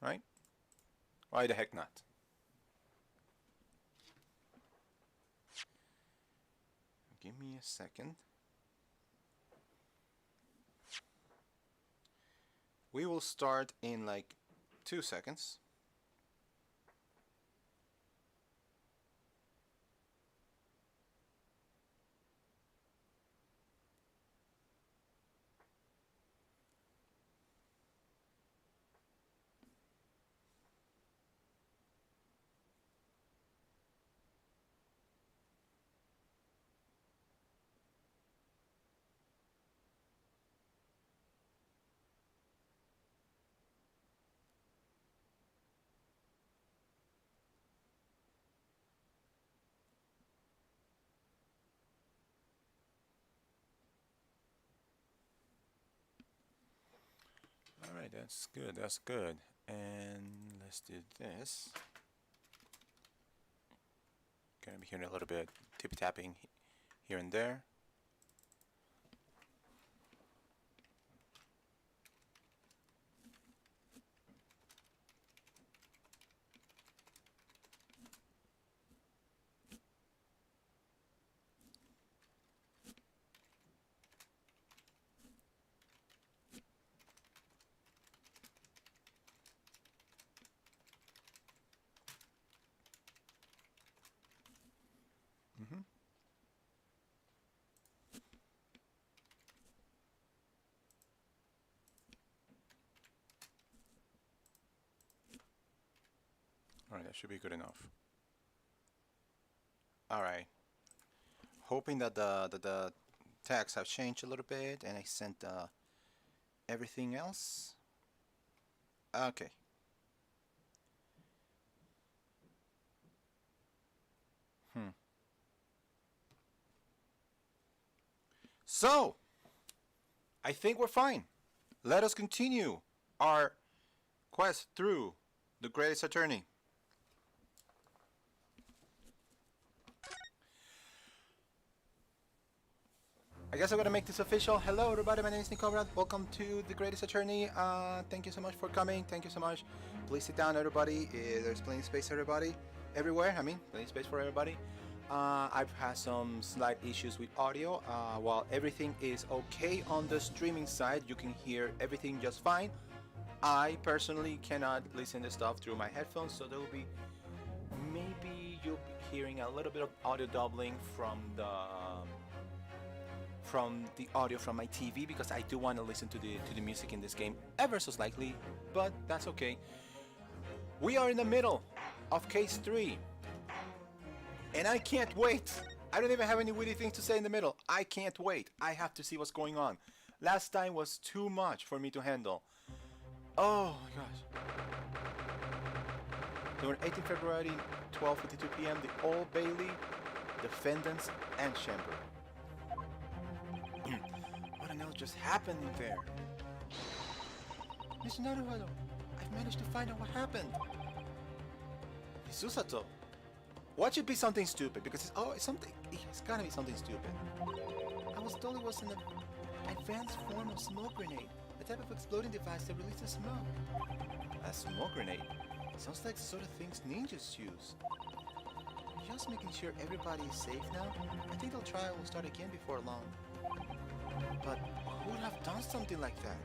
right? Why the heck not? Give me a second. We will start in like 2 seconds. Alright, that's good, that's good. And let's do this. Gonna be hearing a little bit tippy tapping here and there. Mm-hmm. Alright, that should be good enough. Alright. Hoping that the text have changed a little bit and I sent everything else. Okay. So, I think we're fine. Let us continue our quest through the greatest attorney. I guess I'm gonna make this official. Hello everybody, my name is Nicobrad. Welcome to the greatest attorney. Thank you so much for coming. Thank you so much. Please sit down everybody. There's plenty of space everybody. Everywhere, I mean, plenty of space for everybody. I've had some slight issues with audio. While everything is okay on the streaming side, you can hear everything just fine. I personally cannot listen to stuff through my headphones, so there will be maybe you'll be hearing a little bit of audio doubling from the audio from my TV, because I do want to listen to the music in this game ever so slightly, but that's okay. We are in the middle of case 3, and I can't wait. I don't even have any witty things to say in the middle. I can't wait. I have to see what's going on. Last time was too much for me to handle. Oh my gosh. So on 18 February, 12:52 p.m., the Old Bailey, defendants, and chamber. What on earth just happened in there? Mr. Naruhado, I've managed to find out what happened. Susato. What should be something stupid? Because it's gotta be something stupid. I was told it was an advanced form of smoke grenade. A type of exploding device that releases smoke. A smoke grenade? Sounds like the sort of things ninjas use. Just making sure everybody is safe now. I think the trial will start again before long. But who would have done something like that?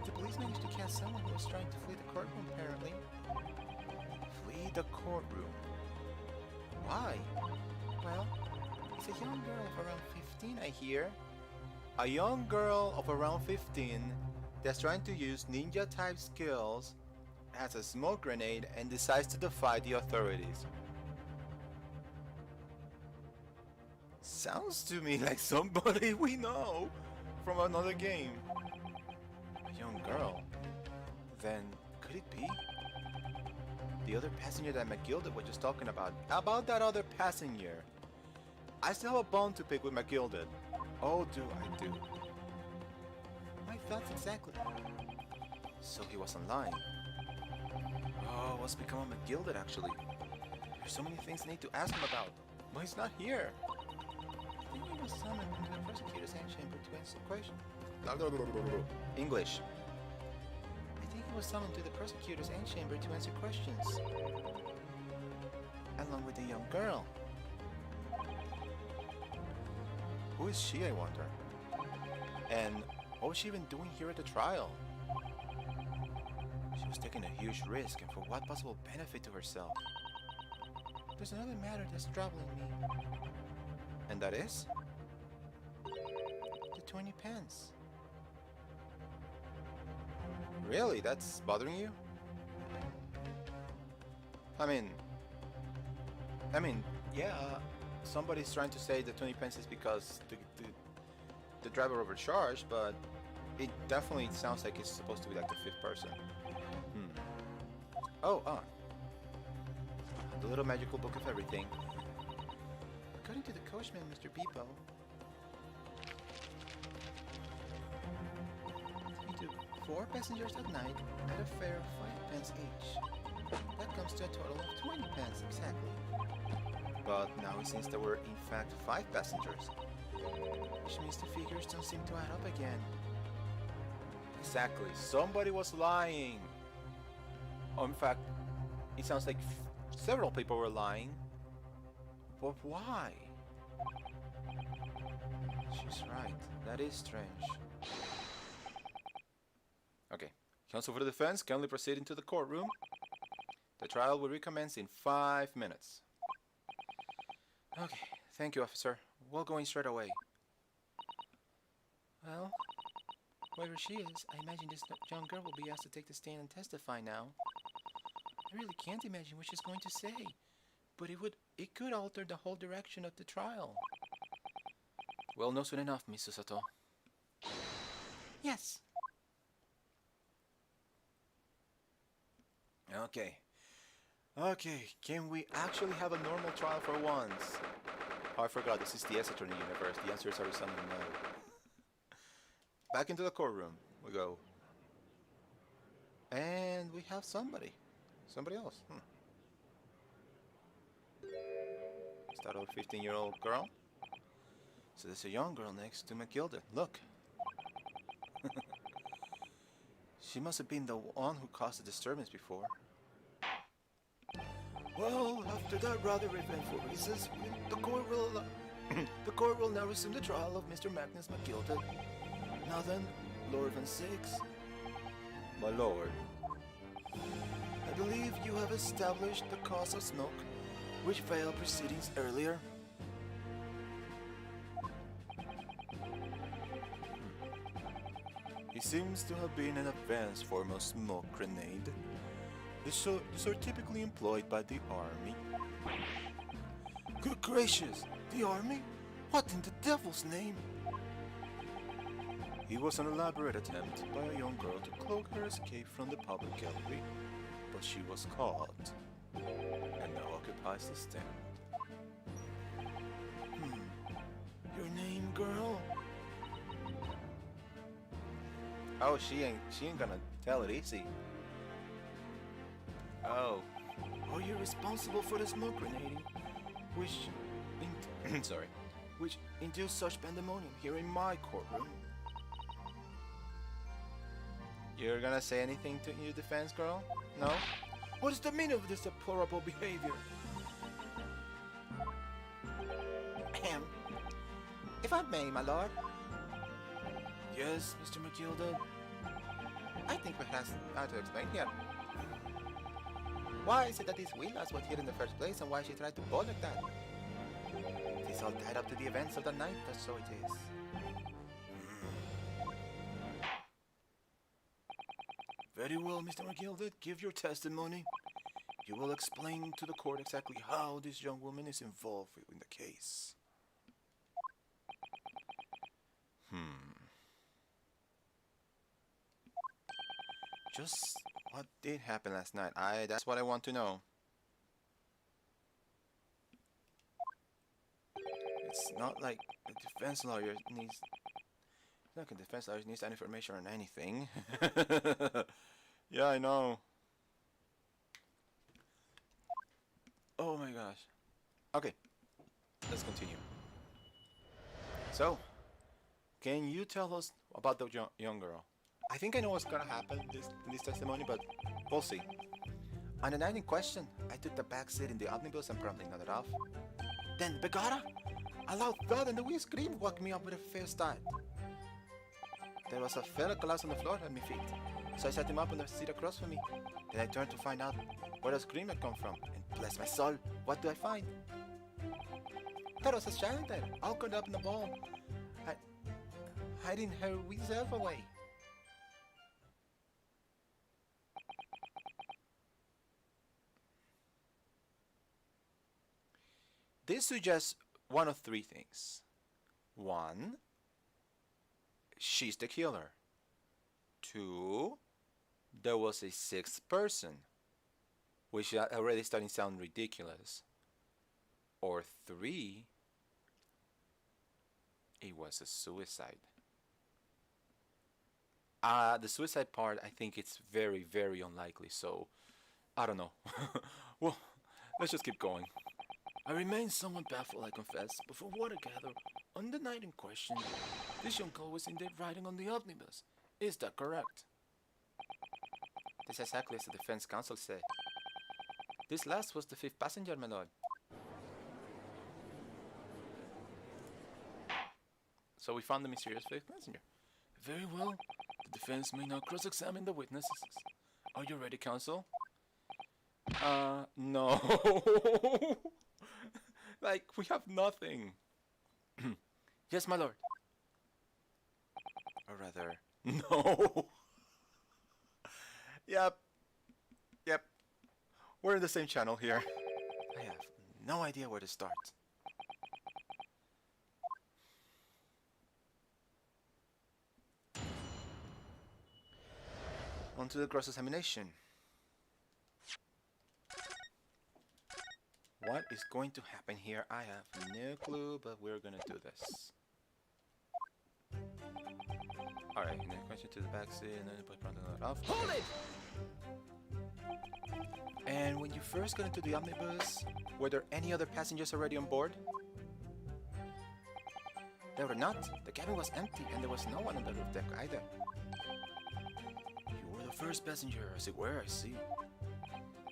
The police managed to catch someone who was trying to flee the courtroom, apparently. Flee the courtroom? Why? Well, it's a young girl of around 15, I hear. A young girl of around 15 that's trying to use ninja-type skills, has a smoke grenade, and decides to defy the authorities. Sounds to me like somebody we know from another game. A young girl? Then, could it be? The other passenger that McGilded was just talking about. About that other passenger. I still have a bone to pick with McGilded. Oh, do I do. My thoughts exactly. So he was online. Oh, what's become of McGilded actually? There's so many things I need to ask him about. But he's not here. I think he was summoned into the prosecutor's chamber to answer the question. English. I think he was summoned to the prosecutor's antechamber to answer questions, along with a young girl. Who is she, I wonder? And what was she even doing here at the trial? She was taking a huge risk, and for what possible benefit to herself? There's another matter that's troubling me. And that is? The 20 pence. Really? That's bothering you? I mean, yeah, somebody's trying to say the 20 pence is because the driver overcharged, but it definitely sounds like it's supposed to be like the fifth person. Oh, the little magical book of everything. According to the coachman, Mr. Beepo, he took 4 passengers at night at a fare of 5 pence each. That comes to a total of 20 pence exactly. But now it seems there were in fact 5 passengers, which means the figures don't seem to add up again. Exactly, somebody was lying. Oh, in fact, it sounds like several people were lying. But why? She's right, that is strange. Okay, counsel for the defense, kindly proceed into the courtroom. The trial will recommence in 5 minutes. Okay, thank you, officer. We'll go in straight away. Well, whoever she is, I imagine this young girl will be asked to take the stand and testify now. I really can't imagine what she's going to say, but it could alter the whole direction of the trial. We'll know soon enough, Miss Susato. Yes. Okay, can we actually have a normal trial for once? Oh, I forgot, this is the Esoteric universe. The answers are resounding no. Back into the courtroom we go. And we have somebody. Somebody else. Is that old 15-year-old girl? So there's a young girl next to Matilda. Look. She must have been the one who caused the disturbance before. Well, after that rather eventful recess, the court will now resume the trial of Mr. Magnus McGilda. Now then, Lord Van Six. My lord. I believe you have established the cause of smoke, which failed proceedings earlier. It seems to have been an advanced form of smoke grenade. These are typically employed by the army. Good gracious! The army? What in the devil's name? It was an elaborate attempt by a young girl to cloak her escape from the public gallery, but she was caught, and now occupies the stand. Your name, girl? Oh, she ain't gonna tell it easy. Oh. Are you responsible for the smoke grenading, which induced such pandemonium here in my courtroom? You're gonna say anything to your defense, girl? No? What is the meaning of this deplorable behavior? Ahem. If I may, my lord. Yes, Mr. McGilda. I think perhaps I have to explain here. Why is it that this wheelhouse was here in the first place, and why she tried to bowl like that? It is all tied up to the events of the night, but so it is. Very well, Mr. McGilda, give your testimony. You will explain to the court exactly how this young woman is involved in the case. Just what did happen last night? That's what I want to know. It's not like a defense lawyer needs... It's not like a defense lawyer needs that information on anything. Yeah, I know. Oh my gosh. Okay, let's continue. So, can you tell us about the young girl? I think I know what's gonna happen in this testimony, but we'll see. On the night in question, I took the back seat in the omnibus and promptly nodded off. Then, begorra! A loud thud and a wee scream woke me up with a fair start. There was a fella collapsed on the floor at my feet, so I set him up on the seat across from me. Then I turned to find out where the scream had come from, and bless my soul, what do I find? There was a child there, all curled up in a ball, hiding her wee self away. This suggests one of three things. One, she's the killer. Two, there was a sixth person, which is already starting to sound ridiculous. Or three, it was a suicide. The suicide part, I think it's very, very unlikely, so I don't know. Well, let's just keep going. I remain somewhat baffled, I confess, but from what I gather, on the night in question, this young girl was indeed riding on the omnibus. Is that correct? This is exactly as the defense counsel said. This last was the fifth passenger, my lord. So we found the mysterious fifth passenger. Very well. The defense may now cross-examine the witnesses. Are you ready, counsel? No. Like, we have nothing. Yes, my lord. Or rather, no. Yep. We're in the same channel here. I have no idea where to start. On to the cross-examination. What is going to happen here? I have no clue, but we're gonna do this. Alright, and then question to the back seat, and then put front and off. Hold it! And when you first got into the omnibus, were there any other passengers already on board? There were not. The cabin was empty, and there was no one on the roof deck either. You were the first passenger, as it were, I see.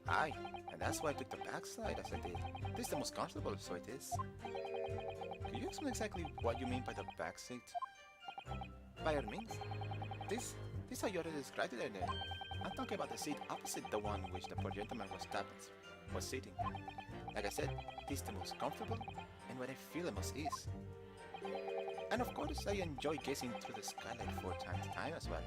Aye, and that's why I took the backside as I did. This is the most comfortable, so it is. Could you explain exactly what you mean by the back seat? By all means. This is how you already described it earlier. I'm talking about the seat opposite the one which the poor gentleman was sitting. Like I said, this is the most comfortable, and what I feel the most is. And of course, I enjoy gazing through the skylight from time to time as well.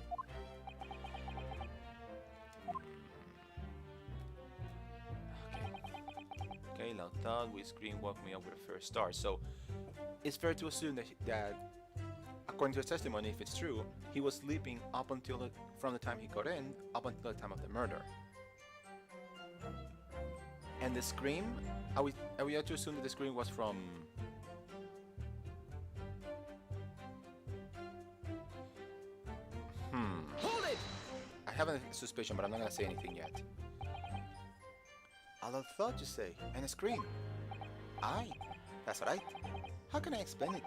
Okay, loud thud, we scream woke me up with a first star. So it's fair to assume that according to his testimony, if it's true, he was sleeping up until from the time he got in up until the time of the murder. And the scream, are we to assume that the scream was from? Hold it! I have a suspicion, but I'm not gonna say anything yet. A loud thud, you say, and a scream. Aye, that's right. How can I explain it?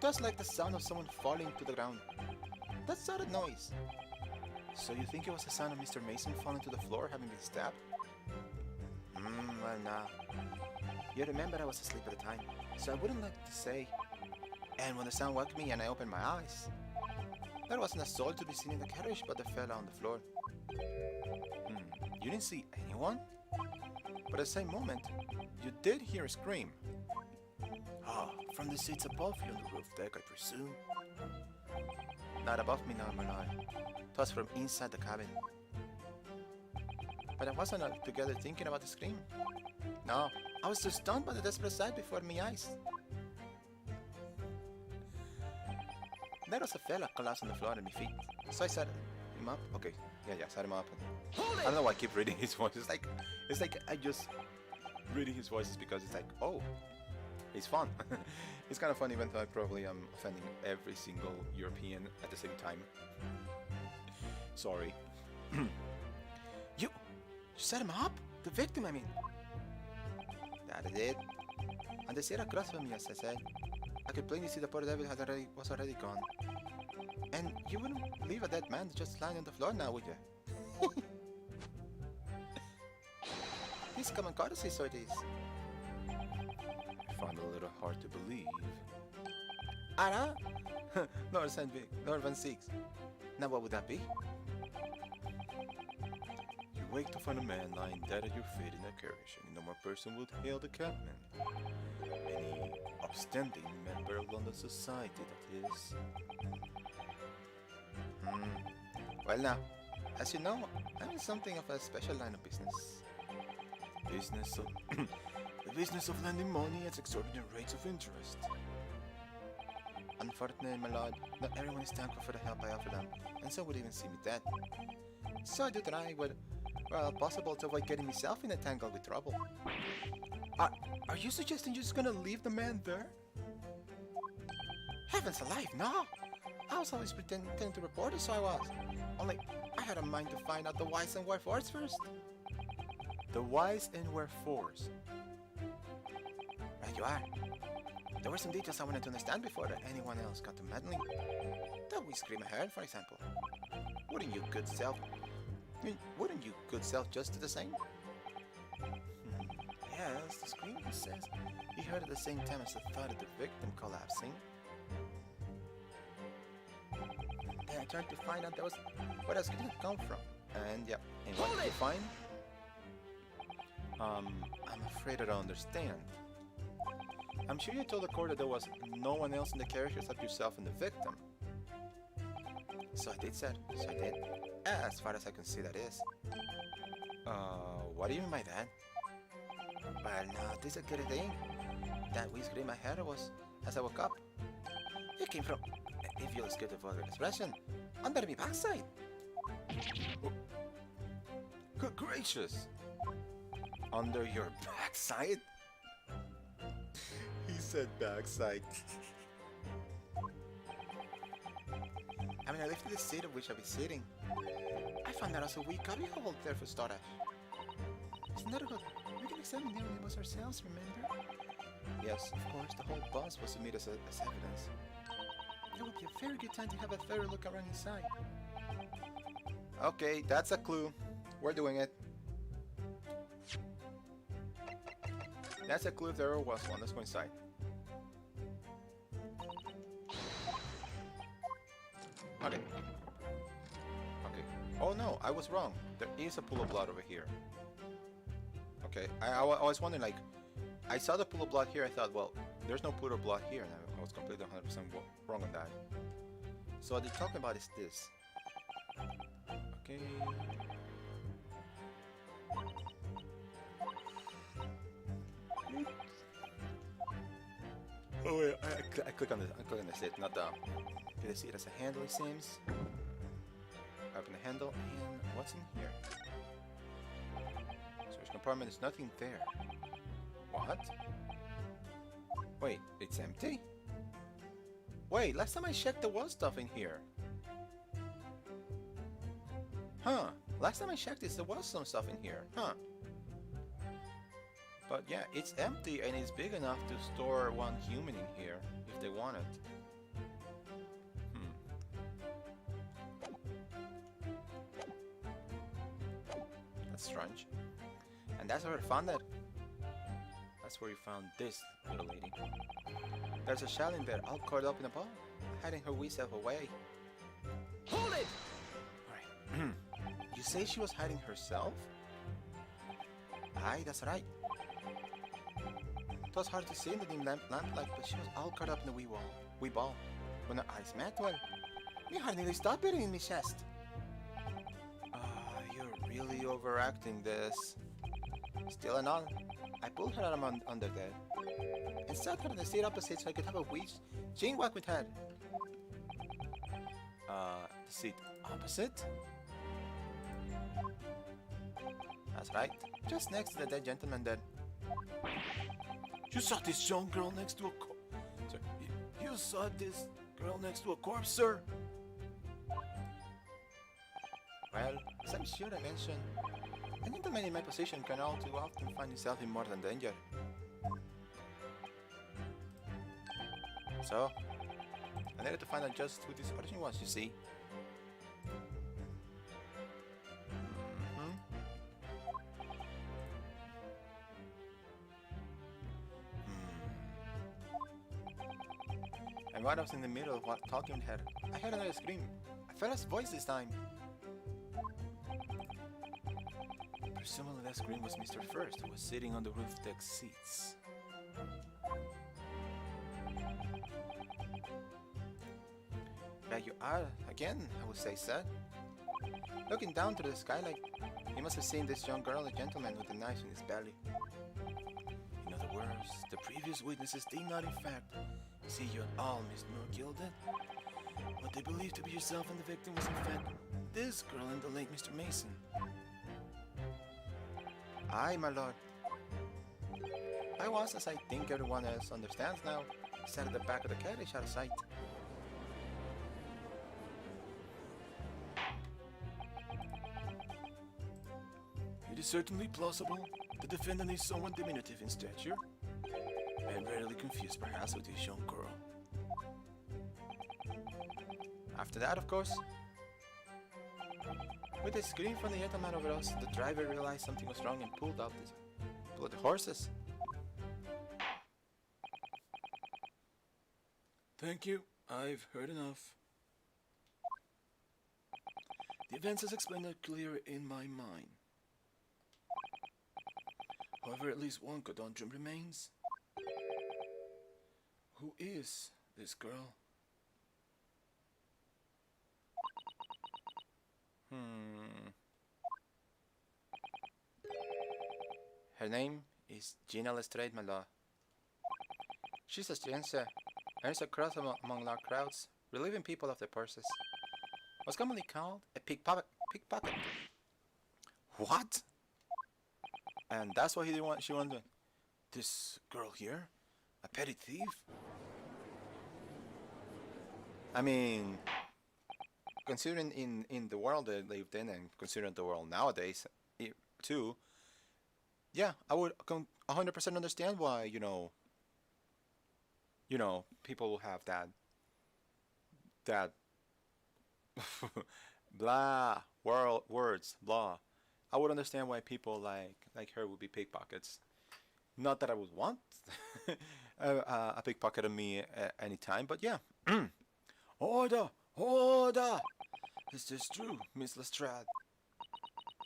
Just like the sound of someone falling to the ground. That sort of noise. So you think it was the sound of Mr. Mason falling to the floor having been stabbed? Well now. You remember I was asleep at the time, so I wouldn't like to say. And when the sound woke me and I opened my eyes, there wasn't a soul to be seen in the carriage but the fella on the floor. You didn't see anyone? But at the same moment, you did hear a scream. Ah, from the seats above you on the roof deck, I presume. Not above me now, my lord. It was from inside the cabin. But I wasn't altogether thinking about the scream. No, I was just stunned by the desperate sight before my eyes. There was a fella collapsed on the floor at my feet. So I set him up. Okay, yeah, set him up. I don't know why I keep reading his voice. It's like I just reading his voices because it's like, oh, it's fun. It's kind of fun, even though I probably am offending every single European at the same time. Sorry. You set him up? The victim, I mean. That is it. And the seat across from me, as I said. I could plainly see the poor devil was already gone. And you wouldn't leave a dead man just lying on the floor now, would you? These common courtesies are these. I found it a little hard to believe. Ara? Northern 6. Now what would that be? You wake to find a man lying dead at your feet in a carriage, and no more person would hail the cabman. Any upstanding member of London society, that is. Well now, as you know, I'm in something of a special line of business. The business of lending money at exorbitant rates of interest. Unfortunately, my lord, not everyone is thankful for the help I offer them, and some would even see me dead. So I do try, well, possible to avoid getting myself in a tangle with trouble. Are you suggesting you're just gonna leave the man there? Heavens alive, no! I was always pretending to report it, so I was. Only, I had a mind to find out the whys and wherefores first. The whys and wherefores? Right you are. There were some details I wanted to understand before anyone else got to meddling. The wee scream I heard, for example. Wouldn't you good self just do the same? Yes, the scream says he heard at the same time as the thought of the victim collapsing. Then I tried to find out where else could it come from. And yeah, and what did you find? I'm afraid I don't understand. I'm sure you told the court that there was no one else in the carriage except yourself and the victim. So I did, sir. So I did. As far as I can see, that is. What do you mean by that? Well, no, this is a good thing. That wee scream I heard was as I woke up. It came from, if you'll excuse the vulgar expression, under my backside. Oh. Good gracious! Under your backside? He said backside. I mean, I lifted the seat of which I'll be sitting. I found that also a wee cubbyhole there for storage. Isn't that good? We can examine the omnibus ourselves, remember? Yes, of course, the whole bus was submitted as evidence. It would be a very good time to have a thorough look around inside. Okay, that's a clue. We're doing it. That's a clue if there ever was one. Let's go inside. Okay. Okay. Oh no, I was wrong. There is a pool of blood over here. Okay, I was wondering, like, I saw the pool of blood here, I thought, well, there's no pool of blood here, and I was completely 100% wrong on that. So what they're talking about is this. Okay. Oh wait, I click on the seat, not the... Okay, the seat has a handle, it seems. Open the handle, and what's in here? Storage compartment, there's nothing there. What? Wait, it's empty? Wait, last time I checked there was stuff in here. Huh, last time I checked this, there was some stuff in here. Huh. But yeah, it's empty and it's big enough to store one human in here, if they want it. That's strange. And that's where I found it. That's where you found this little lady. There's a shell in there, all curled up in a ball, hiding her wee self away. Hold it! Alright. You say she was hiding herself? Aye, that's right. It was hard to see in the dim lamplight, but she was all caught up in the wee ball. When our eyes met, well, me heart nearly stopped beating in my chest. You're really overacting this. Still and all, I pulled her arm under there and sat her in the seat opposite so I could have a wee chin walk with her. The seat opposite? That's right, just next to the dead gentleman there. You saw this young girl next to a corpse? You saw this girl next to a corpse, sir? Well, as I'm sure I mentioned, an gentleman in my position can all too often find himself in more than danger. So, I needed to find out just who this origin was, you see. And while I was in the middle of talking with her, I heard another scream. I felt his voice this time. Presumably that scream was Mr. First, who was sitting on the roof deck seats. There you are, again, I would say, sad. Looking down through the sky like he must have seen this young girl, a gentleman with a knife in his belly. In other words, the previous witnesses did not in fact see you at all, Miss Gilded. What they believed to be yourself and the victim was in fact this girl and the late Mr. Mason. Aye, my lord. I was, as I think everyone else understands now, sat at the back of the carriage out of sight. It is certainly plausible. The defendant is somewhat diminutive in stature, and rarely confused perhaps with this young girl. After that, of course, with a scream from the gentleman over us, the driver realized something was wrong and pulled up the horses. Thank you. I've heard enough. The events as explained are clear in my mind. However, at least one conundrum remains. Who is this girl? Her name is Gina Lestrade, my lord. She's a stranger, earns a cross among large crowds, relieving people of their purses. Was commonly called a pickpocket. What? And that's why she wanted this girl here? A petty thief? I mean, considering in the world they lived in and considering the world nowadays too, yeah, I would 100% understand why, you know, people will have that blah words, blah. I would understand why people like her would be pickpockets. Not that I would want a pickpocket on me at any time, but yeah. Order! Order! Is this true, Miss Lestrade?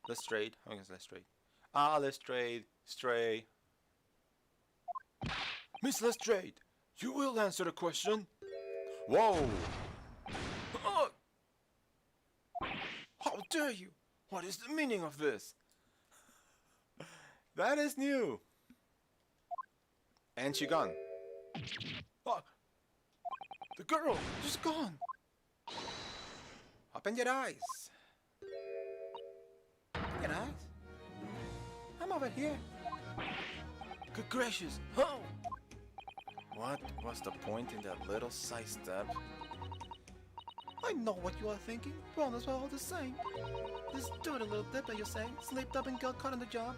Lestrade? I guess Lestrade. Ah, Lestrade. Stray. Miss Lestrade, you will answer the question. Whoa! How dare you! What is the meaning of this? That is new. And she gone. The girl, she's gone. Open your eyes. Open your eyes. I'm over here. Good gracious. Oh! What was the point in that little side step? I know what you are thinking. Brothers were all the same. This dirty little dipper, you say, slipped up and got caught on the job.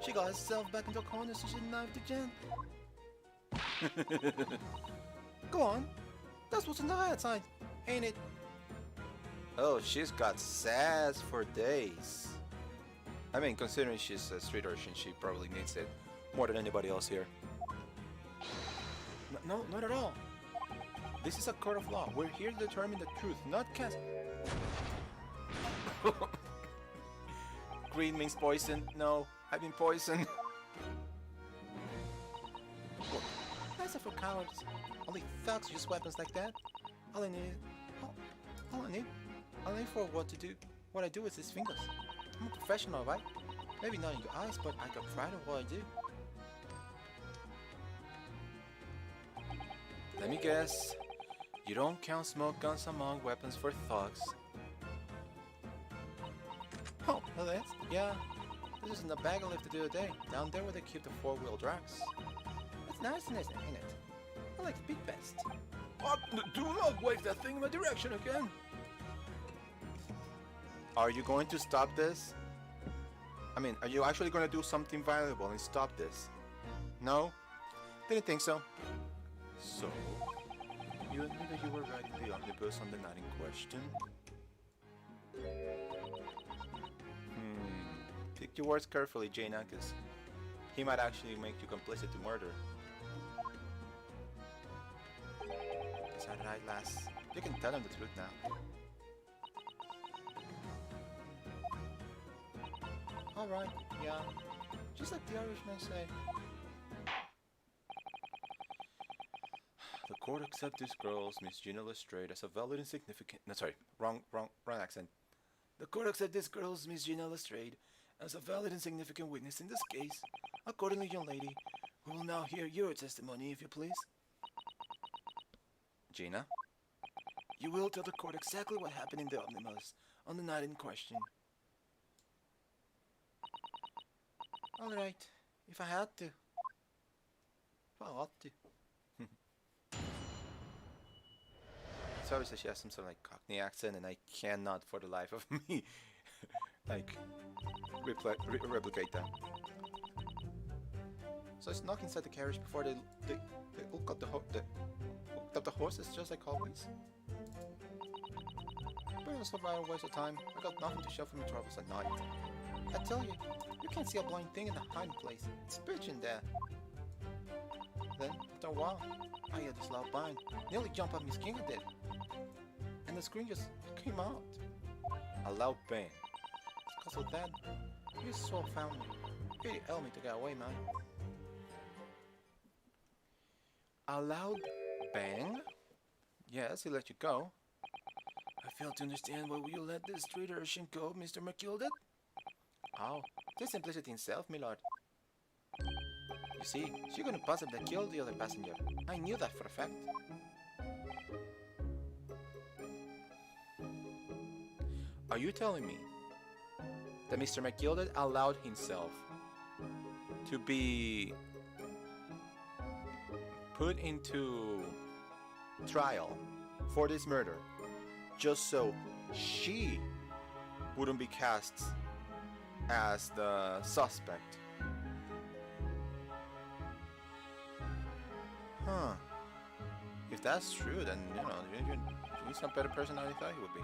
She got herself back into a corner so she knifed the gent. Go on. That's what's on the outside, ain't it? Oh, she's got sass for days. I mean, considering she's a street urchin, she probably needs it more than anybody else here. No, not at all. This is a court of law. We're here to determine the truth, not cast. Green means poison. No, I've been poisoned. That's for cowards. Only thugs use weapons like that. All I need for what I do is these fingers. I'm a professional, right? Maybe not in your eyes, but I got pride in what I do. Let me guess. You don't count smoke guns among weapons for thugs. Oh, well that's... yeah. This is in the bag I left the other day. Down there where they keep the four-wheel drags. That's nice, isn't it? I like speed best. Oh, do not wave that thing in my direction again! Are you going to stop this? I mean, are you actually going to do something valuable and stop this? No? Didn't think so. So... You admit that you were riding the omnibus on the night in question? Pick your words carefully, Jaina, because he might actually make you complicit to murder. Is that right, lass? You can tell him the truth now. Alright, yeah. Just like the Irishman said. The court accepts this girl's Miss Gina Lestrade as a valid and significant... No, sorry. Wrong accent. The court accepts this girl's Miss Gina Lestrade as a valid and significant witness in this case. Accordingly, young lady, we will now hear your testimony, if you please. Gina? You will tell the court exactly what happened in the omnibus on the night in question. Alright, if I had to. If I ought to. Sorry, so she has some sort of like Cockney accent, and I cannot for the life of me like replicate that. So I snuck inside the carriage before they hook up the horses, just like always. But it was a vital waste of time. I got nothing to show for my troubles at night. I tell you, you can't see a blind thing in the hiding place. It's pitch in there. Then, after a while, I heard this loud bang. Nearly jumped up my skin I did. And the screen just came out. A loud bang. It's because of that, you so found me. Really helped me to get away, man. A loud bang? Yes, he let you go. I fail to understand why you let this street urchin go, Mr. McGilded? Oh, this simplicity in self, my lord. You see, she's gonna possibly kill the other passenger. I knew that for a fact. Are you telling me that Mr. McGilded allowed himself to be put into trial for this murder just so she wouldn't be cast as the suspect? Huh. If that's true, then, you know, he's a better person than I thought he would be.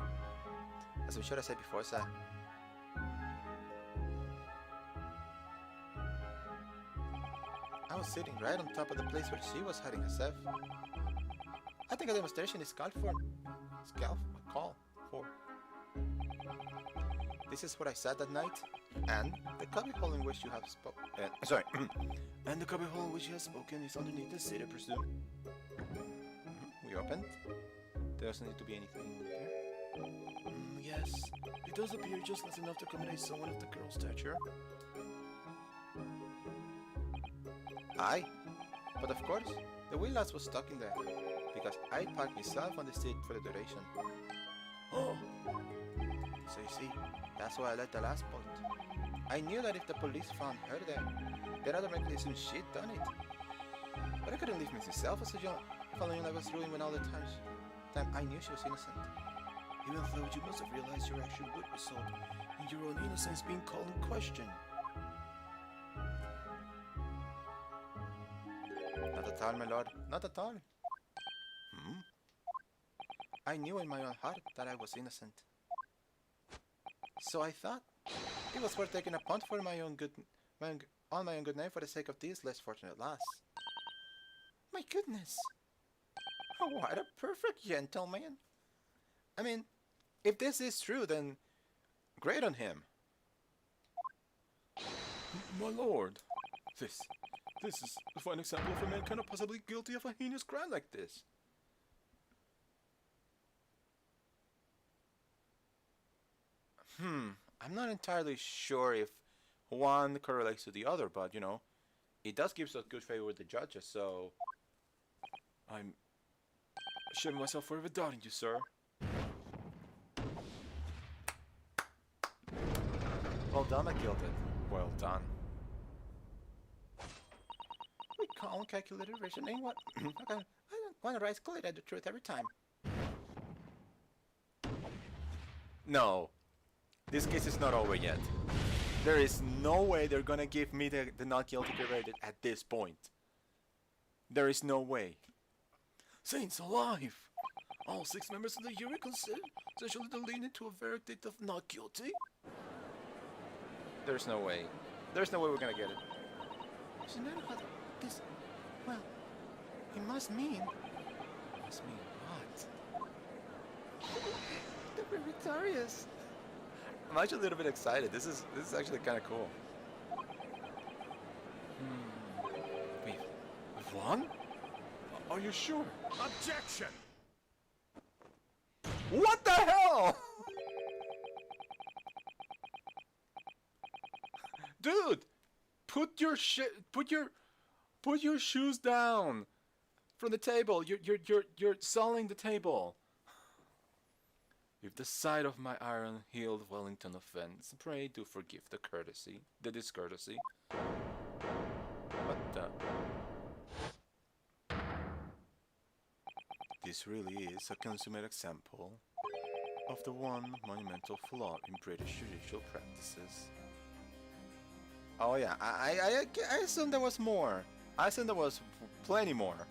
As I'm sure I said before, sir. I was sitting right on top of the place where she was hiding herself. I think a demonstration is called for. This is what I said that night, and the cubbyhole in which you have spoken. Sorry, and the cubbyhole in which you have spoken is underneath the seat, I presume. We opened. There doesn't need to be anything there. Yes, it does appear just large enough to accommodate someone of the girl's stature. Aye, but of course, the wheelhouse was stuck in there, because I parked myself on the seat for the duration. Oh! So you see, that's why I let the last bolt. I knew that if the police found her there, they'd automatically assume she'd done it. But I couldn't leave myself as a young following I was ruined when all the time I knew she was innocent. Even though you must have realized your action would result in your own innocence being called in question. Not at all, my lord. Not at all. I knew in my own heart that I was innocent. So I thought it was worth taking a punt for my own good name for the sake of these less fortunate lass. My goodness! Oh, what a perfect gentleman! I mean, if this is true, then great on him. My lord, this is a fine example of a man kind of possibly guilty of a heinous crime like this. I'm not entirely sure if one correlates to the other, but, you know, it does give us a good favor with the judges, so I'm shaming myself for ever doubting you, sir. Well done, McGilded. Well done. We calm, calculated reasoning. What? I don't want to rise clear at the truth every time. No. This case is not over yet. There is no way they're gonna give me the not guilty verdict at this point. There is no way. Saints alive! All 6 members of the jury essentially leaning to a verdict of not guilty? There's no way. There's no way we're gonna get it. This... Well, it must mean... Must mean what? They're victorious! I'm actually a little bit excited. This is actually kind of cool. We've won? Are you sure? Objection! What the hell? Dude, put your shoes down from the table. You're sullying the table. With the sight of my iron-heeled Wellington offense, pray do forgive the discourtesy. But this really is a consummate example of the one monumental flaw in British judicial practices. Oh yeah, I assumed there was more. I assumed there was plenty more.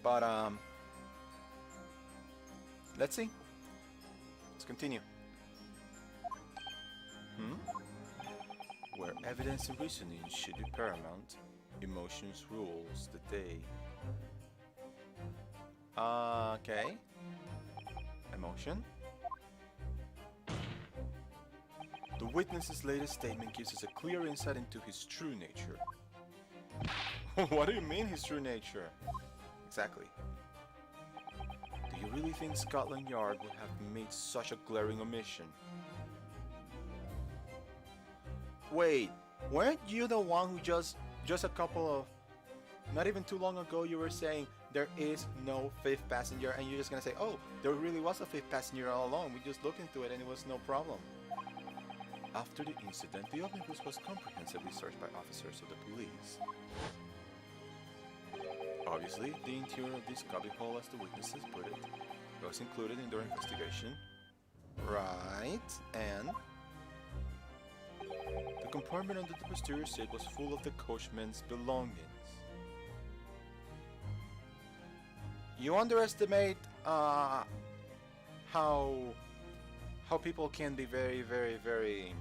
But let's see. Let's continue. Where evidence and reasoning should be paramount, emotions rules the day. Okay. Emotion. The witness's latest statement gives us a clear insight into his true nature. What do you mean his true nature? Exactly. Do you really think Scotland Yard would have made such a glaring omission? Wait, weren't you the one who just a couple of... Not even too long ago you were saying there is no fifth passenger, and you're just gonna say, oh, there really was a fifth passenger all along. We just looked into it and it was no problem. After the incident, the omnibus was comprehensively searched by officers of the police. Obviously, the interior of this cubbyhole, as the witnesses put it, was included in their investigation. Right, and... the compartment under the posterior seat was full of the coachman's belongings. You underestimate how people can be very, very, very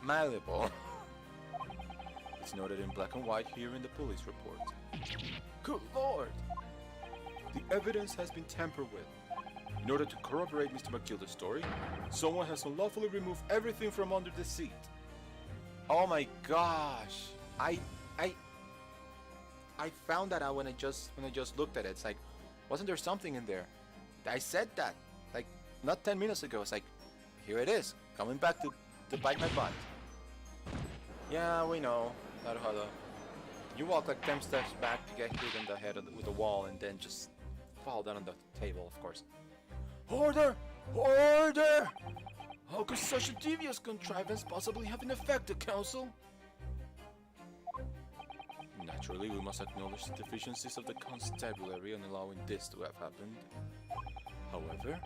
malleable. It's noted in black and white here in the police report. Good lord! The evidence has been tampered with. In order to corroborate Mr. McGilda's story, someone has unlawfully removed everything from under the seat. Oh my gosh! I found that out when I just looked at it. It's like, wasn't there something in there? I said that, like, not 10 minutes ago. It's like, here it is, coming back to bite my butt. Yeah, we know. Naruhodo. You walk like 10 steps back to get hit in the head with the wall and then just fall down on the table, of course. Order! Order! How could such a devious contrivance possibly have an effect, the council? Naturally, we must acknowledge the deficiencies of the constabulary in allowing this to have happened. However,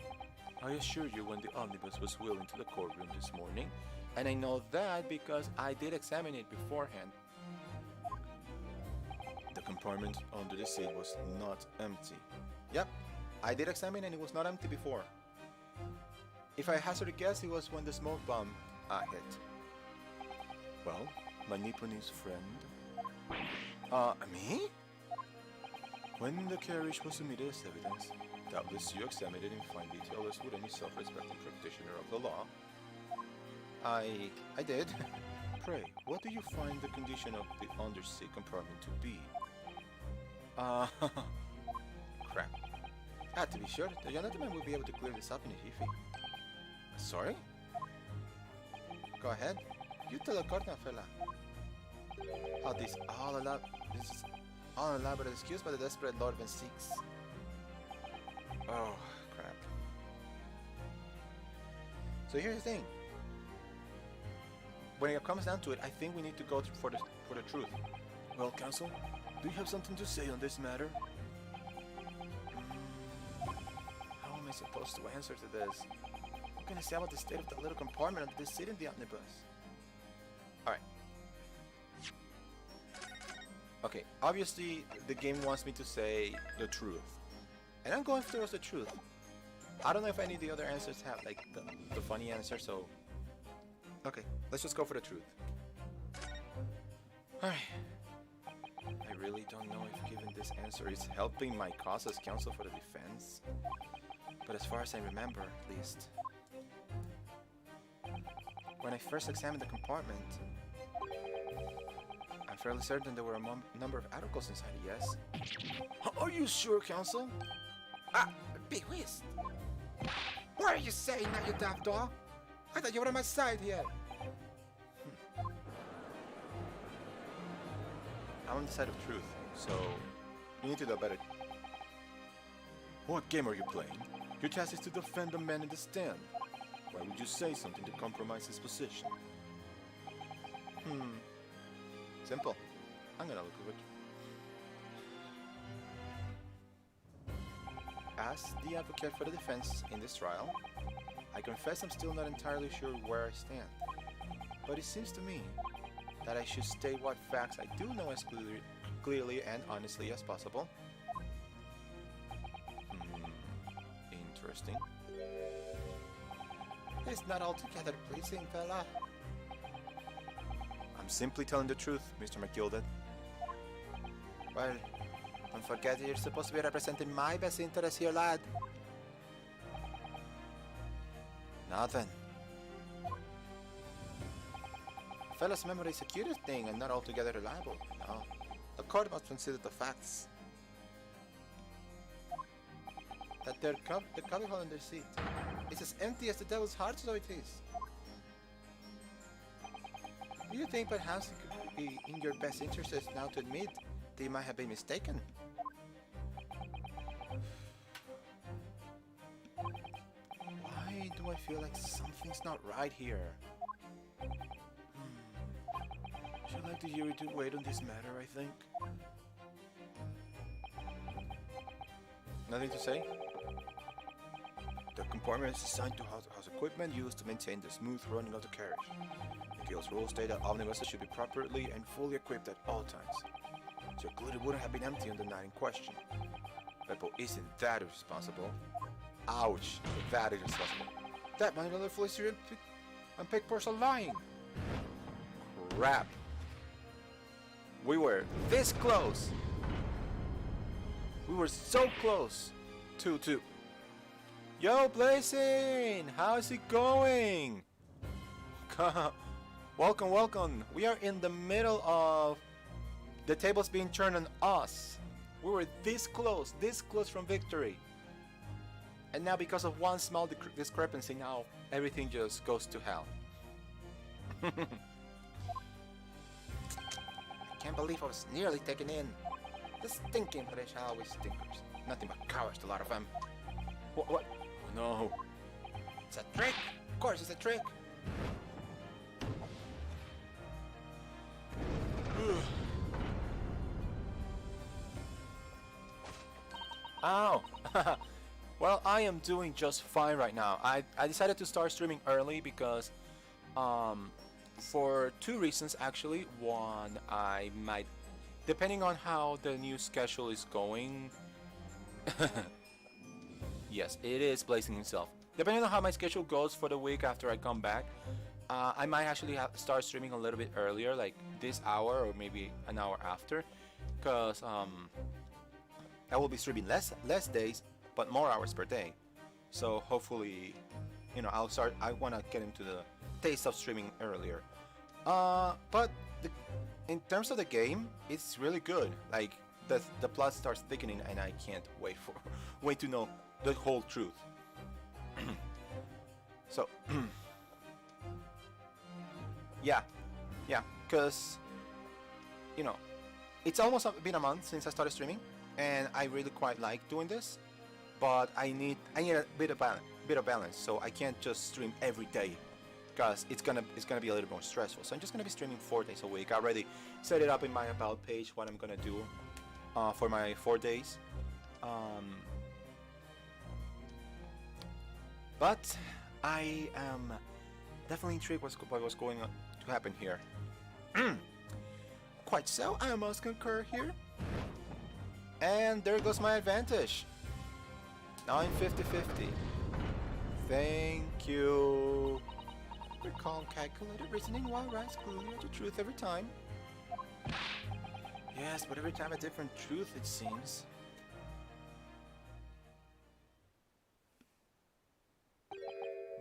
I assure you when the omnibus was wheeled into the courtroom this morning, and I know that because I did examine it beforehand, the compartment under the seat was not empty. Yep, I did examine and it was not empty before. If I hazard a guess, it was when the smoke bomb hit. Well, my Nipponese friend... me? When the carriage was submitted as evidence, doubtless you examined it in fine detail as would any self-respecting practitioner of the law. I did. Pray, what do you find the condition of the underseat compartment to be? Crap. To be sure, the gentleman will be able to clear this up in a jiffy. Sorry? Go ahead. You tell the court now, fella. How this is all elaborate excuse by the desperate Lord Van Seeks. Oh, crap. So here's the thing. When it comes down to it, I think we need to go for the truth. Well, counsel, do you have something to say on this matter? How am I supposed to answer to this? What can I say about the state of that little compartment under this seat in the omnibus? Alright. Okay, obviously the game wants me to say the truth. And I'm going towards the truth. I don't know if any of the other answers have like the funny answer, so... Okay, let's just go for the truth. Alright. I really don't know if given this answer is helping my cause as counsel for the defense. But as far as I remember, at least... When I first examined the compartment, I'm fairly certain there were a number of articles inside it, yes? Are you sure, counsel? Ah, big whist! What are you saying now, you daft dog? I thought you were on my side here. I'm on the side of truth, so you need to do better. What game are you playing? Your task is to defend the man in the stand. Why would you say something to compromise his position? Simple. I'm gonna look over it. As the advocate for the defense in this trial, I confess I'm still not entirely sure where I stand. But it seems to me that I should state what facts I do know as clearly and honestly as possible. Interesting. It's not altogether pleasing, fella. I'm simply telling the truth, Mr. McGilded. Well, don't forget you're supposed to be representing my best interest here, lad. Nothing. A fella's memory is a curious thing and not altogether reliable. No. The court must consider the facts. That the cubbyhole in their seat is as empty as the devil's heart, so it is. Do you think perhaps it could be in your best interest now to admit that you might have been mistaken? Why do I feel like something's not right here? Should I let the jury to wait on this matter, I think? Nothing to say? The compartment is designed to house equipment used to maintain the smooth running of the carriage. The guild's rules state that omnibuses should be properly and fully equipped at all times. So clearly wouldn't have been empty on the night in question. Beppo isn't that irresponsible. Ouch, that is responsible. That man another Felicity and Pickpurse are lying. Crap. We were this close. We were so close to Yo, Blazing! How's it going? Welcome, welcome. We are in the middle of the tables being turned on us. We were this close from victory. And now because of one small discrepancy, now everything just goes to hell. I can't believe I was nearly taken in. The stinking British always stinkers. Nothing but cowards, a lot of them. What? Oh, no. It's a trick! Of course it's a trick! Ow! Well, I am doing just fine right now. I decided to start streaming early because for two reasons actually. One, I might, depending on how the new schedule is going. Yes, it is Blazing himself. Depending on how my schedule goes for the week after I come back, I might actually start streaming a little bit earlier, like this hour or maybe an hour after, because I will be streaming less days, but more hours per day. So hopefully, you know, I want to get into the taste of streaming earlier. But in terms of the game, it's really good. Like the plot starts thickening, and I can't wait to know the whole truth. So yeah, because you know, it's almost been a month since I started streaming, and I really quite like doing this, but I need a bit of balance, so I can't just stream every day, because it's gonna be a little more stressful. So I'm just gonna be streaming 4 days a week. I already set it up in my about page what I'm gonna do for my 4 days. But I am definitely intrigued by what's going to happen here. Quite so, I must concur here. And there goes my advantage. Now I'm 50-50. Thank you. Your calm, calculated reasoning while rights clearly to truth every time. Yes, but every time a different truth, it seems.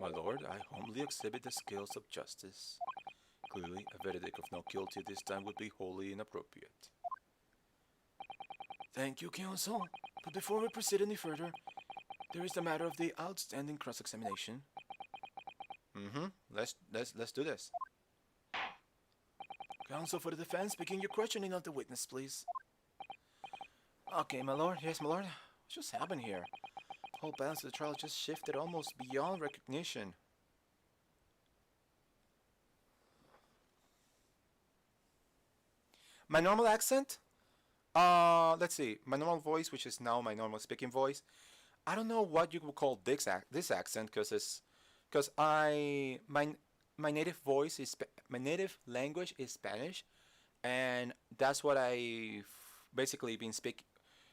My lord, I humbly exhibit the scales of justice. Clearly, a verdict of not guilty this time would be wholly inappropriate. Thank you, counsel. But before we proceed any further, there is the matter of the outstanding cross-examination. Let's do this. Counsel for the defense, begin your questioning of the witness, please. Okay, my lord. Yes, my lord. What just happened here? The whole balance of the trial just shifted almost beyond recognition. My normal accent? Let's see. My normal voice, which is now my normal speaking voice. I don't know what you would call this accent, because my native voice is my native language is Spanish, and that's what I basically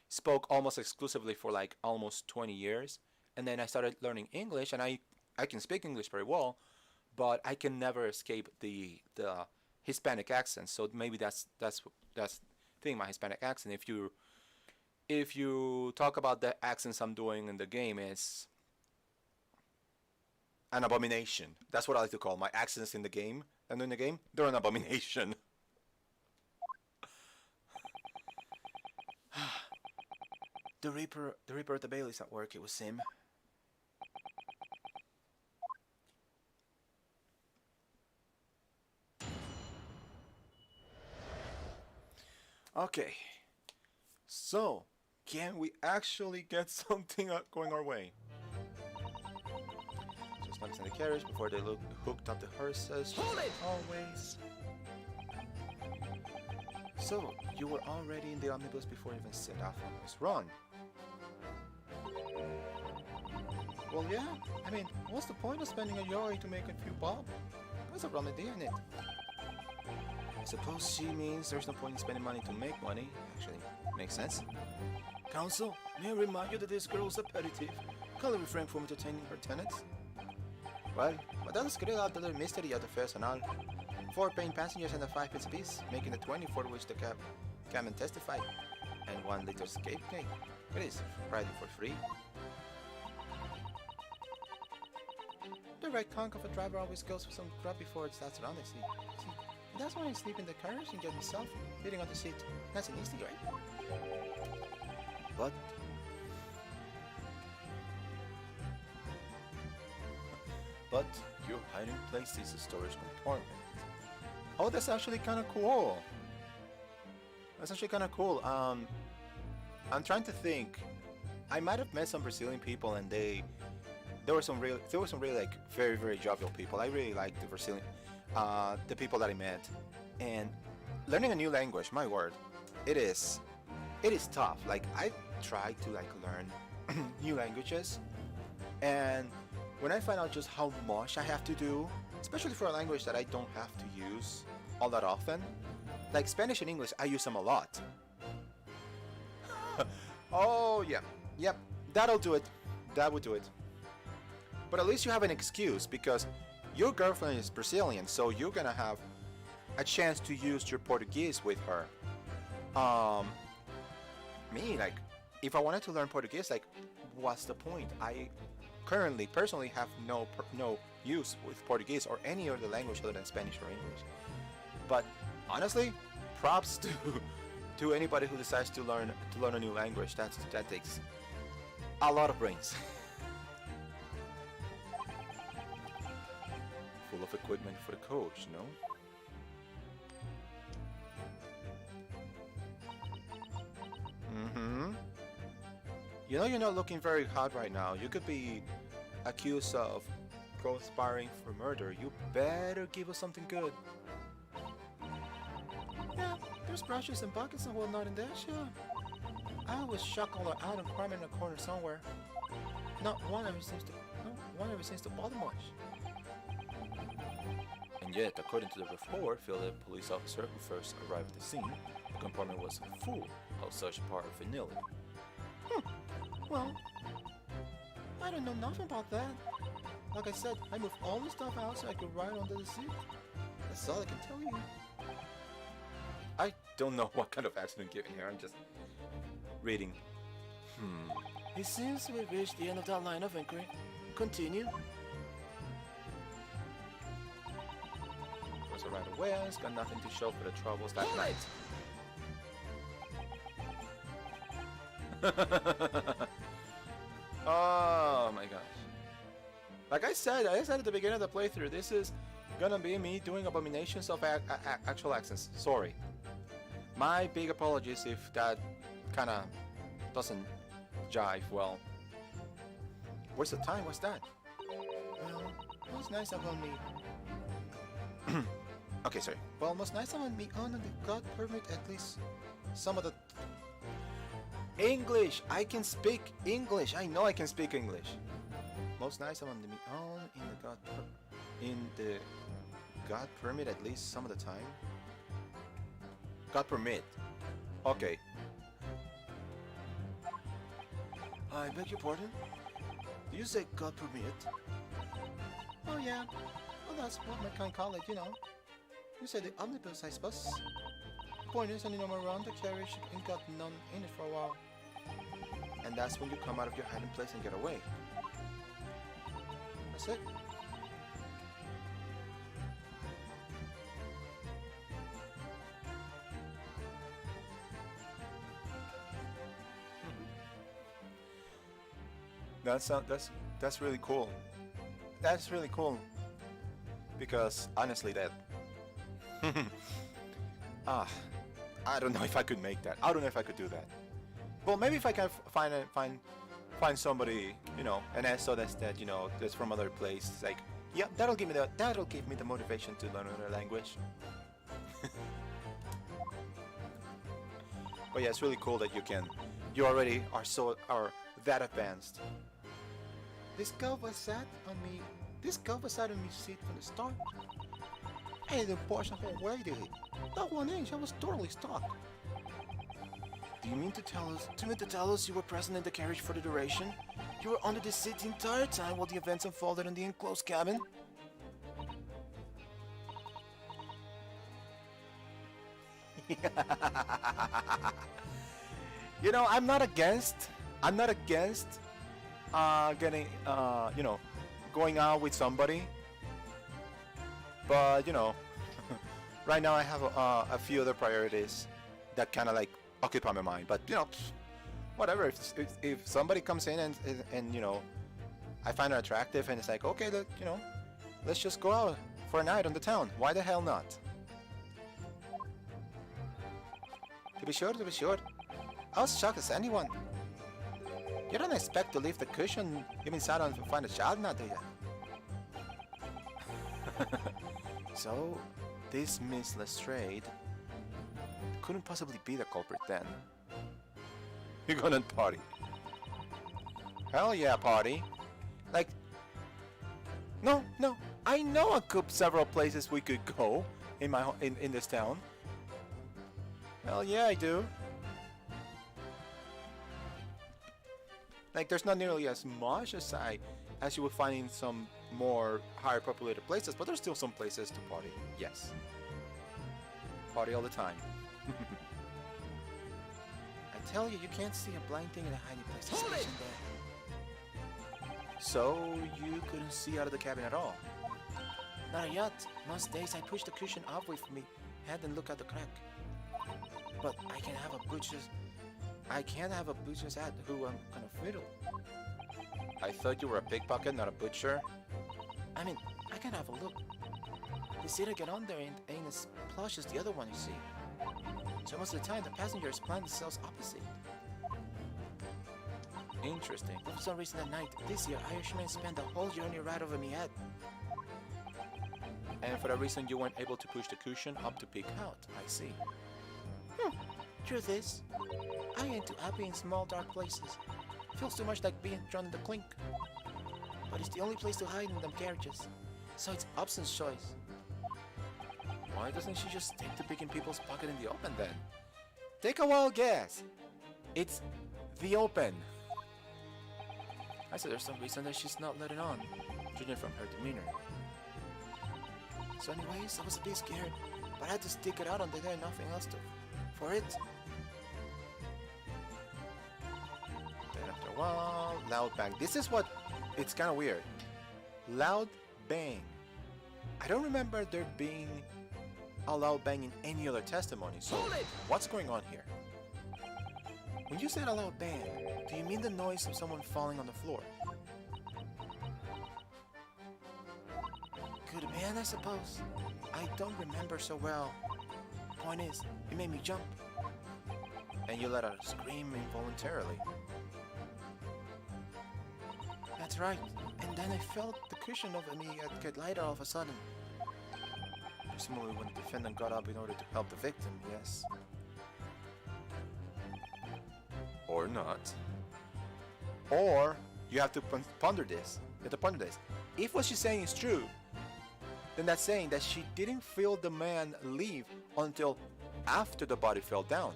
spoke almost exclusively for like almost 20 years, and then I started learning English, and I can speak English very well, but I can never escape the Hispanic accent. So maybe that's thing, my Hispanic accent. If you talk about the accents I'm doing in the game, it's an abomination. That's what I like to call my accents in the game. And in the game, they're an abomination. The Reaper at the Bailey's at work. It was him. Okay. So, can we actually get something going our way? Just noticing the carriage before they hooked up the horses. Hold it! Always. So, you were already in the omnibus before you even set off on this run. Well, yeah. I mean, what's the point of spending a yoi to make a few bob? There's a rum idea in it. I suppose she means there's no point in spending money to make money. Actually, makes sense. Counsel, may I remind you that this girl's appetitive. Can't refrain from entertaining her tenants. Well, Madalas create the little mystery of the personal. 4 paying passengers and a 5 pence apiece, making the 20 for which the cabman testified. And 1 liter escape cake. It is riding for free. The right conk of a driver always goes for some grub before it starts around, see. That's why I sleep in the carriage and get myself sitting on the seat. That's an easy, right? But your hiding place is a storage compartment. Oh, that's actually kind of cool. That's actually kind of cool. I'm trying to think. I might have met some Brazilian people, and there were some really like very, very jovial people. I really liked the Brazilian, the people that I met. And learning a new language, my word, it is tough. Like, I try to like learn new languages, and when I find out just how much I have to do, especially for a language that I don't have to use all that often, like Spanish and English, I use them a lot. Oh yeah, yep, that'll do it. That would do it. But at least you have an excuse, because your girlfriend is Brazilian, so you're gonna have a chance to use your Portuguese with her. Me, like, if I wanted to learn Portuguese, like, what's the point? I currently, personally, have no use with Portuguese or any other language other than Spanish or English. But honestly, props to anybody who decides to learn a new language. That takes a lot of brains. Full of equipment for the coach, no? You know you're not looking very hot right now. You could be accused of conspiring for murder. You better give us something good. Yeah, there's brushes and buckets and whatnot in there, sure. I always chuck all out and cram in a corner somewhere. Not one ever seems to bother much. And yet, according to the report, the police officer who first arrived at the scene, the compartment was full of such paraphernalia. Well, I don't know nothing about that. Like I said, I moved all the stuff out so I could ride under the seat. That's all I can tell you. I don't know what kind of accident given here. I'm just reading. It seems we've reached the end of that line of inquiry. Continue. Was right away. It's got nothing to show for the troubles that night. Oh my gosh. Like I said at the beginning of the playthrough, this is gonna be me doing abominations of actual accents. Sorry. My big apologies if that kinda doesn't jive well. Where's the time? What's that? Well, it was nice of me. Okay, sorry. Well, most nice of me on the God permit at least some of the English. I can speak English. I know I can speak English. Most nice of me on in the God permit at least some of the time. God permit. Okay. I beg your pardon? Do you say God permit? Oh yeah. Well, that's what my kind call it, you know. You said the omnibus, I suppose. Point is, sending them around the carriage ain't got none in it for a while. And that's when you come out of your hiding place and get away. That's it. That's really cool. That's really cool. Because honestly, that I don't know if I could make that. I don't know if I could do that. Well, maybe if I can find somebody, you know, an SO that's you know, that's from other place. Like, yeah, that'll give me the motivation to learn another language. But yeah, it's really cool that you already are that advanced. This girl was sat on me. This girl was sat on me seat from the start. I didn't push the whole way, did it? That 1 inch, I was totally stuck. Do you mean to tell us you were present in the carriage for the duration? You were under the seat the entire time while the events unfolded in the enclosed cabin? You know, I'm not against getting you know, going out with somebody, but you know, right now I have a few other priorities that kind of like occupy my mind. But you know, whatever. If somebody comes in and you know, I find her attractive and it's like, okay, look, you know, let's just go out for a night on the town. Why the hell not? To be sure. I was shocked as anyone. You don't expect to leave the cushion even sat on to find a child now, do you? So, this Miss Lestrade couldn't possibly be the culprit then. You're gonna party. Hell yeah, party. Like, no, I know several places we could go in in this town. Hell yeah, I do. Like, there's not nearly as much as you would find in some more higher populated places, but there's still some places to party. Yes. Party all the time. I tell you, you can't see a blind thing in a hiding place. Hold it! So, you couldn't see out of the cabin at all? Not yet. Most days I push the cushion up with me head and look at the crack. But I can't have a butcher's hat who I'm gonna fiddle. I thought you were a pickpocket, not a butcher. I mean, I can have a look. The seat I get on there ain't as plush as the other one, you see. So most of the time, the passengers plan themselves opposite. Interesting. But for some reason at night, this year, Irishmen spent the whole journey right over me head. And for that reason, you weren't able to push the cushion up to peek out, I see. Truth is, I ain't too happy in small dark places. Feels too much like being drawn in the clink. But it's the only place to hide in them carriages, so it's Upson's choice. Why doesn't she just take the pig in people's pocket in the open then? Take a wild guess. It's the open. I said there's some reason that she's not letting on, judging from her demeanor. So anyways, I was a bit scared, but I had to stick it out on the day, nothing else for it. Then after a while, loud bang. This is what, it's kind of weird. Loud bang. I don't remember there being a loud bang in any other testimony, so what's going on here? When you said a loud bang, do you mean the noise of someone falling on the floor? Could have been, I suppose. I don't remember so well. Point is, it made me jump. And you let out a scream involuntarily. That's right. And then I felt the cushion over me get lighter all of a sudden. Presumably when the defendant got up in order to help the victim, yes. Or not. Or you have to ponder this. You have to ponder this. If what she's saying is true, then that's saying that she didn't feel the man leave until after the body fell down.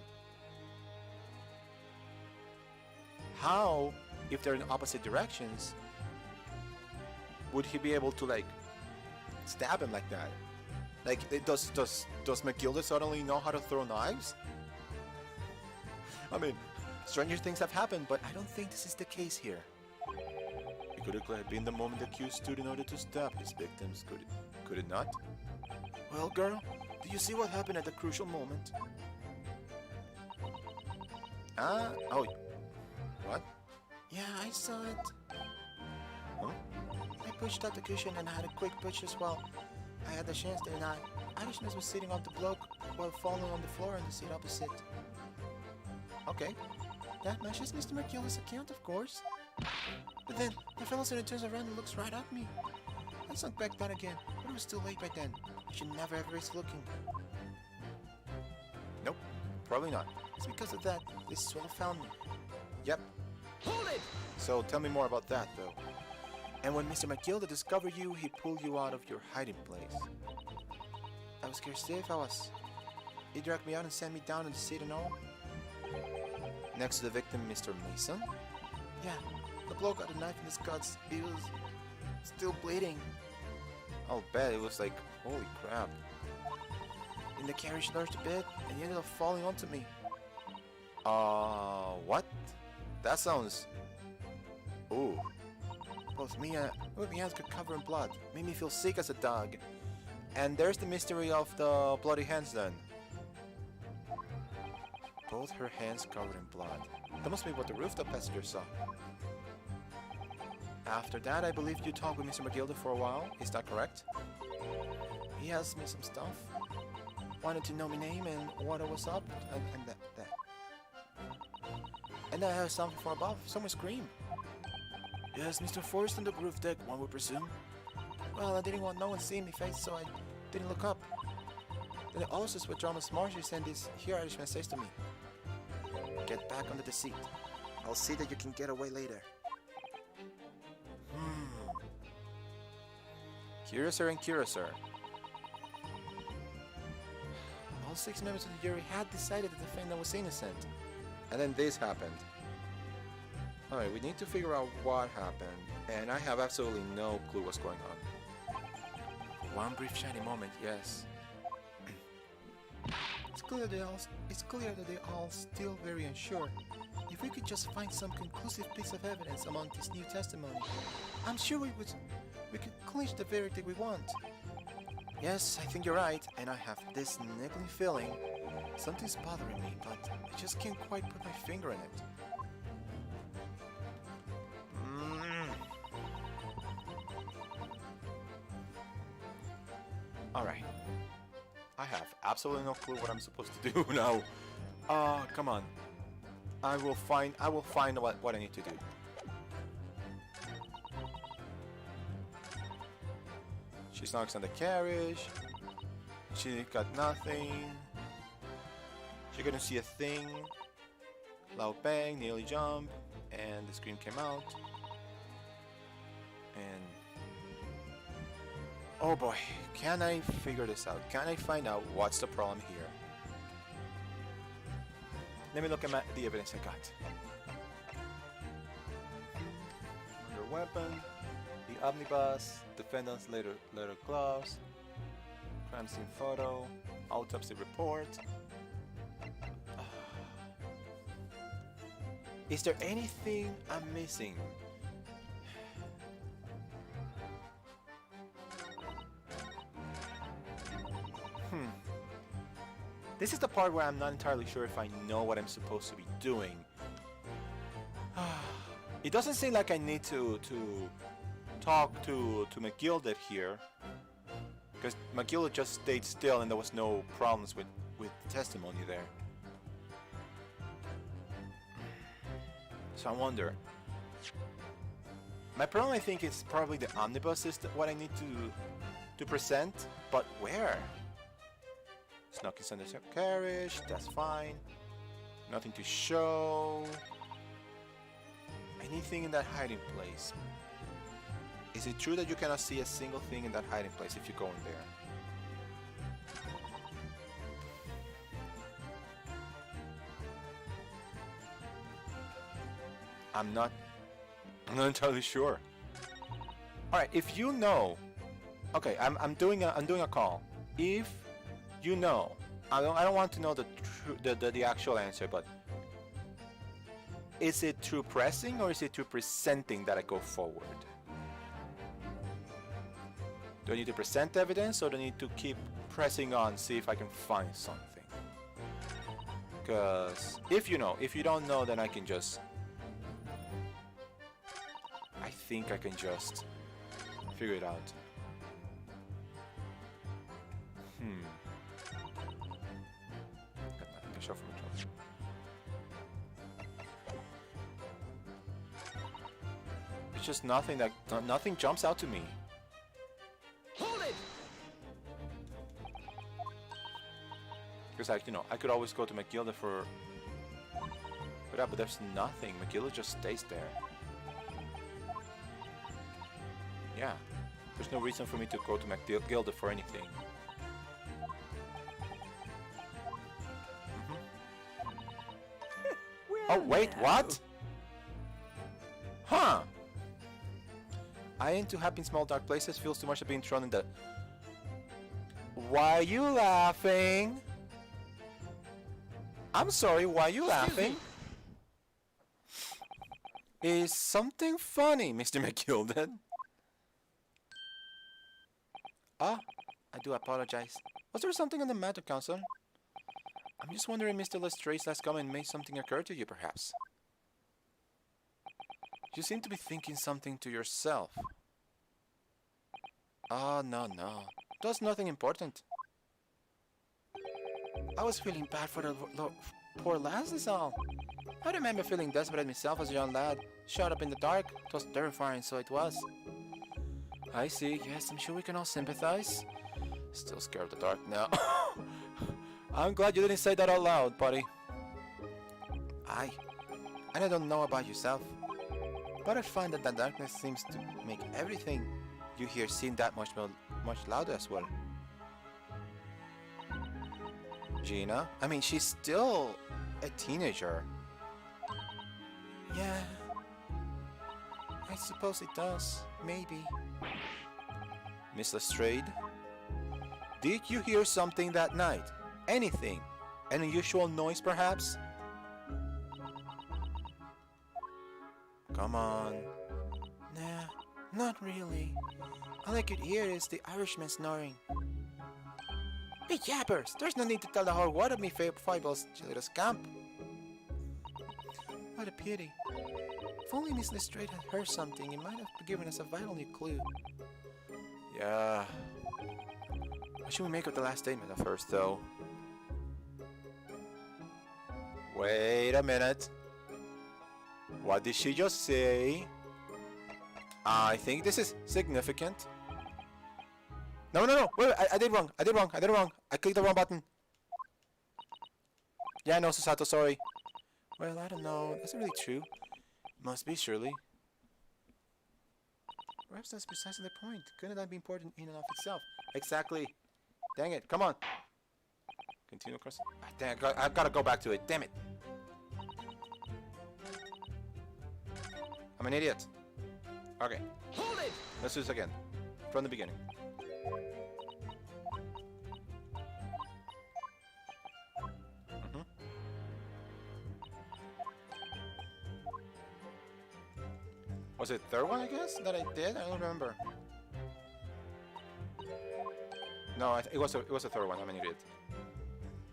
How, if they're in opposite directions, would he be able to like stab him like that? Like, does McGilda suddenly know how to throw knives? I mean, stranger things have happened, but I don't think this is the case here. It could have been the moment the accused stood in order to stab his victims, could it not? Well, girl, do you see what happened at the crucial moment? Oh, what? Yeah, I saw it. Huh? I pushed out the cushion and I had a quick push as well. I had the chance, didn't I? Irishman was sitting on the bloke while falling on the floor in the seat opposite. Okay. That matches Mr. McGill's account, of course. But then, the fellow suddenly turns around and looks right at me. I sunk back down again, but it was too late by then. I should never have risked looking. Nope, probably not. It's because of that, this swell found me. Yep. Hold it! So tell me more about that, though. And when Mr. McGilda discovered you, he pulled you out of your hiding place. I was scared stiff, I was. He dragged me out and sent me down in the seat and all. Next to the victim, Mr. Mason? Yeah, the bloke got a knife in his guts. He was still bleeding. I'll bet it was like, holy crap. And the carriage lurched a bit, and he ended up falling onto me. What? That sounds... Ooh. Both me and my hands could cover in blood. Made me feel sick as a dog. And there's the mystery of the bloody hands then. Both her hands covered in blood. That must be what the rooftop passenger saw. After that, I believe you talked with Mr. McGilda for a while. Is that correct? He asked me some stuff. Wanted to know my name and what I was up and that. And then I heard something from above. Someone scream. Yes, Mr. Forrest on the roof deck, one would presume. Well, I didn't want no one seeing me face, so I didn't look up. Then the officers with Drama's Marshals and this here Irishman says to me, get back under the seat. I'll see that you can get away later. Curiouser and curiouser. All 6 members of the jury had decided the defendant was innocent. And then this happened. Alright, we need to figure out what happened, and I have absolutely no clue what's going on. For one brief shiny moment, yes. It's clear that they're all still very unsure. If we could just find some conclusive piece of evidence among this new testimony, I'm sure we could clinch the verdict that we want. Yes, I think you're right, and I have this niggling feeling something's bothering me, but I just can't quite put my finger in it. Alright. I have absolutely no clue what I'm supposed to do now. Come on. I will find what I need to do. She knocks on the carriage. She got nothing. She couldn't see a thing. Loud bang, nearly jump, and the scream came out. And Oh boy, can I figure this out? Can I find out what's the problem here? Let me look at the evidence I got. Your weapon, the omnibus, defendant's letter gloves, crime scene photo, autopsy report. Is there anything I'm missing? This is the part where I'm not entirely sure if I know what I'm supposed to be doing. It doesn't seem like I need to talk to McGilded here, because McGilded just stayed still and there was no problems with testimony there. So I wonder. My problem, I think, is probably the omnibus is what I need to present, but where? Snuck inside the carriage, that's fine. Nothing to show. Anything in that hiding place? Is it true that you cannot see a single thing in that hiding place if you go in there? I'm not entirely sure. All right, if you know, okay, I'm doing a call. If you know, I don't want to know the actual answer, but is it through pressing or is it through presenting that I go forward? Do I need to present evidence or do I need to keep pressing on, see if I can find something? Because if you don't know, then I can just, I think I can just figure it out. Got nothing to show for myself. It's just nothing nothing jumps out to me. Hold it! Because I could always go to McGilded for that, but there's nothing. McGilded just stays there. Yeah, there's no reason for me to go to McGilded for anything. Oh wait, what? Huh? I ain't too happy in small dark places. Feels too much of being thrown in the... Why are you laughing? I'm sorry, why are you laughing? Is something funny, Mr. McGilded? Ah, I do apologize. Was there something on the matter, Counselor? I'm just wondering, Mr. Lestrange's last comment made something occur to you, perhaps. You seem to be thinking something to yourself. Oh, no. That's nothing important. I was feeling bad for the poor lass is all. I remember feeling desperate myself as a young lad. Shot up in the dark. It was terrifying, so it was. I see. Yes, I'm sure we can all sympathize. Still scared of the dark now. I'm glad you didn't say that out loud, buddy. And I don't know about yourself, but I find that the darkness seems to make everything you hear seem that much louder as well. Gina? I mean, she's still a teenager. Yeah, I suppose it does. Maybe. Miss Lestrade? Did you hear something that night? Anything? An unusual noise, perhaps? Come on. Nah, not really. All I could hear is the Irishman snoring. Hey, yappers! There's no need to tell the whole world of me foibles, you little scamp. What a pity. If only Miss Lestrade had heard something, it might have given us a vital new clue. Yeah. What should we make of the last statement of hers, though? Wait a minute. What did she just say? I think this is significant. No. Wait, I did wrong. I clicked the wrong button. Yeah, no, Susato, sorry. Well, I don't know. Is it really true? Must be, surely. Perhaps that's precisely the point. Couldn't that be important in and of itself? Exactly. Dang it. Come on. Continue across. Ah, dang, I've got to go back to it. Damn it. I'm an idiot. Okay. Hold it! Let's do this again. From the beginning. Was it third one, I guess, that I did? I don't remember. No, it was a third one. I'm an idiot.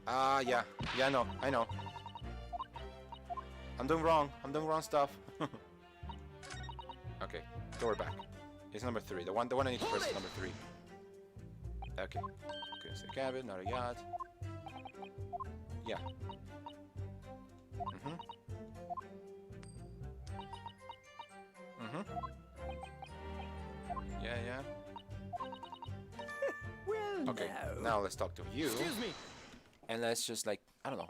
Yeah. Yeah, I know. I'm doing wrong. I'm doing wrong stuff. Okay, so we're back. It's number 3. The one I need to press is number 3. Okay. Okay, so cabin, not a yacht. Yeah. Yeah. Well, Okay, no. now let's talk to you. Excuse me. And let's just like, I don't know.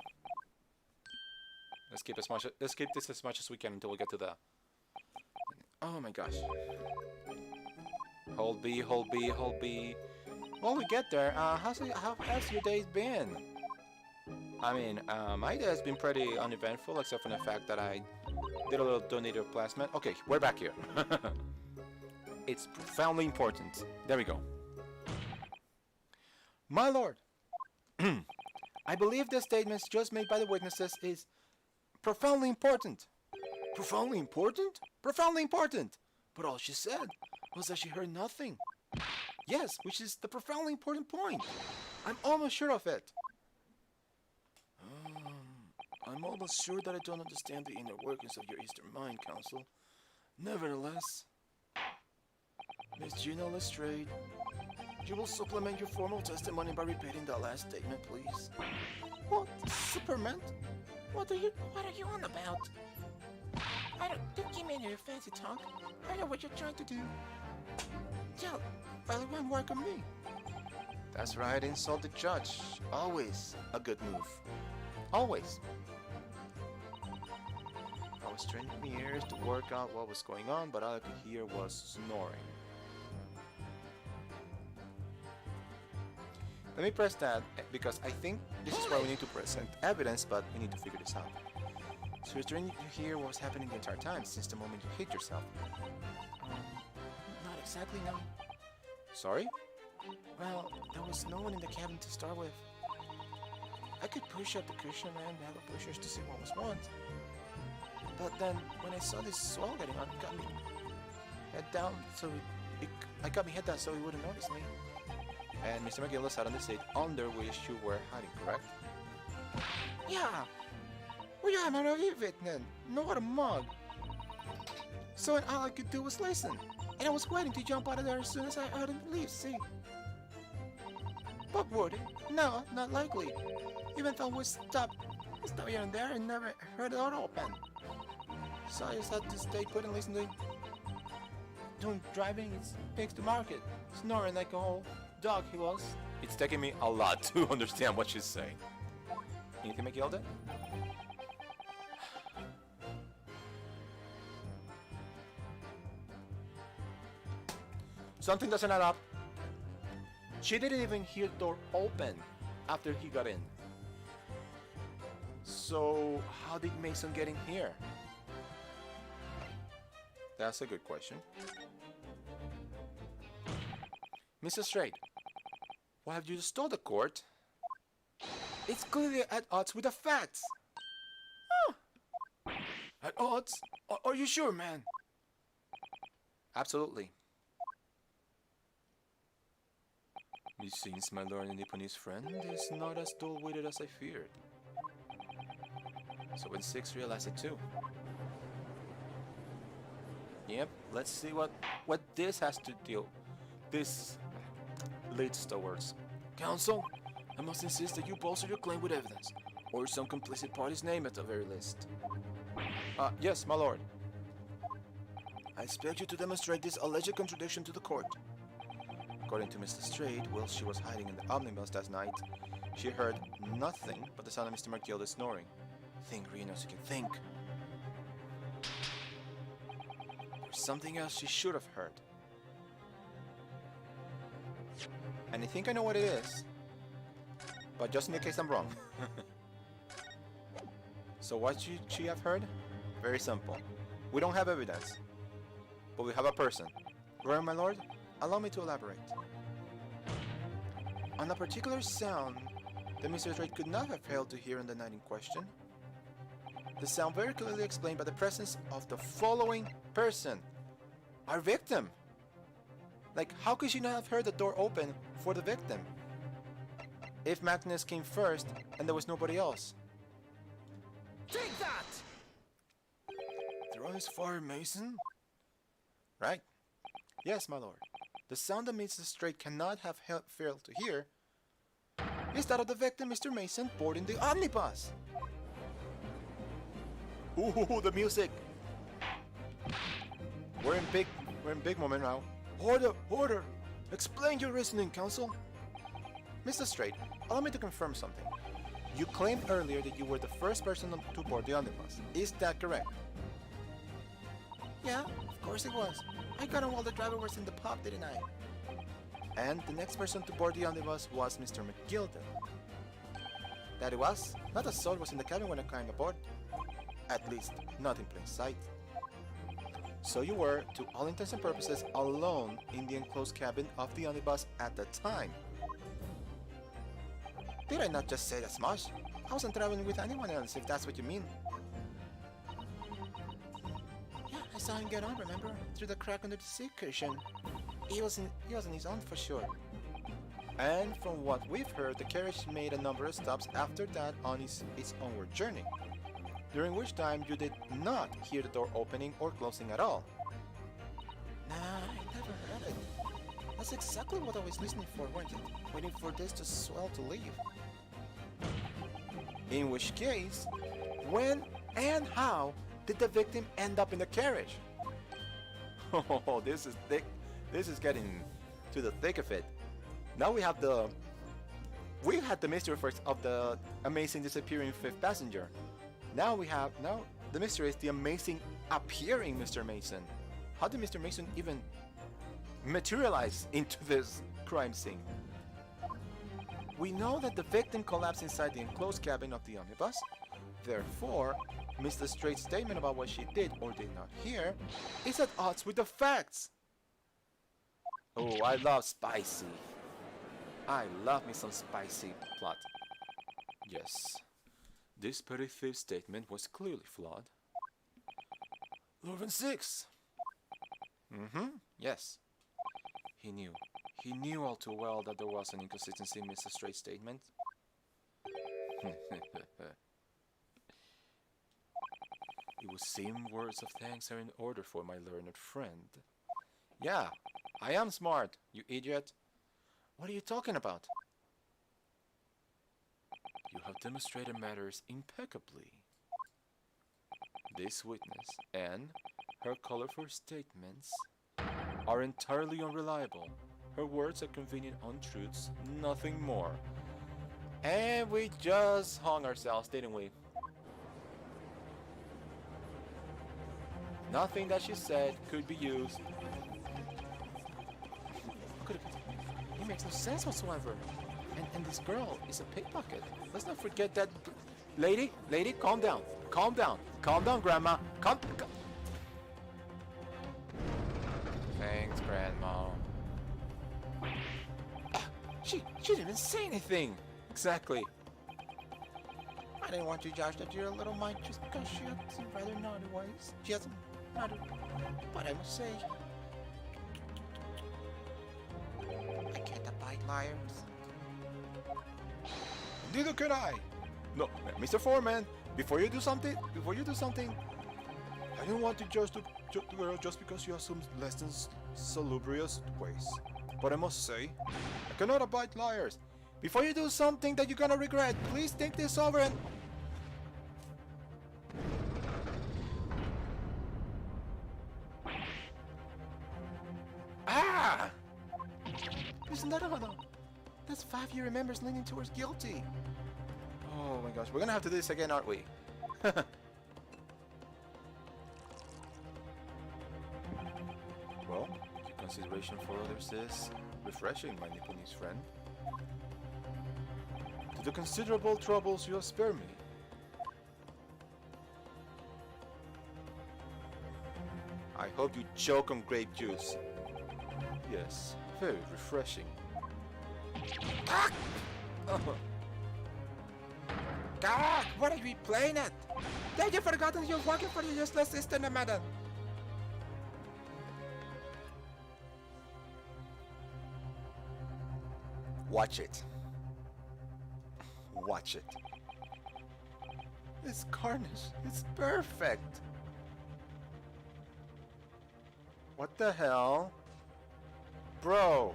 Let's keep this as much as we can until we get to the. Oh my gosh. Hold B, hold B, hold B. Well, we get there. How has your day been? I mean, my day has been pretty uneventful, except for the fact that I did a little donator plasma. Okay, we're back here. It's profoundly important. There we go. My lord, I believe the statements just made by the witnesses is profoundly important. Profoundly important? Profoundly important! But all she said was that she heard nothing. Yes, which is the profoundly important point. I'm almost sure of it. I'm almost sure that I don't understand the inner workings of your Eastern mind, Council. Nevertheless, Miss Gina Lestrade, you will supplement your formal testimony by repeating that last statement, please. What? Superman? What are you on about? Don't give me any fancy talk. I know what you're trying to do. Yeah, well, it won't work on me. That's right, insult the judge. Always a good move. Always. I was straining my ears to work out what was going on, but all I could hear was snoring. Let me press that because I think this is why we need to present evidence, but we need to figure this out. So you're trying to hear what was happening the entire time since the moment you hit yourself? Not exactly, no. Sorry? Well, there was no one in the cabin to start with. I could push up the cushion and have the pushers to see what was what. But then, when I saw this swell getting on, it got me head down, so I got me head down so he wouldn't notice me. And Mr. McGill sat on the seat under which you were hiding, correct? Yeah! Well, yeah, I'm not even then. No, what a mug. So all I could do was listen. And I was waiting to jump out of there as soon as I heard him leave, see? But would it? No, not likely. Even though we stopped here and there and never heard the door open. So I just had to stay put and listen to doing driving his pigs to market, snoring like a whole dog he was. It's taking me a lot to understand what she's saying. Anything make you all that? Something doesn't add up. She didn't even hear the door open after he got in. So how did Mason get in here? That's a good question. Mrs. Straight, why have you just told the court? It's clearly at odds with the facts. Oh. At odds? Are you sure, man? Absolutely. It seems my lord and Nipponese friend is not as dull-witted as I feared. So when Six realized it too. Yep, let's see what this has to deal. This leads towards. Counsel, I must insist that you bolster your claim with evidence, or some complicit party's name at the very least. Yes, my lord. I expect you to demonstrate this alleged contradiction to the court. According to Mr. Straight, while she was hiding in the omnibus that night, she heard nothing but the sound of Mr. McGill snoring. Think, Reno, as you can think. There's something else she should have heard. And I think I know what it is. But just in the case I'm wrong. So what should she have heard? Very simple. We don't have evidence. But we have a person. Where, my lord? Allow me to elaborate. On a particular sound that Mr. Drake could not have failed to hear on the night in question. The sound very clearly explained by the presence of the following person. Our victim. Like, how could she not have heard the door open for the victim? If Magnus came first and there was nobody else. Take that! Throw his fire, Mason? Right. Yes, my lord. The sound that Mr. Straight cannot have failed to hear is that of the victim, Mr. Mason, boarding the omnibus. Ooh, the music. We're in big moment now. Order, order. Explain your reasoning, counsel. Mr. Straight, allow me to confirm something. You claimed earlier that you were the first person to board the omnibus. Is that correct? Yeah, of course it was. I got on while the driver was in the pub, didn't I? And the next person to board the omnibus was Mr. McGilden. That it was? Not a soul was in the cabin when I climbed aboard. At least, not in plain sight. So you were, to all intents and purposes, alone in the enclosed cabin of the omnibus at the time. Did I not just say as much? I wasn't traveling with anyone else, if that's what you mean. Yeah, I saw him get on, remember? Through the crack under the seat cushion. He was on his own for sure. And from what we've heard, the carriage made a number of stops after that on its onward journey. During which time you did not hear the door opening or closing at all. Nah, I never heard it. That's exactly what I was listening for, weren't it? Waiting for this to swell to leave. In which case, when and how did the victim end up in the carriage? Oh, this is thick. This is getting to the thick of it. Now we had the mystery first of the amazing disappearing fifth passenger. Now the mystery is the amazing appearing Mr. Mason. How did Mr. Mason even materialize into this crime scene? We know that the victim collapsed inside the enclosed cabin of the omnibus. Therefore, Mr. Straight's statement about what she did or did not hear is at odds with the facts. Oh, I love spicy. I love me some spicy plot. Yes. This petty thief statement was clearly flawed. Leuven 6. Yes. He knew all too well that there was an inconsistency in Mr. Straight's statement. It would seem words of thanks are in order for my learned friend. Yeah, I am smart, you idiot. What are you talking about? You have demonstrated matters impeccably. This witness and her colorful statements are entirely unreliable. Her words are convenient untruths, nothing more. And we just hung ourselves, didn't we? Nothing that she said could be used. It makes no sense whatsoever. And this girl is a pickpocket. Let's not forget that. Lady, calm down. Calm down, Grandma. Calm. Thanks, Grandma. She didn't even say anything. Exactly. I didn't want to judge that dear little mite just because she had some rather naughty ways. She has some naughty, but I must say, I can't abide liars. Neither can I. No, Mr. Foreman, before you do something, I don't want to judge the girl just because she has some less than salubrious ways. But I must say, I cannot abide liars. Before you do something that you're gonna regret, please think this over and... Ah! Isn't that another? That's 5 he remembers leaning towards guilty. Oh my gosh, we're gonna have to do this again, aren't we? Well, your consideration for others is refreshing, my Nipponese friend. To the considerable troubles you have spared me. I hope you choke on grape juice. Yes, very refreshing. Ah! God, what are we playing at? Have you forgotten you're working for your useless sister, no matter? Watch it. Watch it. This carnage is perfect. What the hell? Bro.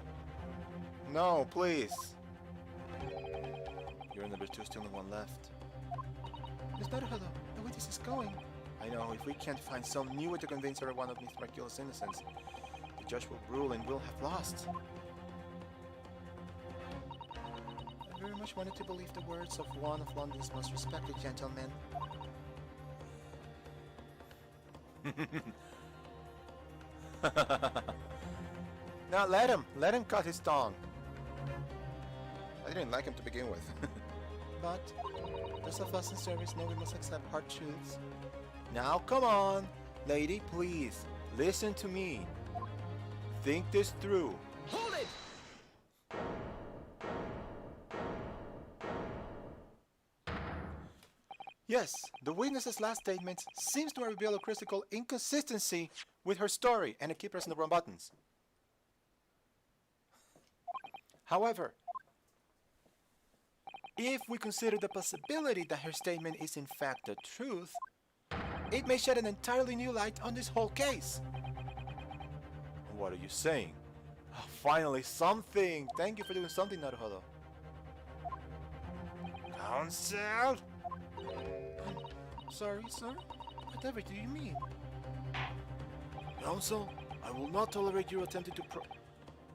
No, please. You're number 2, still only one left. It's not how the way this is going. I know, if we can't find some new way to convince everyone of Mr. Markiel's innocence, the judge will rule and we'll have lost. I very much wanted to believe the words of one of London's most respected gentlemen. Now let him cut his tongue. I didn't like him to begin with. But those of us in service know we must accept hard truths. Now come on, lady, please, listen to me. Think this through. Hold it! Yes, the witness's last statement seems to reveal a critical inconsistency with her story, and it keeps pressing the wrong buttons. However, if we consider the possibility that her statement is in fact the truth, it may shed an entirely new light on this whole case. What are you saying? Oh, finally, something! Thank you for doing something, Naruhodo. Counsel? Sorry, sir? Whatever do you mean? Counsel, I will not tolerate you attempting to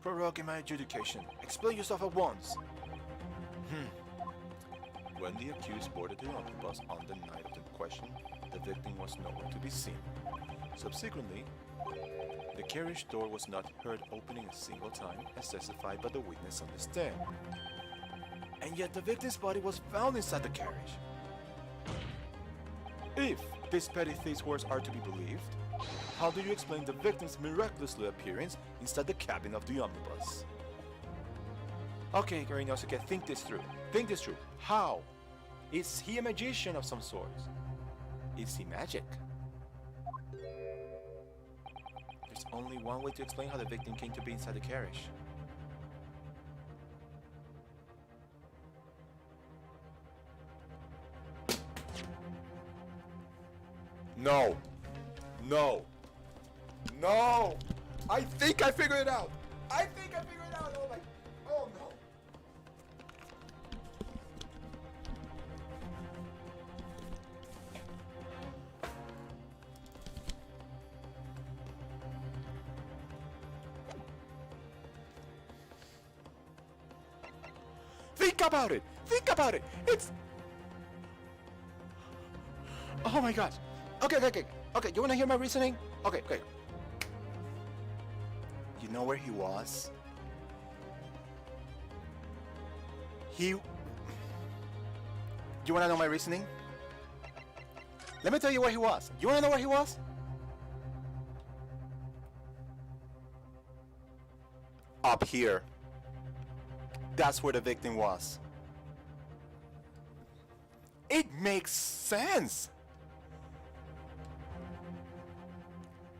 prorogue in my adjudication. Explain yourself at once. When the accused boarded the omnibus on the night of the question, the victim was nowhere to be seen. Subsequently, the carriage door was not heard opening a single time, as testified by the witness on the stand. And yet the victim's body was found inside the carriage. If these petty thief's words are to be believed, how do you explain the victim's miraculous appearance inside the cabin of the omnibus? Okay, Garinosuke, think this through. Think this through. How? Is he a magician of some sort? Is he magic? There's only one way to explain how the victim came to be inside the carriage. No. No. No! I think I figured it out! I think I figured it out! Oh my... Oh no! Think about it! Think about it! It's... Oh my gosh! Okay, you wanna hear my reasoning? Okay. You know where he was? You wanna know my reasoning? Let me tell you where he was. You wanna know where he was? Up here. That's where the victim was. It makes sense!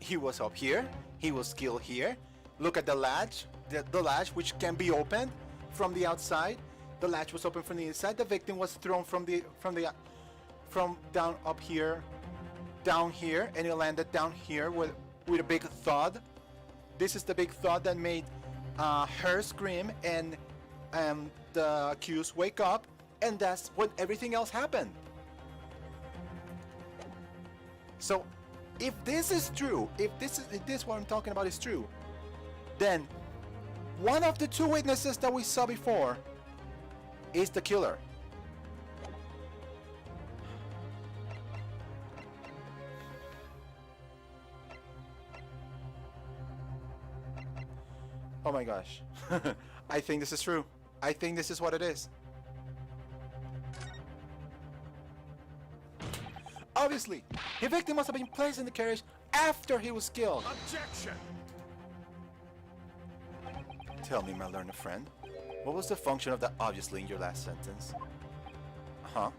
He was up here, he was killed here. Look at the latch, the latch which can be opened from the outside. The latch was open from the inside. The victim was thrown from down up here, down here, and it landed down here with a big thud. This is the big thud that made her scream and the accused wake up, and that's when everything else happened. So, if this is true, if this what I'm talking about is true, then one of the two witnesses that we saw before is the killer. Oh my gosh. I think this is true. I think this is what it is. Obviously, the victim must have been placed in the carriage after he was killed. Objection! Tell me, my learned friend, what was the function of the obviously in your last sentence? Huh?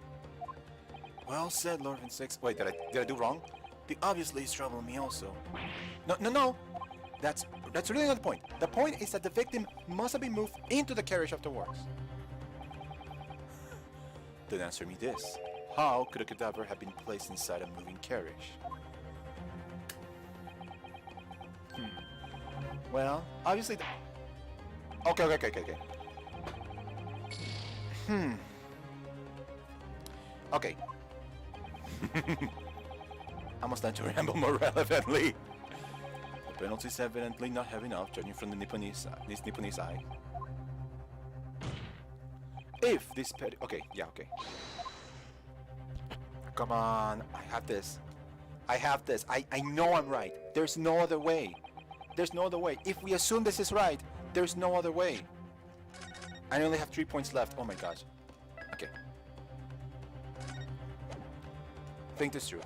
Well said, Lord Six. Wait, did I do wrong? The obviously is troubling me also. No. That's really not the point. The point is that the victim must have been moved into the carriage afterwards. Then answer me this. How could a cadaver have been placed inside a moving carriage? Well, obviously Okay. Okay. I must learn to ramble more relevantly. The penalty is evidently not heavy enough, judging from the this Nipponese eye. If this okay. Come on, I have this. I know I'm right. There's no other way. If we assume this is right, there's no other way. I only have 3 points left. Oh my gosh. Okay. Think this through.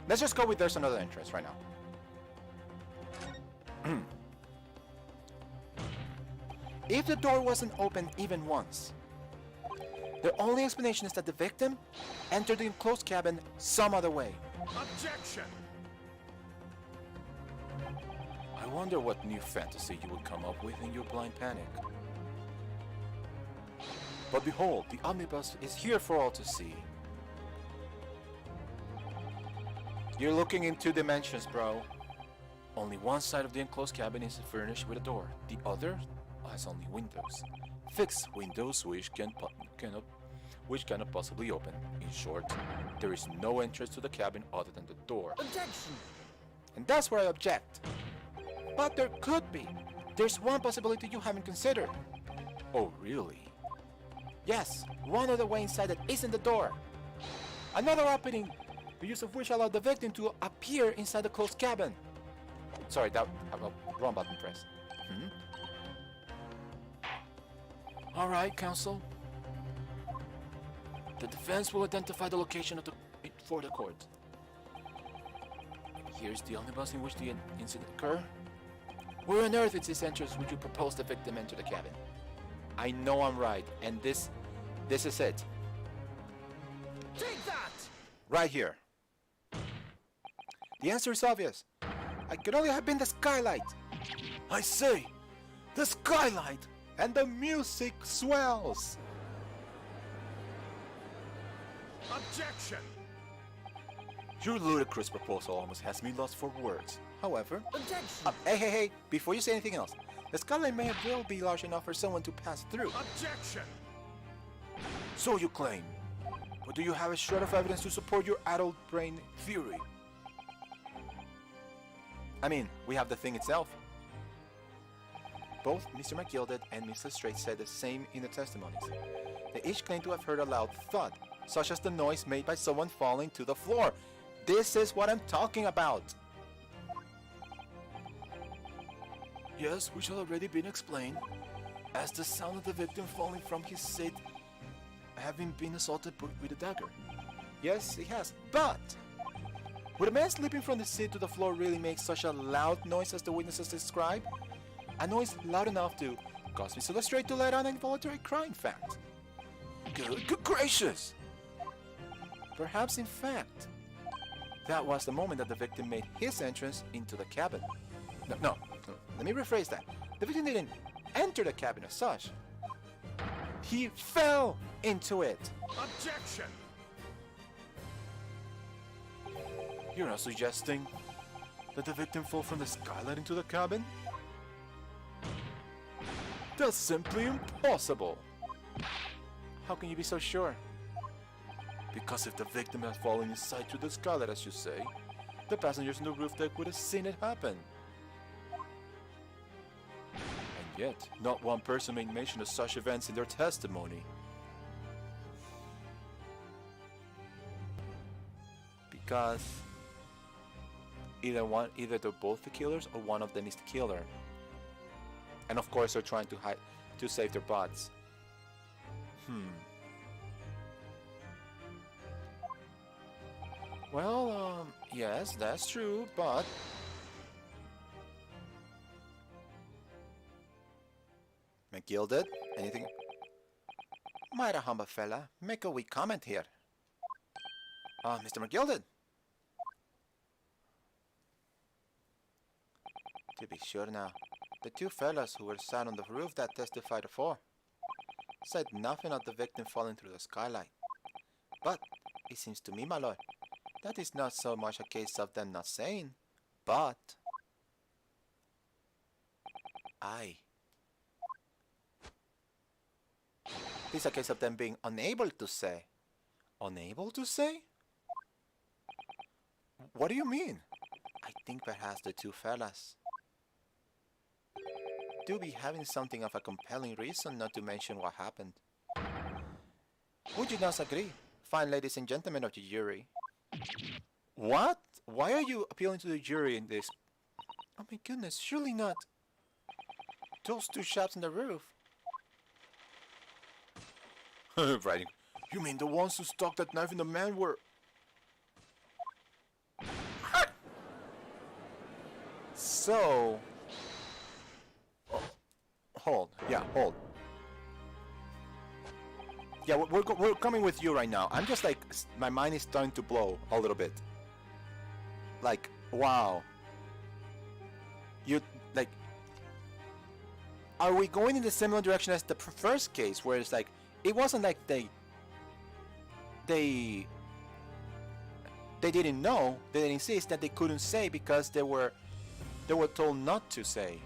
Let's just go with there's another entrance right now. If the door wasn't open even once, the only explanation is that the victim entered the enclosed cabin some other way. Objection! I wonder what new fantasy you would come up with in your blind panic. But behold, the omnibus is here for all to see. You're looking in 2 dimensions, bro. Only one side of the enclosed cabin is furnished with a door. The other has only windows. Fixed windows which cannot possibly open. In short, there is no entrance to the cabin other than the door. Objection! And that's where I object. But there could be. There's one possibility you haven't considered. Oh, really? Yes, one other way inside that isn't the door. Another opening, the use of which allowed the victim to appear inside the closed cabin. Sorry, that wrong button press. Alright, counsel. The defense will identify the location of for the court. Here's the omnibus in which the incident occurred. Where on earth is this entrance would you propose the victim enter the cabin? I know I'm right, and this is it. Take that! Right here. The answer is obvious. I could only have been the skylight. I say, the skylight, and the music swells. Objection! Your ludicrous proposal almost has me lost for words. However, Objection! Hey, before you say anything else, the skylight may well be large enough for someone to pass through. Objection! So you claim. But do you have a shred of evidence to support your adult brain theory? I mean, we have the thing itself. Both Mr. McGilded and Mr. Straight said the same in the testimonies. They each claim to have heard a loud thud, such as the noise made by someone falling to the floor. This is what I'm talking about. Yes, which had already been explained, as the sound of the victim falling from his seat having been assaulted with a dagger. Yes, it has, but would a man slipping from the seat to the floor really make such a loud noise as the witnesses describe? A noise loud enough to cause Mr. Lestrade to let out an involuntary cry, in fact. Good gracious! Perhaps, in fact, that was the moment that the victim made his entrance into the cabin. No, let me rephrase that. The victim didn't enter the cabin as such. He fell into it. Objection! You're not suggesting that the victim fell from the skylight into the cabin? That's simply impossible. How can you be so sure? Because if the victim had fallen inside through the skylight, as you say, the passengers on the roof deck would have seen it happen. And yet, not one person made mention of such events in their testimony. Because either they're both the killers or one of them is the killer. And of course they're trying to save their butts. Well, yes, that's true, but McGilded, anything? Mighty humble fella, make a wee comment here. Mr. McGilded. To be sure now, the two fellas who were sat on the roof that testified before said nothing of the victim falling through the skylight. But it seems to me, my lord, that is not so much a case of them not saying, but it's a case of them being unable to say. Unable to say? What do you mean? I think perhaps the two fellas do be having something of a compelling reason not to mention what happened. Would you not agree, fine ladies and gentlemen of the jury? What? Why are you appealing to the jury in this? Oh my goodness, surely not. Those two chaps on the roof. Right. You mean the ones who stuck that knife in the man were... So... Oh, hold. Yeah, hold. Yeah, we're coming with you right now. I'm just like... My mind is starting to blow a little bit. Like, wow. You... Like... Are we going in the similar direction as the first case, where it's like... It wasn't like they didn't know, they didn't see, it's that they couldn't say because they were told not to say.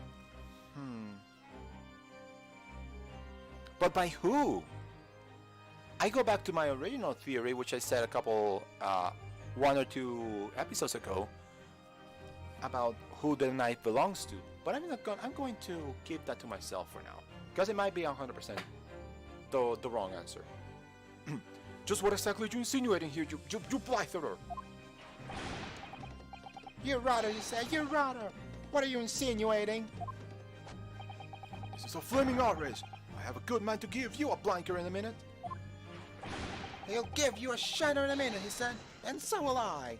But by who? I go back to my original theory, which I said a couple, one or two episodes ago, about who the knife belongs to. But I'm going to keep that to myself for now, because it might be 100% the wrong answer. Just what exactly are you insinuating here, you blitherer? You rotter, you say, you rotter. What are you insinuating? This is a flaming outrage. I have a good man to give you a blanker in a minute. He'll give you a shiner in a minute, he said, and so will I.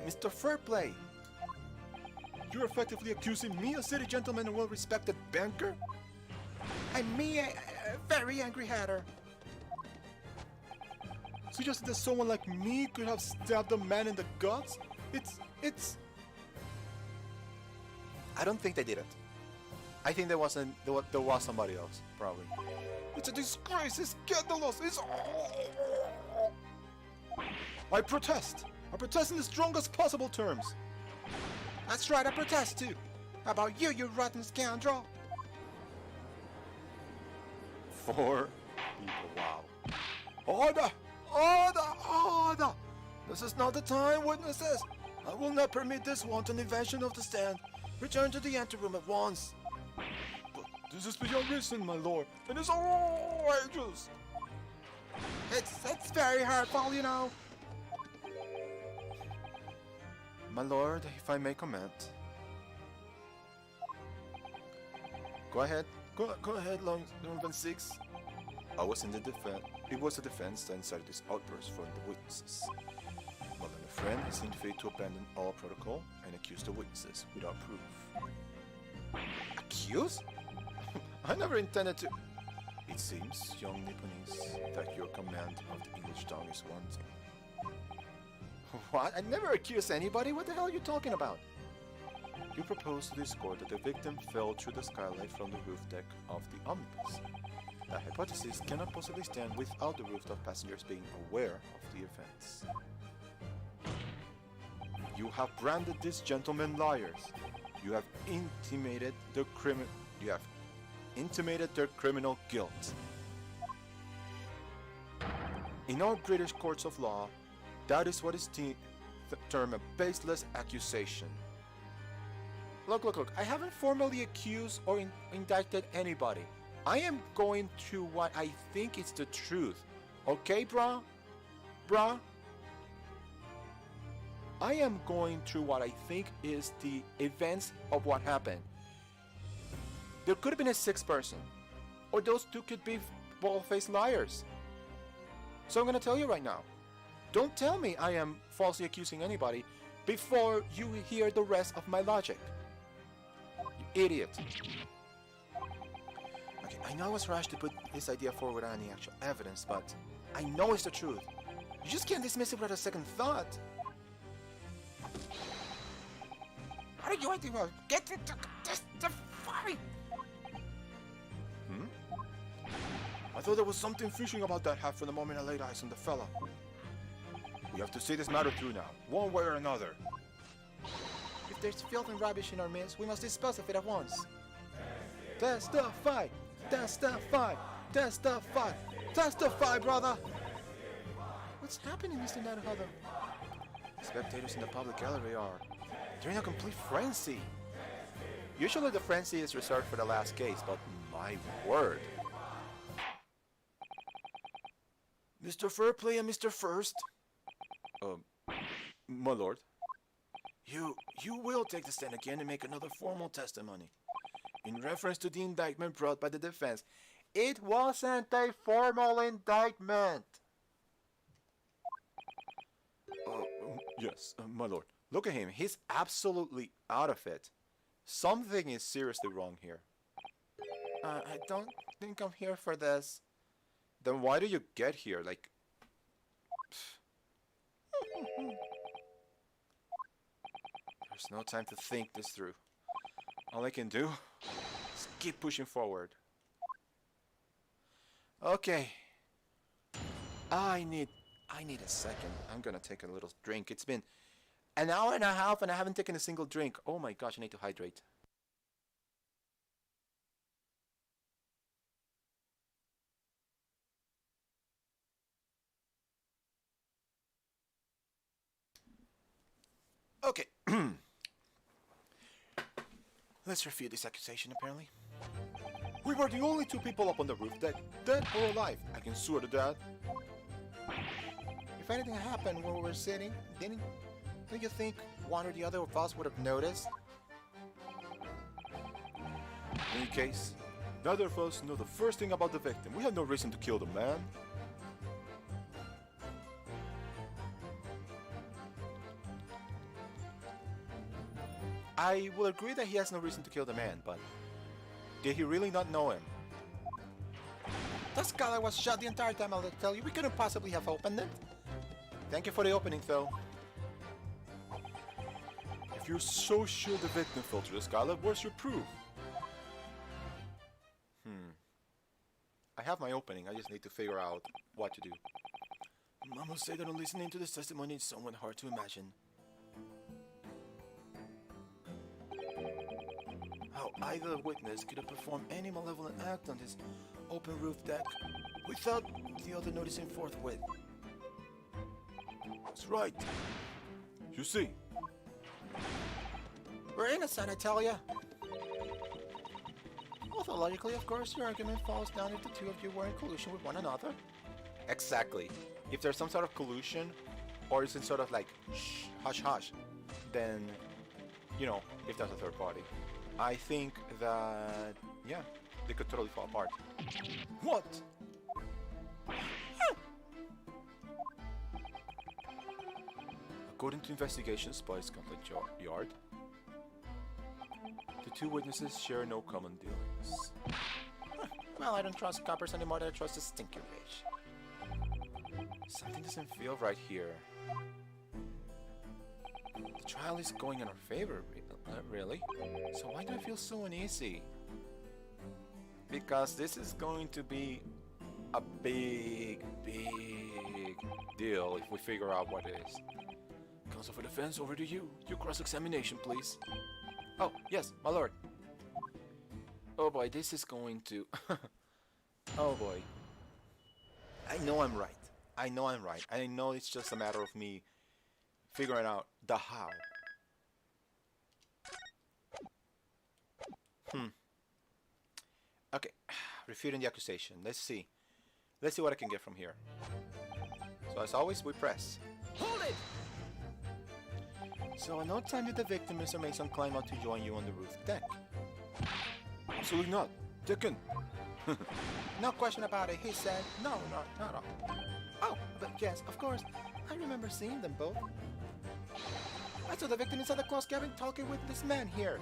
Mr. Fairplay, you're effectively accusing me, a city gentleman and well-respected banker? I'm me, a very angry hatter. Suggesting that someone like me could have stabbed a man in the guts? It's... I don't think they did it. I think there was somebody else, probably. It's a disgrace, it's scandalous, it's... I protest! I protest in the strongest possible terms! That's right, I protest too! How about you, you rotten scoundrel? 4 people, wow. Order! Order! Order! This is not the time, witnesses! I will not permit this wanton invasion of the stand. Return to the anteroom at once. But this is beyond reason, my lord, and it's outrageous! It's very hurtful, you know. My lord, if I may comment. Go ahead. Go ahead, Longman 6. I was in the defense. It was the defense that incited this outburst from the witnesses. Well, then a friend seemed free to abandon all protocol and accuse the witnesses without proof. Accuse? I never intended to. It seems, young Nipponese, that your command of the English tongue is wanting. What? I never accused anybody. What the hell are you talking about? You propose to this court that the victim fell through the skylight from the roof deck of the omnibus. That hypothesis cannot possibly stand without the rooftop passengers being aware of the events. You have branded these gentlemen liars. You have intimated their criminal guilt. In our British courts of law, that is what is termed a baseless accusation. Look, I haven't formally accused or indicted anybody. I am going to what I think is the truth. Okay, brah? I am going through what I think is the events of what happened. There could have been a sixth person, or those two could be bald-faced liars. So I'm going to tell you right now. Don't tell me I am falsely accusing anybody before you hear the rest of my logic. You idiot. Okay, I know I was rash to put this idea forward without any actual evidence, but I know it's the truth. You just can't dismiss it without a second thought. How did you want to get into this fight? I thought there was something fishy about that hat from the moment I laid eyes on the fella. We have to see this matter through now, one way or another. If there's filth and rubbish in our midst, we must dispose of it at once. Testify! Testify! Testify! Testify, brother! What's happening, Mr. Naruhodo? The spectators in the public gallery are... they're in a complete frenzy. Usually the frenzy is reserved for the last case, but my word. Mr. Fairplay and Mr. First. My lord. You will take the stand again and make another formal testimony. In reference to the indictment brought by the defense. It wasn't a formal indictment. Yes, my lord. Look at him. He's absolutely out of it. Something is seriously wrong here. I don't think I'm here for this. Then why do you get here? Like... There's no time to think this through. All I can do is keep pushing forward. Okay. I need a second. I'm gonna take a little drink. It's been an hour and a half and I haven't taken a single drink. Oh my gosh, I need to hydrate. Okay. Let's refute this accusation, apparently. We were the only two people up on the roof dead or alive. I can swear to that. If anything happened where we were sitting, don't you think one or the other of us would have noticed? In any case, neither of us know the first thing about the victim. We had no reason to kill the man. I will agree that he has no reason to kill the man, but did he really not know him? The scholar was shut the entire time, I'll tell you. We couldn't possibly have opened it. Thank you for the opening, though. If you're so sure the victim fell through the scholar, where's your proof? I have my opening, I just need to figure out what to do. I must say that on listening to this testimony, it's somewhat hard to imagine how either witness could have performed any malevolent act on this open roof deck without the other noticing forthwith. That's right. You see. We're innocent, I tell ya. Although logically, of course, your argument falls down if the two of you were in collusion with one another. Exactly. If there's some sort of collusion, or it's in sort of like, shh, hush hush, then, you know, if there's a third party. I think that, yeah, they could totally fall apart. What? According to investigations by Scotland Yard, the two witnesses share no common dealings. Well, I don't trust coppers anymore than I trust the stinky rich. Something doesn't feel right here. The trial is going in our favor, really? So why do I feel so uneasy? Because this is going to be a big deal if we figure out what it is. Counsel for defense, over to you. Your cross-examination, please. Oh, yes, my lord. Oh boy, this is going to... Oh boy. I know I'm right. I know I'm right. I know it's just a matter of me figuring out the how. Okay, refuting the accusation. Let's see. Let's see what I can get from here. So as always, we press. Hold it! So in no time did the victim, Mr. Mason, climb out to join you on the roof deck. Absolutely not. Chicken. No question about it, he said. No, not at all. Oh, but yes, of course. I remember seeing them both. I saw the victim inside the closed cabin talking with this man here.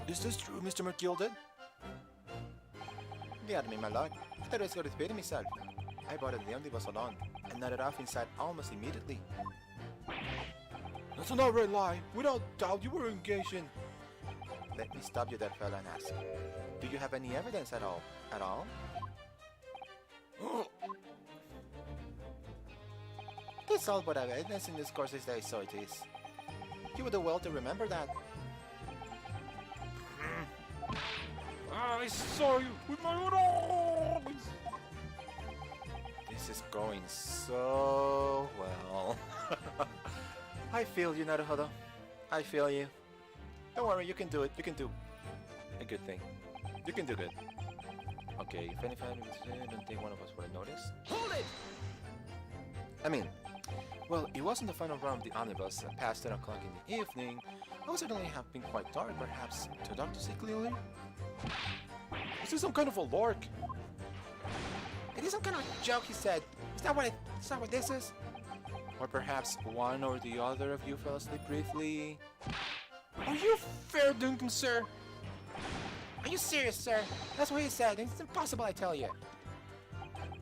Is this true, Mr. McGilded? Beyond me, my lord. I thought I was going to repeat myself. I boarded the omnibus alone and nodded off inside almost immediately. That's an outright lie. Without doubt, you were engaged in... Let me stop you there, fella, and ask. Do you have any evidence at all? At all? Oh, That's all but evidence in this course is that so it is. You would do well to remember that. I saw you with my own eyes. This is going so well. I feel you, Naruhodo. I feel you. Don't worry, you can do it. You can do a good thing. You can do good. Okay, if any fan don't think one of us would have noticed. Hold it! I mean, well, it wasn't the final round of the omnibus past 10 o'clock in the evening. I would certainly have been quite dark, perhaps too dark to see clearly. Is this some kind of a lark? It is some kind of joke, he said. Is that what this is? Or perhaps one or the other of you fell asleep briefly. Are you fair dinkum, sir? Are you serious, sir? That's what he said. It's impossible, I tell you.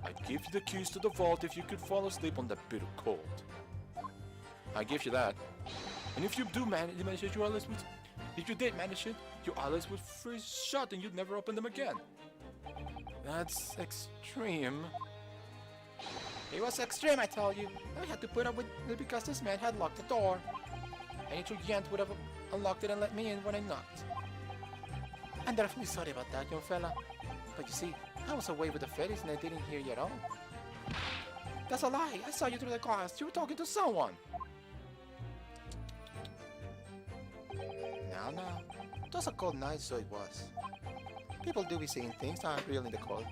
I'd give you the keys to the vault if you could fall asleep on that bitter cold. I give you that. And if you do manage it, your eyelids would... If you did manage it, your eyelids would freeze shut and you'd never open them again. That's extreme. It was extreme, I tell you. I had to put up with it because this man had locked the door. Any true Yant would have unlocked it and let me in when I knocked. I'm definitely sorry about that, young fella. But you see, I was away with the fairies and I didn't hear you at all. That's a lie. I saw you through the glass. You were talking to someone. Now. It was a cold night, so it was. People do be seeing things that aren't real in the cold.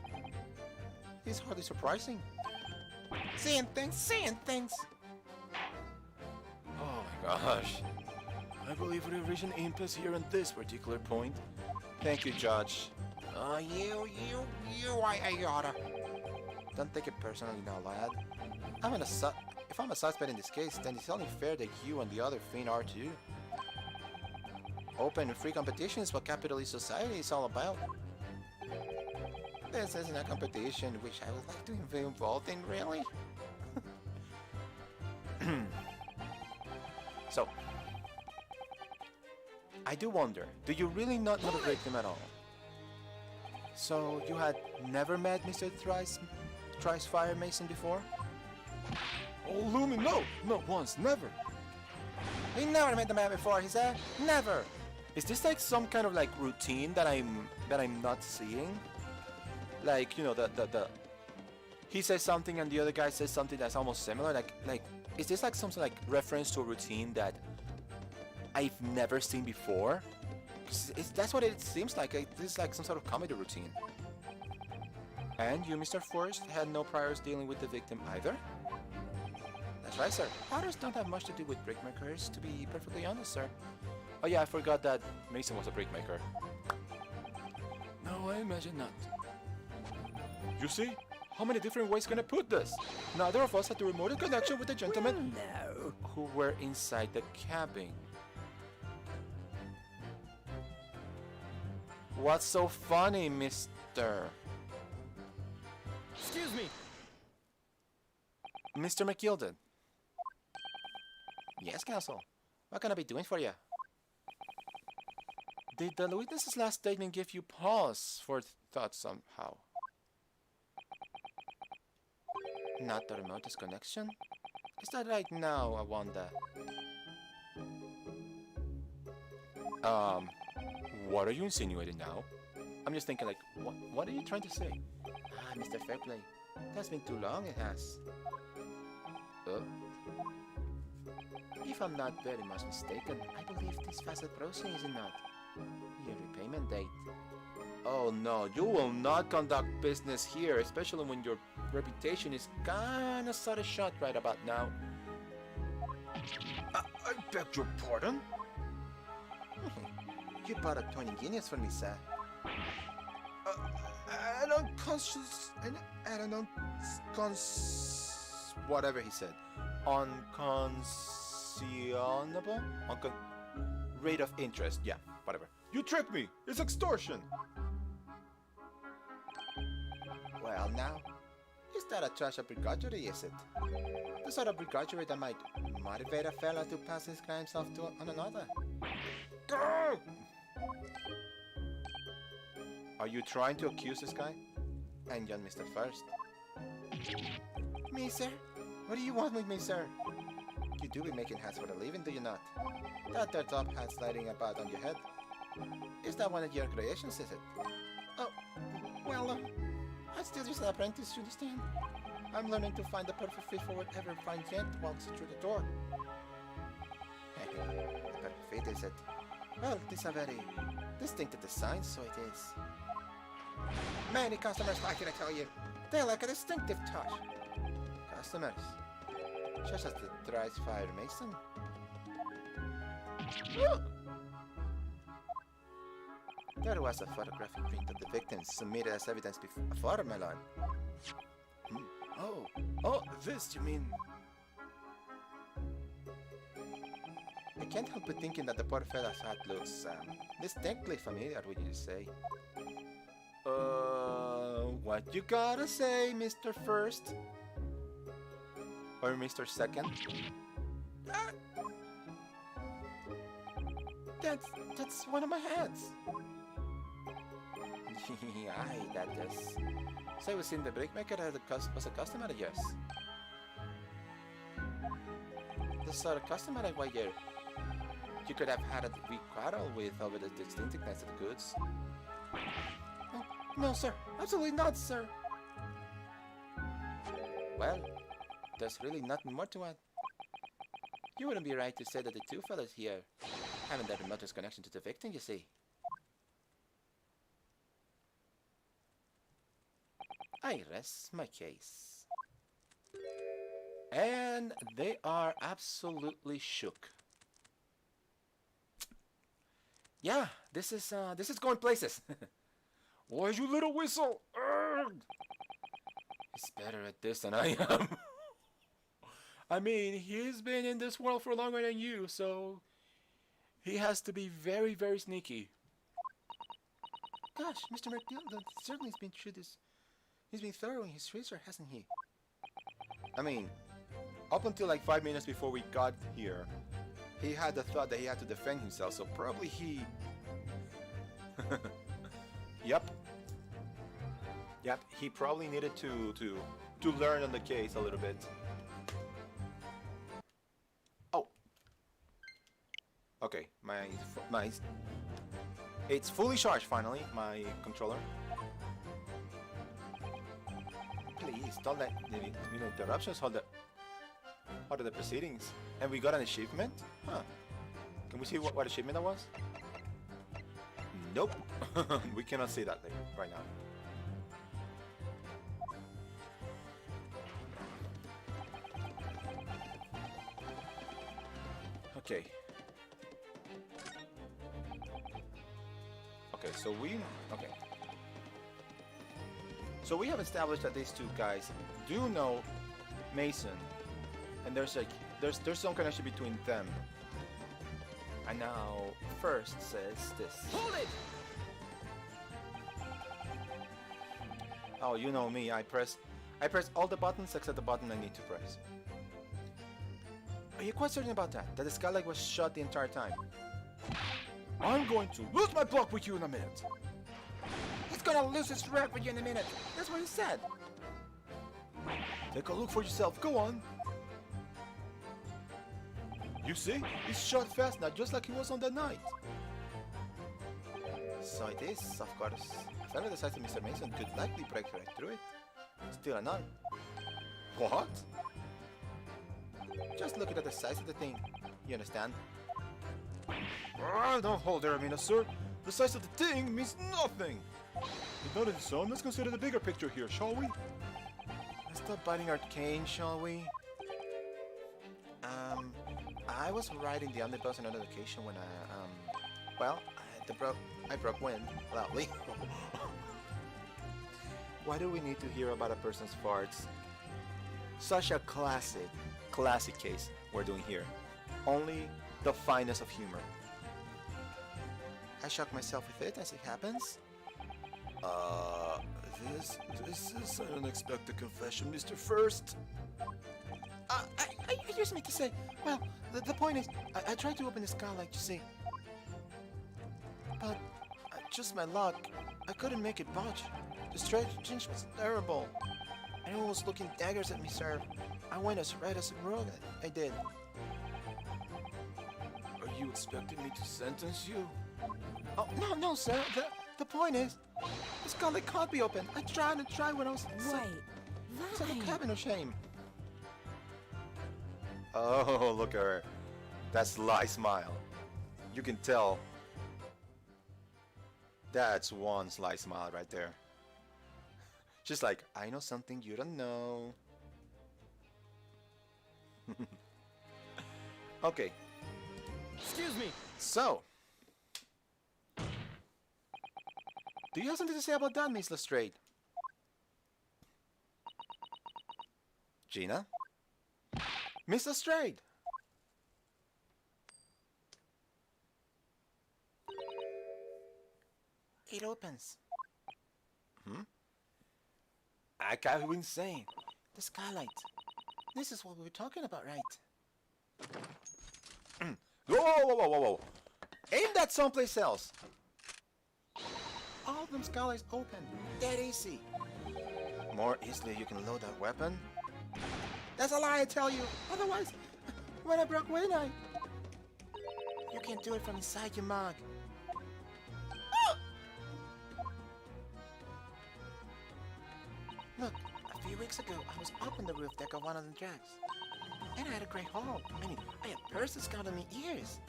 It's hardly surprising. Seeing things! Oh my gosh. I believe we've reached an impasse here on this particular point. Thank you, Judge. I oughta. Don't take it personally now, lad. If I'm a suspect in this case, then it's only fair that you and the other fiend are too. Open and free competition is what capitalist society is all about. This isn't a competition which I would like to be involved in, really. So, I do wonder, do you really not know the victim at all? So, you had never met Mr. Thrice Fire Mason before? Oh, Lumi, no! Not once, never! He never met the man before, he said? Never! Is this like some kind of like routine that I'm not seeing? Like, you know, the he says something and the other guy says something that's almost similar. Like is this like some sort of like reference to a routine that I've never seen before? That's what it seems like. This is like some sort of comedy routine. And you, Mr. Forrest, had no priors dealing with the victim either? That's right, sir. Others don't have much to do with brickmakers, to be perfectly honest, sir. Oh yeah, I forgot that Mason was a brickmaker. No, I imagine not. You see? How many different ways can I put this? Neither of us had the remotest connection with the gentlemen Who were inside the cabin. What's so funny, mister? Excuse me. Mr. McGilded. Yes, Counsel. What can I be doing for you? Did the witness's last statement give you pause for thought somehow? Not the remotest connection? Is that right now, I wonder? What are you insinuating now? I'm just thinking like, what are you trying to say? Ah, Mr. Fairplay. That's been too long, it has. If I'm not very much mistaken, I believe this fast approaching is not your repayment date. Oh no, you will not conduct business here, especially when your reputation is kinda sort of shot right about now. I beg your pardon? You bought a toy genius for me, sir. An unconscious... whatever he said. Unconscionable? Rate of interest, yeah, whatever. You tricked me! It's extortion! Well, now, is that a trash of begrudgery, is it? The sort of begrudgery that might motivate a fella to pass his crimes off to on another. Are you trying to accuse this guy? And young Mr. First. Me, sir? What do you want with me, sir? You do be making hats for a living, do you not? That there top hat sliding about on your head. Is that one of your creations, is it? Oh, well, I'm still just an apprentice, you understand? I'm learning to find the perfect fit for whatever fine gent walks through the door. The perfect fit, is it? Well, this a very distinctive design, so it is. Many customers like it, I tell you. They like a distinctive touch. Customers? Just as the thrice fire mason. Look! There was a photographic print of the victim submitted as evidence before, my lord. Oh, this, you mean... I can't help but thinking that the poor fella's hat looks distinctly familiar, would you say? What you gotta say, Mr. First? Or Mr. Second? That's one of my hats. Aye, that is. So I was in the brickmaker was a customer of yours. The sort of customer why you could have had a wee quarrel with over the distinctiveness of the goods. Oh, no, sir. Absolutely not, sir. Well, there's really nothing more to add. You wouldn't be right to say that the two fellows here haven't that remotest connection to the victim, you see. I rest my case. And they are absolutely shook. Yeah, this is going places. Why, you little whistle! Urgh! He's better at this than I am. I mean, he's been in this world for longer than you, so he has to be very, very sneaky. Gosh, Mr. McDonald certainly has been through this. He's been thorough in his research, hasn't he? I mean, up until like 5 minutes before we got here, he had the thought that he had to defend himself, so probably he... Yep, he probably needed to learn on the case a little bit. Oh. Okay, my it's fully charged finally, my controller. Please, don't let the Interruptions hold the proceedings. And we got an achievement? Huh. Can we see what achievement that was? Nope. We cannot see that right now. Okay. So we have established that these two guys do know Mason, and there's some connection between them. And now First says this. Hold it! Oh, you know me. I press all the buttons except the button I need to press. Are you quite certain about that? That the skylight was shut the entire time? I'm going to lose my block with you in a minute. He's gonna lose his rep with you in a minute. That's what he said. Take a look for yourself. Go on. You see? He's shot fast now, just like he was on that night. So it is, of course. If ever the size of Mr. Mason could likely break right through it. Still a none. What? Just looking at the size of the thing. You understand? Don't hold there a minute, sir. The size of the thing means nothing. But notice, son, let's consider the bigger picture here, shall we? Let's stop biting our cane, shall we? I was riding the omnibus on another occasion when I broke wind loudly. Why do we need to hear about a person's farts? Such a classic case we're doing here. Only the finest of humor. I shock myself with it as it happens. This is an unexpected confession, Mr. First. I just meant to say, well, the point is, I tried to open the skylight, you see. But, just my luck, I couldn't make it budge. The stretch was terrible. Everyone was looking daggers at me, sir. I went as red as a rug. I did. Are you expecting me to sentence you? Oh, no, sir. The point is, the skylight can't be open. I tried and tried when I was... It's like a cabin of shame. Oh, look at her. That sly smile. You can tell. That's one sly smile right there. She's like, I know something you don't know. Okay. Excuse me. So, do you have something to say about that, Miss Lestrade? Gina? Miss Lestrade! It opens. I can't even say. The skylight. This is what we were talking about, right? Whoa! Aim that someplace else. All of them skylights open. That easy. More easily you can load that weapon. That's a lie, I tell you. Otherwise, when I broke wind, you can't do it from inside your mug. Look, a few weeks ago, I was up on the roof deck of one of the tracks. And I had a great haul. I mean, I had persons counting me ears.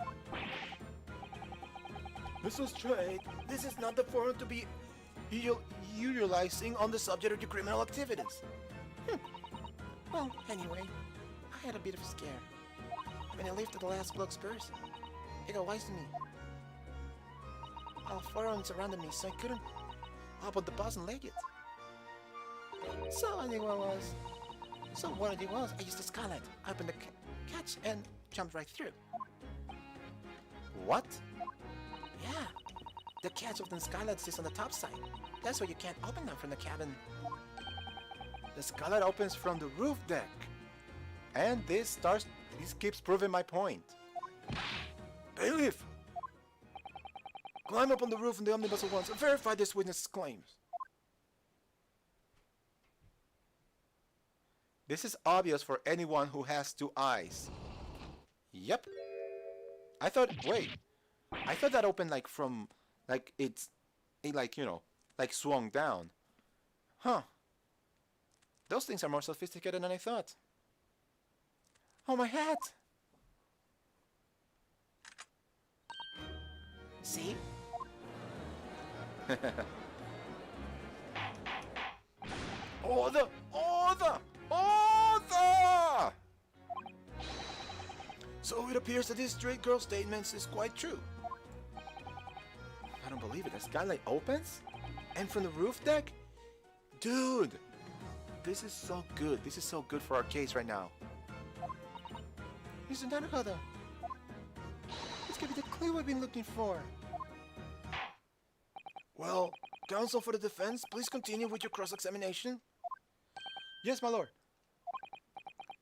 Mr. Straight, this is not the forum to be utilizing on the subject of your criminal activities. Well, anyway, I had a bit of a scare. When I lifted the last block's person, it got wise to me. All four of them surrounded me, so I couldn't hop on the bus and leg it. So what I did was, I used the skylight, opened the catch, and jumped right through. What? Yeah, the catch of the skylight sits on the top side. That's why you can't open them from the cabin. The skylight opens from the roof deck. And this keeps proving my point. Bailiff! Climb up on the roof in the omnibus at once and verify this witness's claims. This is obvious for anyone who has two eyes. Yep. I thought that opened like from, like it like swung down. Huh. Those things are more sophisticated than I thought. Oh, my hat! See? Order! So it appears that this straight girl's statements is quite true. I don't believe it. The skylight opens? And from the roof deck? Dude! This is so good. This is so good for our case right now. Mr. Naruhodo, this could be the clue we've been looking for. Well, counsel for the defense, please continue with your cross-examination. Yes, my lord.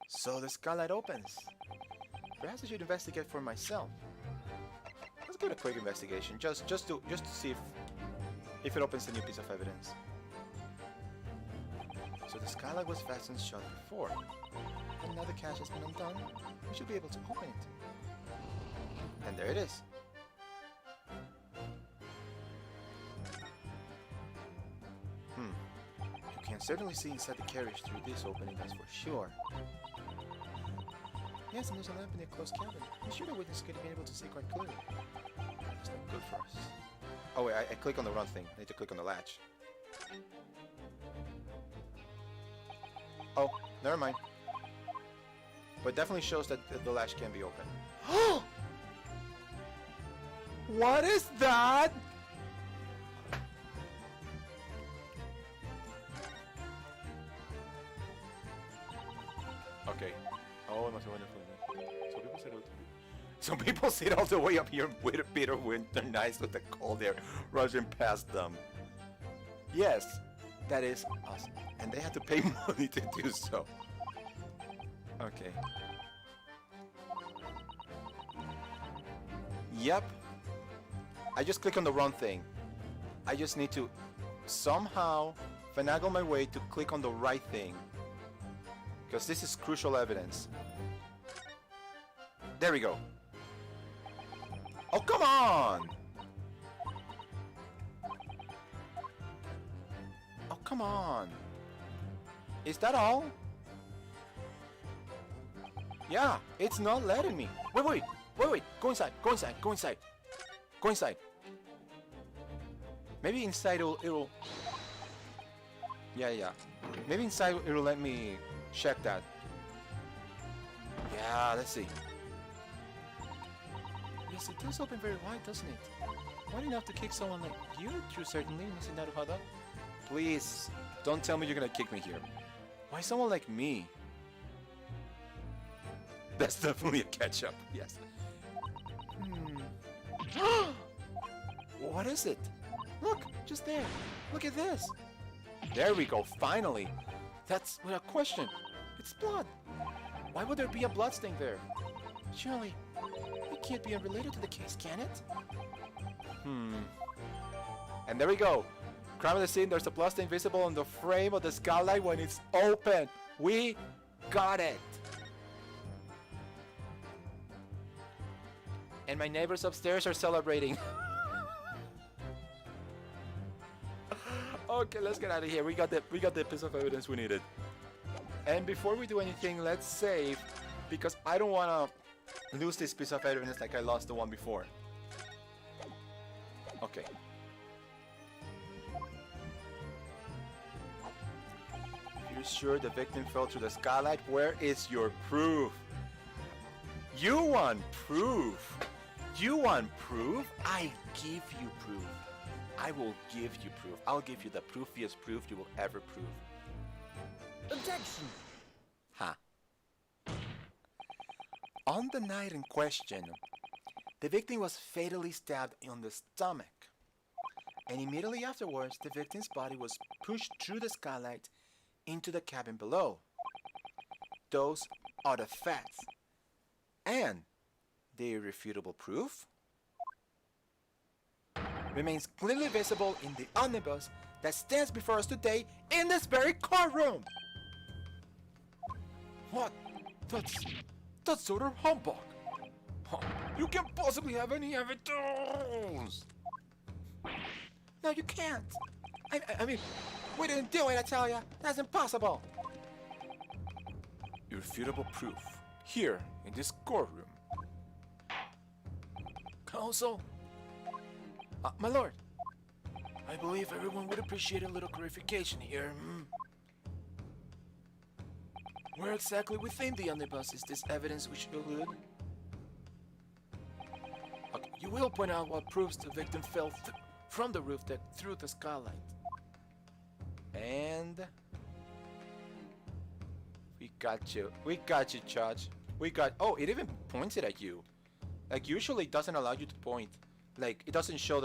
So the skylight opens. Perhaps I should investigate for myself. Let's give it a quick investigation, just to see if it opens a new piece of evidence. So the skylight was fastened shut before, and now the catch has been undone. We should be able to open it. And there it is. You can certainly see inside the carriage through this opening, that's for sure. Yes, and there's a lamp in the closed cabin. I'm sure the witness could have been able to see quite clearly. That's not good for us. Oh wait, I clicked on the wrong thing. I need to click on the latch. Oh, never mind. But it definitely shows that the latch can be open. What is that? Okay. Oh, it must have wonderful. Some people sit all the way up here with a bitter winter nights with the cold air rushing past them. Yes, that is awesome. And they have to pay money to do so. Okay. Yep. I just click on the wrong thing. I just need to somehow finagle my way to click on the right thing. Because this is crucial evidence. There we go. Oh, come on! Oh, come on. Is that all? Yeah, it's not letting me. Wait. Go inside. Go inside. Maybe inside it'll... Yeah. Maybe inside it'll let me check that. Yeah, let's see. Yes, it does open very wide, doesn't it? Wide enough to kick someone like you through, certainly, Miss Naruhada. Please, don't tell me you're gonna kick me here. Why someone like me? That's definitely a catch-up, yes. What is it? Look, just there. Look at this. There we go, finally. That's without question. It's blood. Why would there be a blood stain there? Surely, it can't be unrelated to the case, can it? And there we go. Crime of the scene, there's a blood stain visible on the frame of the skylight when it's open. We got it. And my neighbors upstairs are celebrating. Okay, let's get out of here. We got the piece of evidence we needed. And before we do anything, let's save, because I don't want to lose this piece of evidence like I lost the one before. Okay. You're sure the victim fell through the skylight? Where is your proof? You want proof? You want proof? I give you proof. I will give you proof. I'll give you the proofiest proof you will ever prove. Objection! Huh. On the night in question, the victim was fatally stabbed on the stomach. And immediately afterwards, the victim's body was pushed through the skylight into the cabin below. Those are the facts. And the irrefutable proof remains clearly visible in the omnibus that stands before us today in this very courtroom. What? That's sort of humbug. Huh. You can't possibly have any evidence. No, you can't. I mean, we didn't do it, I tell ya. That's impossible. Irrefutable proof. Here, in this courtroom. Counsel? My lord. I believe everyone would appreciate a little clarification here. Where exactly within the omnibus is this evidence which you allude? Okay, you will point out what proves the victim fell from the roof deck through the skylight. And... we got you, Judge. Oh, it even points it at you. Like, usually it doesn't allow you to point. Like, it doesn't show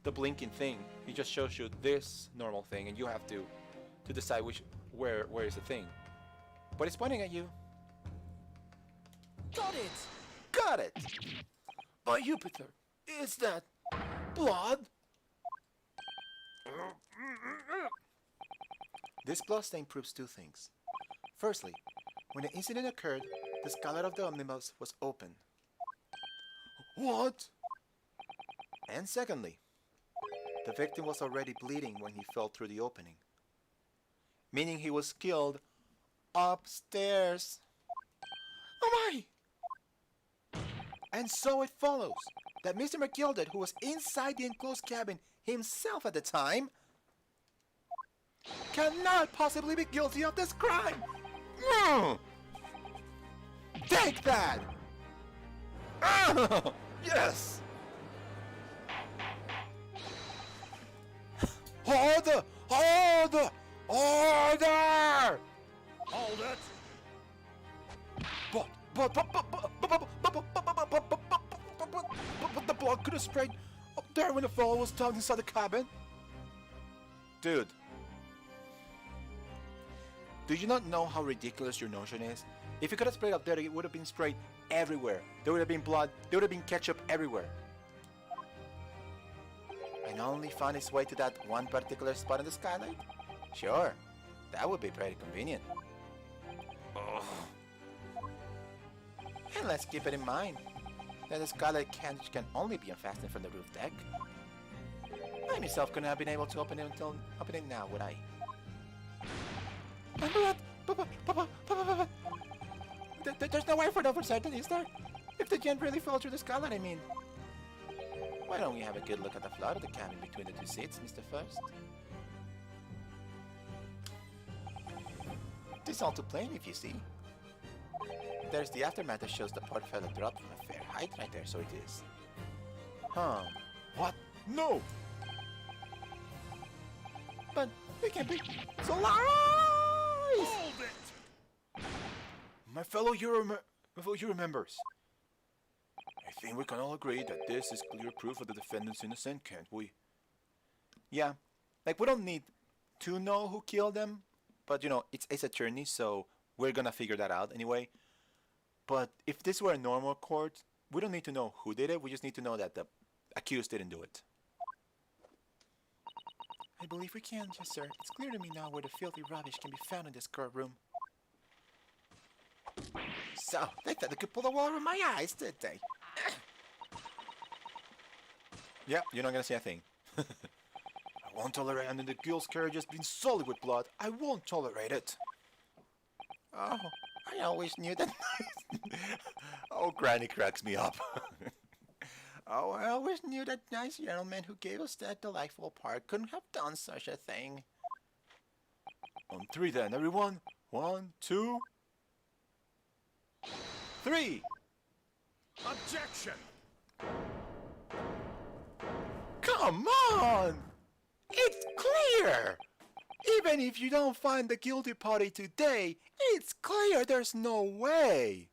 the blinking thing. It just shows you this normal thing, and you have to decide where is the thing. But it's pointing at you. Got it! By Jupiter, is that blood? This blood stain proves two things. Firstly, when the incident occurred, the skylight of the omnibus was open. What? And secondly, the victim was already bleeding when he fell through the opening, meaning he was killed upstairs. Oh my! And so it follows that Mr. McGilded, who was inside the enclosed cabin himself at the time, cannot possibly be guilty of this crime! Take that! Ah! Yes! Order! Order! Order! Hold it! But the blood could have sprayed up there when the fellow was tugged inside the cabin. Dude. Do you not know how ridiculous your notion is? If you could have sprayed up there, it would have been sprayed everywhere. There would have been blood, there would have been ketchup everywhere. And only found its way to that one particular spot in the skylight? Sure, that would be pretty convenient. Ugh. And let's keep it in mind that the skylight can only be unfastened from the roof deck. I myself couldn't have been able to open it now, would I? There's no way for it for certain, is there? If the gent really fell through the skylight, I mean. Why don't we have a good look at the floor of the cabin between the two seats, Mr. First? This is all too plain, if you see. There's the aftermath that shows the portfolio dropped from a fair height right there, so it is. Huh. What? No! But we can't be so lies! Hold it! My fellow remembers. I think we can all agree that this is clear proof of the defendant's innocence, can't we? Yeah. Like, we don't need to know who killed them, but, you know, it's Ace Attorney, so we're gonna figure that out anyway. But if this were a normal court, we don't need to know who did it, we just need to know that the accused didn't do it. I believe we can, yes sir. It's clear to me now where the filthy rubbish can be found in this courtroom. So, they thought they could pull the wool over my eyes, did they? Yep, you're not gonna say a thing. I won't tolerate it, and the girl's carriage has been sullied with blood. I won't tolerate it. Oh, I always knew that. Oh, Granny cracks me up. Oh, I always knew that nice gentleman who gave us that delightful park couldn't have done such a thing. On three then, everyone. 1, 2, 3. Objection! Come on! It's clear! Even if you don't find the guilty party today, it's clear there's no way!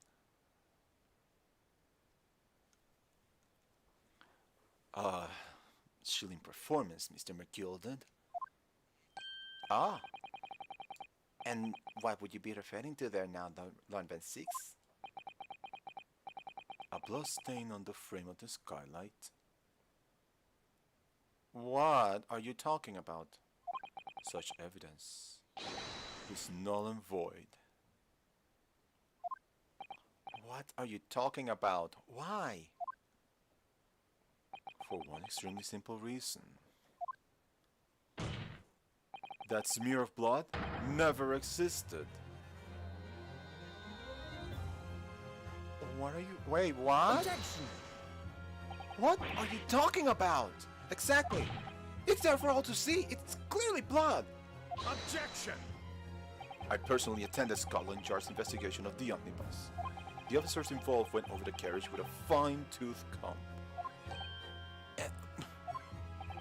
Chilling performance, Mr. McGilden. Ah. And what would you be referring to there now, Lord Ben 6? A blood stain on the frame of the skylight. What are you talking about? Such evidence is null and void. What are you talking about? Why? For one extremely simple reason. That smear of blood never existed. What are you... Wait, what? Objection! What are you talking about? Exactly. It's there for all to see. It's clearly blood. Objection! I personally attended Scotland Yard's investigation of the omnibus. The officers involved went over the carriage with a fine-tooth comb.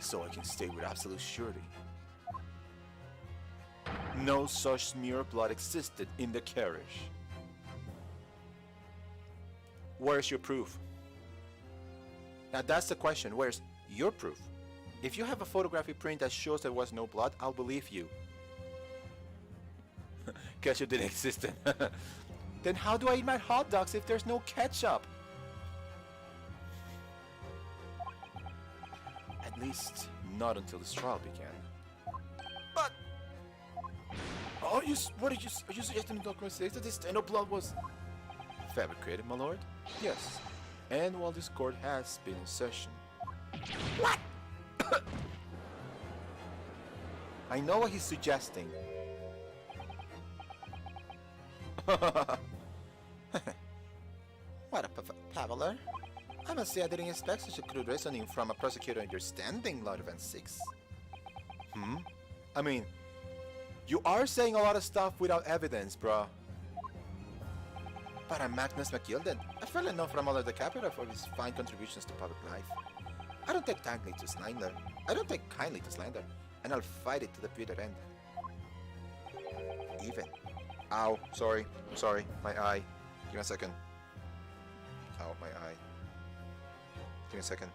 So I can state with absolute surety. No such smear of blood existed in the carriage. Where's your proof? Now that's the question. Where's your proof? If you have a photographic print that shows there was no blood, I'll believe you. Ketchup didn't exist then. Then how do I eat my hot dogs if there's no ketchup? At least not until this trial began. But are you suggesting the document says that this stain of blood was fabricated, my lord? Yes. And while this court has been in session. What? I know what he's suggesting. What a paveler. I must say I didn't expect such a crude reasoning from a prosecutor understanding, Lord Van 6. I mean, you are saying a lot of stuff without evidence, bruh. But I'm Magnus McGilden, a fellow known from all over the capital for his fine contributions to public life. I don't take kindly to slander. And I'll fight it to the bitter end. Even. Ow, sorry, my eye. Give me a second. Ow, my eye. Give me a second.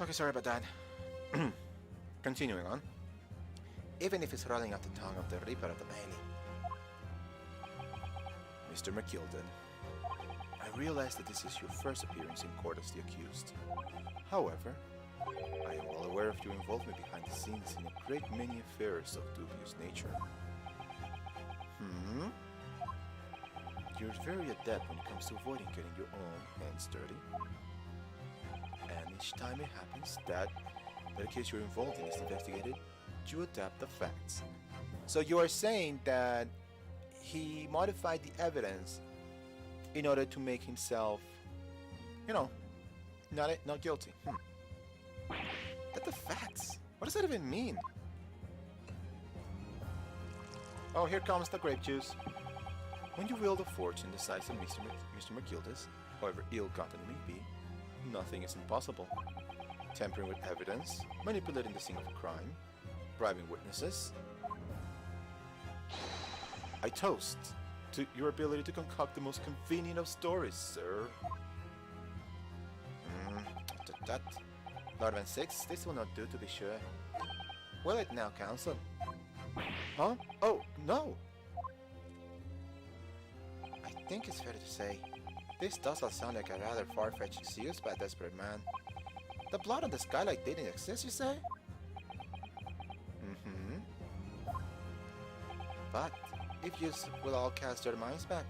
Okay, sorry about that. Continuing on. Even if it's rolling out the tongue of the Reaper of the Bailey. Mr. McGilden, I realize that this is your first appearance in court as the accused. However, I am well aware of your involvement behind the scenes in a great many affairs of dubious nature. You're very adept when it comes to avoiding getting your own hands dirty. And each time it happens that the case you're involved in is investigated, you adapt the facts. So you are saying that he modified the evidence in order to make himself, you know, not guilty. But the facts. What does that even mean? Oh, here comes the grape juice. When you wield a fortune the size of Mr. McGilda's, however ill-gotten it may be, nothing is impossible. Tampering with evidence, manipulating the scene of a crime, bribing witnesses. I toast to your ability to concoct the most convenient of stories, sir. Lord Van Six, this will not do, to be sure. Will it now, counsel? Huh? Oh, no! I think it's fair to say, this does not sound like a rather far-fetched excuse by a desperate man. The blood on the skylight didn't exist, you say? But, if you will all cast your minds back,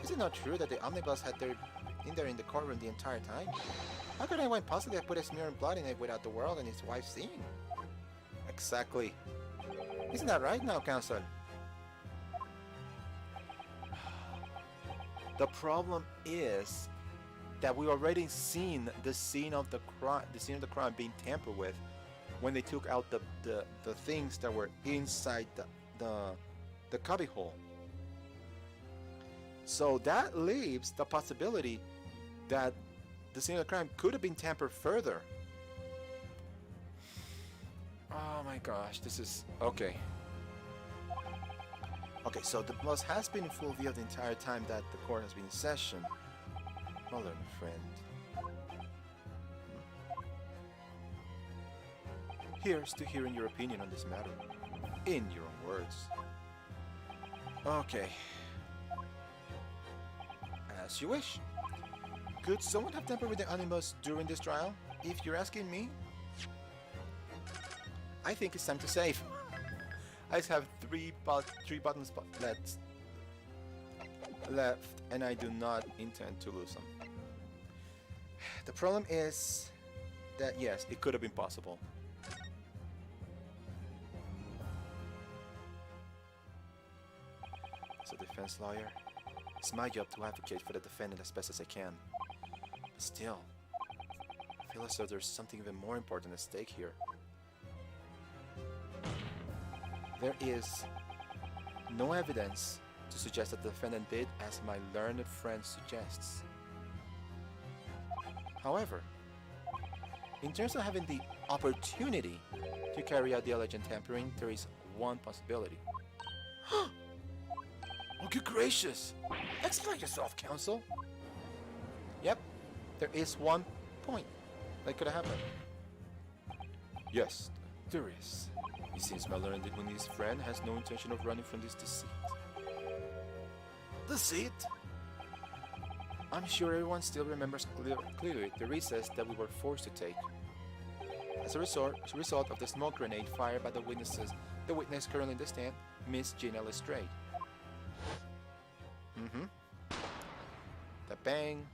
is it not true that the omnibus had in there in the courtroom the entire time? How could anyone possibly have put a smear of blood in it without the world and his wife seeing? Exactly. Isn't that right now, counsel? The problem is that we already seen the scene of the crime being tampered with when they took out the things that were inside the cubbyhole. So that leaves the possibility that the scene of the crime could have been tampered further. Oh my gosh, this is... okay. Okay, so the bus has been in full view the entire time that the court has been in session. My learned friend. Here's to hearing your opinion on this matter. In your own words. Okay. As you wish. Could someone have tampered with the animals during this trial? If you're asking me, I think it's time to save. I just have three buttons left, and I do not intend to lose them. The problem is that yes, it could have been possible. As a defense lawyer, it's my job to advocate for the defendant as best as I can. But still, I feel as though there's something even more important at stake here. There is no evidence to suggest that the defendant did as my learned friend suggests. However, in terms of having the opportunity to carry out the alleged tampering, there is one possibility. Oh, good gracious! Explain yourself, counsel! Yep, there is one point that could have happened. Yes, there is. It seems my learned Japanese friend has no intention of running from this deceit. Deceit? I'm sure everyone still remembers clearly the recess that we were forced to take. As a result of the smoke grenade fired by the witness currently in the stand, Miss Gina Lestrade. The bang,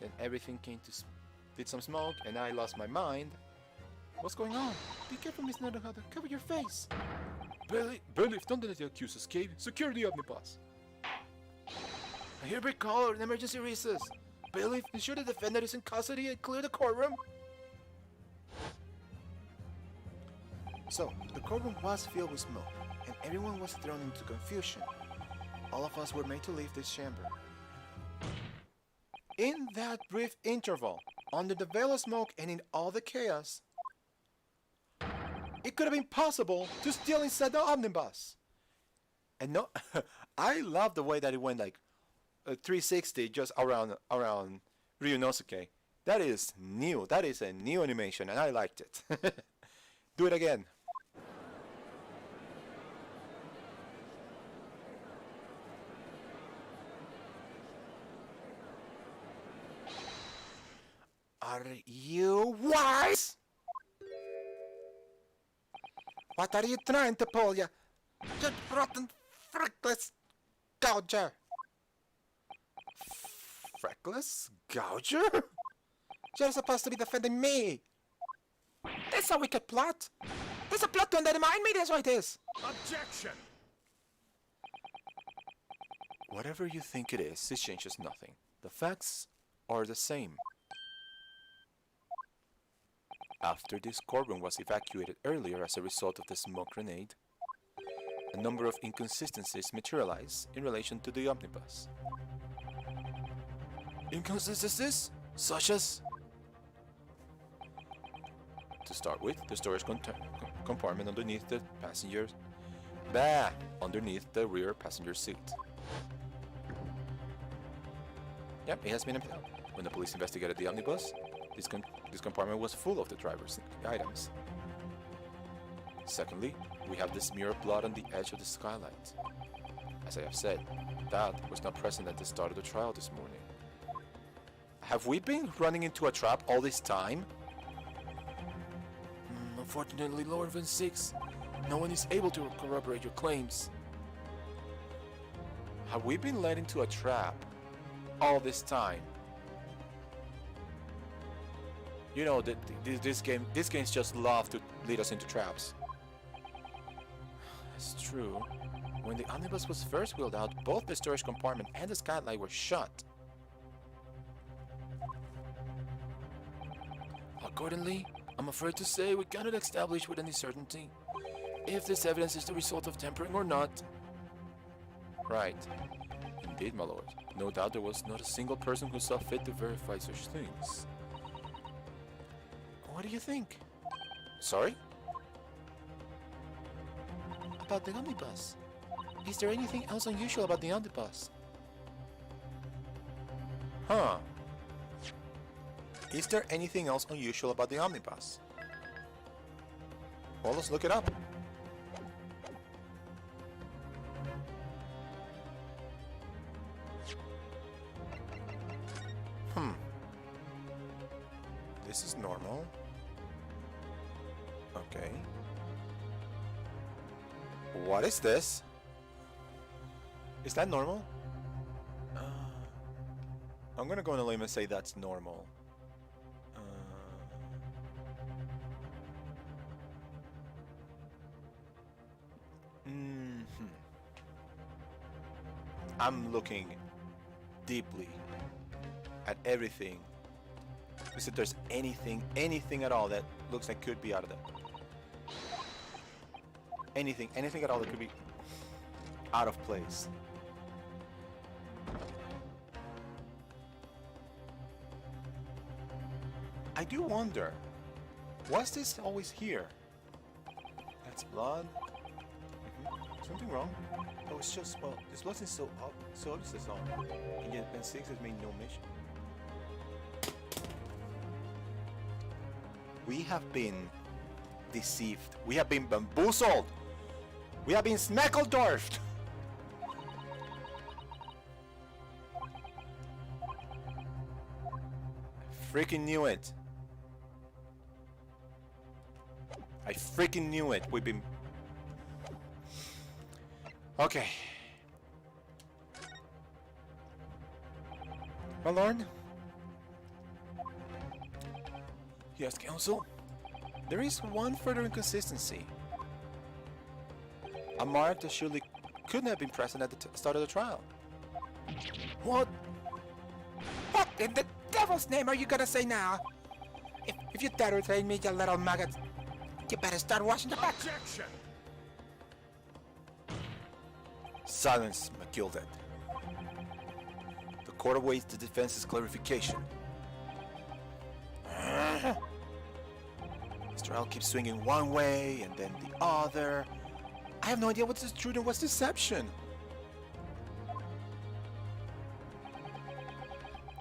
then everything did some smoke, and I lost my mind. What's going on? Be careful, Miss Naruhata. Cover your face. Bailiff, don't let the accused escape. Secure the omnibus. I hereby call an emergency recess. Bailiff, ensure the defendant is in custody and clear the courtroom. So, the courtroom was filled with smoke, and everyone was thrown into confusion. All of us were made to leave this chamber. In that brief interval, under the veil of smoke and in all the chaos, it could have been possible to steal inside the omnibus. And no, I love the way that it went like 360 just around Ryunosuke. That is new. That is a new animation, and I liked it. Do it again. Are you wise? What are you trying to pull, you rotten, freckless gouger? Freckless gouger? You're supposed to be defending me. That's a wicked plot. There's a plot to undermine me, that's what it is. Objection! Whatever you think it changes nothing. The facts are the same. After this courtroom was evacuated earlier as a result of the smoke grenade, a number of inconsistencies materialized in relation to the omnibus. Inconsistencies such as... To start with, the storage compartment underneath the underneath the rear passenger seat. Yep, it has been emptied out. When the police investigated the omnibus, this compartment was full of the driver's items. Secondly, we have the smear of blood on the edge of the skylight. As I have said, that was not present at the start of the trial this morning. Have we been running into a trap all this time? Unfortunately, Lord Van Six, no one is able to corroborate your claims. Have we been led into a trap all this time? You know, this game's just love to lead us into traps. That's true. When the omnibus was first wheeled out, both the storage compartment and the skylight were shut. Accordingly, I'm afraid to say we cannot establish with any certainty if this evidence is the result of tampering or not. Right. Indeed, my lord. No doubt there was not a single person who saw fit to verify such things. What do you think? Sorry? About the omnibus. Is there anything else unusual about the omnibus? Huh. Is there anything else unusual about the omnibus? Well, let's look it up. This is normal. Okay. What is this? Is that normal? I'm gonna go on a limb and say that's normal. I'm looking deeply at everything. If there's anything at all that looks like could be out of that. Anything at all that could be out of place. I do wonder, was this always here? That's blood. Something wrong? Oh, it's just, well, this wasn't so obvious as all. And yet Ben 6 has made no mission. We have been deceived. We have been bamboozled. We have been smackledorfed. Freaking knew it. I freaking knew it. We've been... Okay. My lord? Yes, counsel? There is one further inconsistency. A mark that surely couldn't have been present at the start of the trial. What? What in the devil's name are you gonna say now? If you dare betray me, you little maggot, you better start washing your back. Objection! Silence, McGilded. The court awaits the defense's clarification. This trial keeps swinging one way and then the other. I have no idea what's truth and what's deception.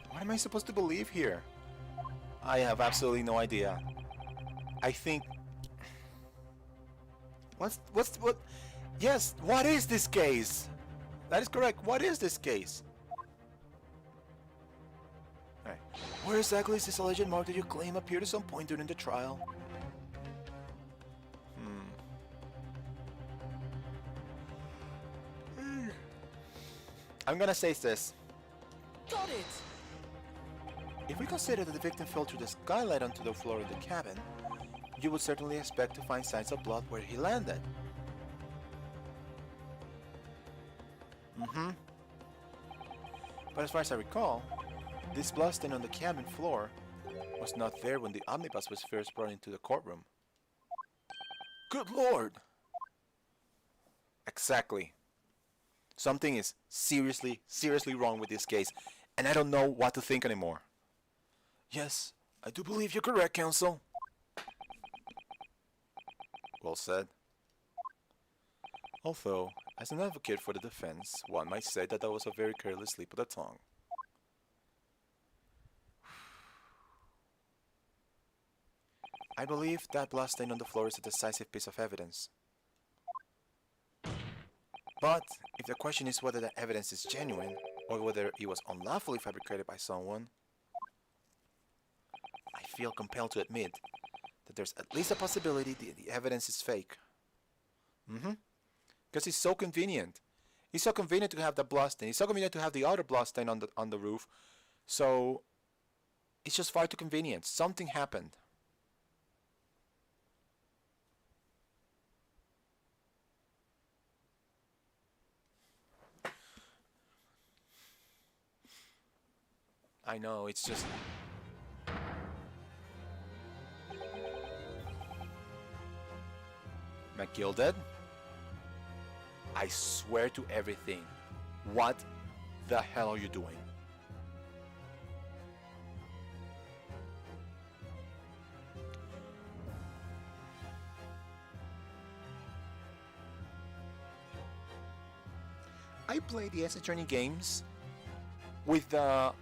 What am I supposed to believe here? I have absolutely no idea. I think... What? Yes, what is this case? That is correct. What is this case? Alright. Where exactly is this alleged mark that you claim appeared at some point during the trial? I'm gonna say this. Got it! If we consider that the victim fell through the skylight onto the floor of the cabin, you would certainly expect to find signs of blood where he landed. But as far as I recall, this bloodstain on the cabin floor was not there when the omnibus was first brought into the courtroom. Good lord! Exactly. Something is seriously wrong with this case, and I don't know what to think anymore. Yes, I do believe you're correct, counsel. Well said. Although, as an advocate for the defense, one might say that was a very careless slip of the tongue. I believe that bloodstain on the floor is a decisive piece of evidence. But, if the question is whether the evidence is genuine, or whether it was unlawfully fabricated by someone, I feel compelled to admit that there's at least a possibility that the evidence is fake. Because it's so convenient. It's so convenient to have the bloodstain. It's so convenient to have the other bloodstain on the roof. So, it's just far too convenient. Something happened. I know, it's just... McGilded? I swear to everything. What the hell are you doing? I play the S Attorney games with the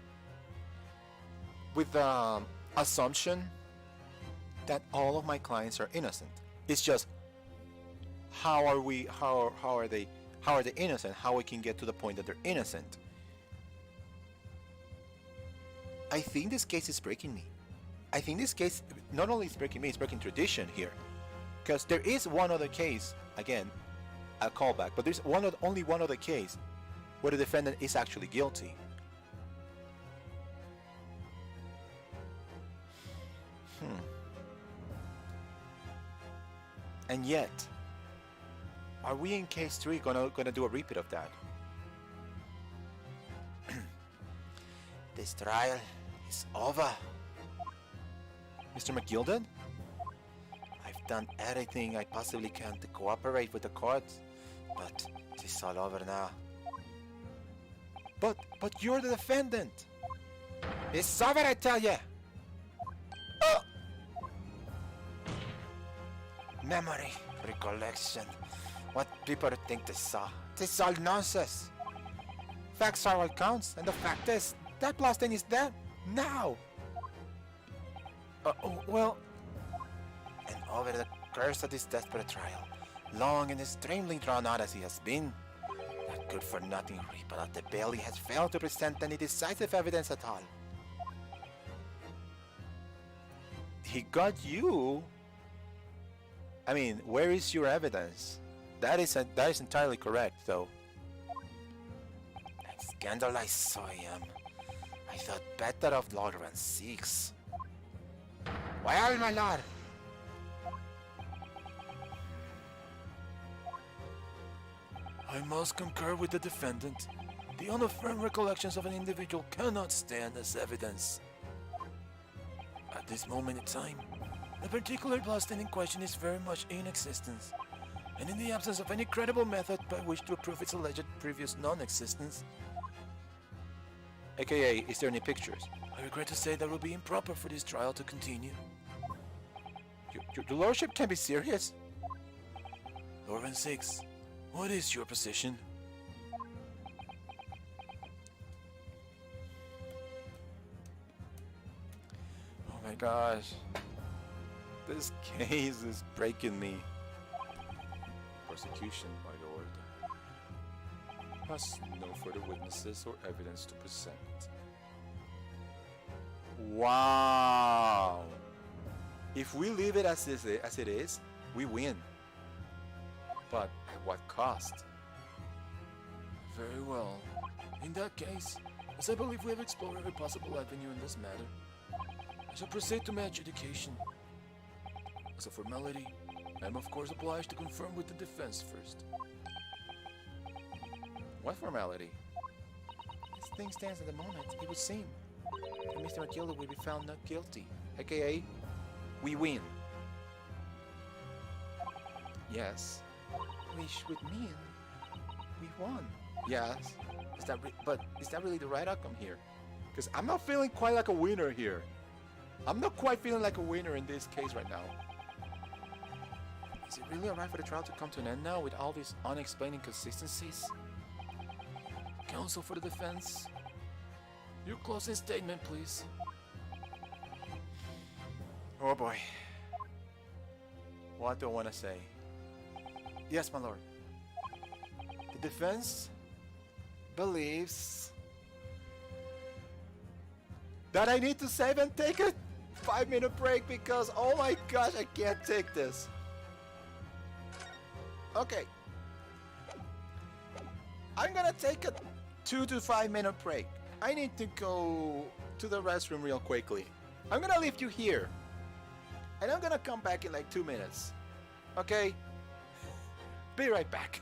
assumption that all of my clients are innocent. It's just how are they innocent? How we can get to the point that they're innocent? I think this case is breaking me. I think this case not only is breaking me, it's breaking tradition here. Because there is one other case, again, a callback, but there's only one other case where the defendant is actually guilty. And yet, are we in case 3 gonna do a repeat of that? This trial is over. Mr. McGilded? I've done everything I possibly can to cooperate with the court, but it's all over now. But you're the defendant! It's over, I tell ya! Memory, recollection, what people think they saw. This is all nonsense. Facts are what counts, and the fact is, that bloodstain is there, now! Well... And over the course of this desperate trial, long and extremely drawn out as he has been, that good-for-nothing Reaper of the Bailey has failed to present any decisive evidence at all. He got you? I mean, where is your evidence? That is entirely correct, though. That scandal I saw him. I thought better of Lord Run 6. Well, my lord. I must concur with the defendant. The unaffirmed recollections of an individual cannot stand as evidence. At this moment in time, the particular blasting in question is very much in existence, and in the absence of any credible method by which to prove its alleged previous non-existence, aka, is there any pictures? I regret to say that it will be improper for this trial to continue. Your lordship can be serious. Lord Van Six, what is your position? Oh my gosh. This case is breaking me. Prosecution, my lord, has no further witnesses or evidence to present. Wow. If we leave it as it is, we win. But at what cost? Very well. In that case, as I believe we have explored every possible avenue in this matter, I shall proceed to my adjudication. As a formality, I am of course obliged to confirm with the defense first. What formality? As things stands at the moment, it would seem that Mr. Matilda will be found not guilty. AKA, we win. Yes. Which would mean we won. Yes. But is that really the right outcome here? Because I'm not feeling quite like a winner here. I'm not quite feeling like a winner in this case right now. Is it really alright for the trial to come to an end now with all these unexplained inconsistencies? Counsel for the defense, your closing statement, please. Oh boy. What do I want to say? Yes, my lord. The defense believes that I need to save and take a 5-minute break because, oh my gosh, I can't take this. Okay. I'm gonna take a 2 to 5 minute break. I need to go to the restroom real quickly. I'm gonna leave you here. And I'm gonna come back in like 2 minutes. Okay? Be right back.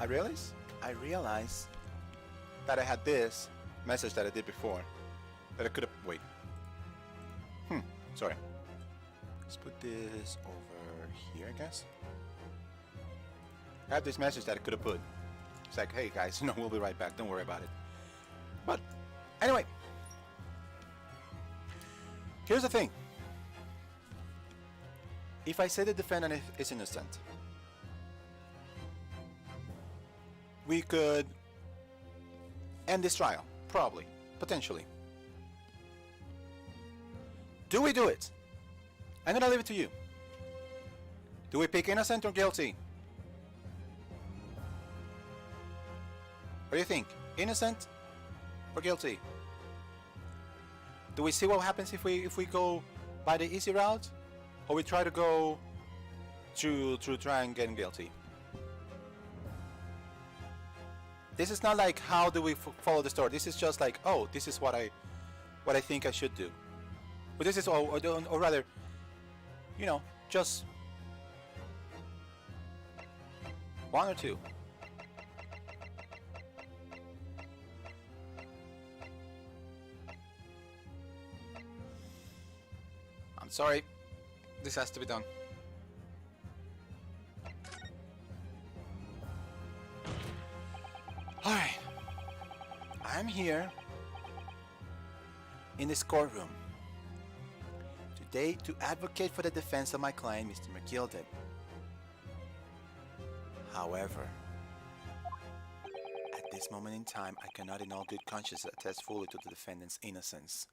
I realize that I had this message that I did before that I could have. Wait. Sorry. Let's put this over here, I guess. I have this message that I could have put. It's like, hey guys, we'll be right back. Don't worry about it. But anyway, here's the thing. If I say the defendant is innocent, we could end this trial, probably, potentially. Do we do it? I'm gonna leave it to you. Do we pick innocent or guilty? What do you think? Innocent or guilty? Do we see what happens if we go by the easy route, or we try to go to try and get guilty? This is not like how do we follow the story. This is just like, oh, this is what I think I should do. But this is or rather, you know, just one or two. I'm sorry. This has to be done. Alright. I'm here in this courtroom today to advocate for the defense of my client, Mr. McGilded. However, at this moment in time, I cannot in all good conscience attest fully to the defendant's innocence.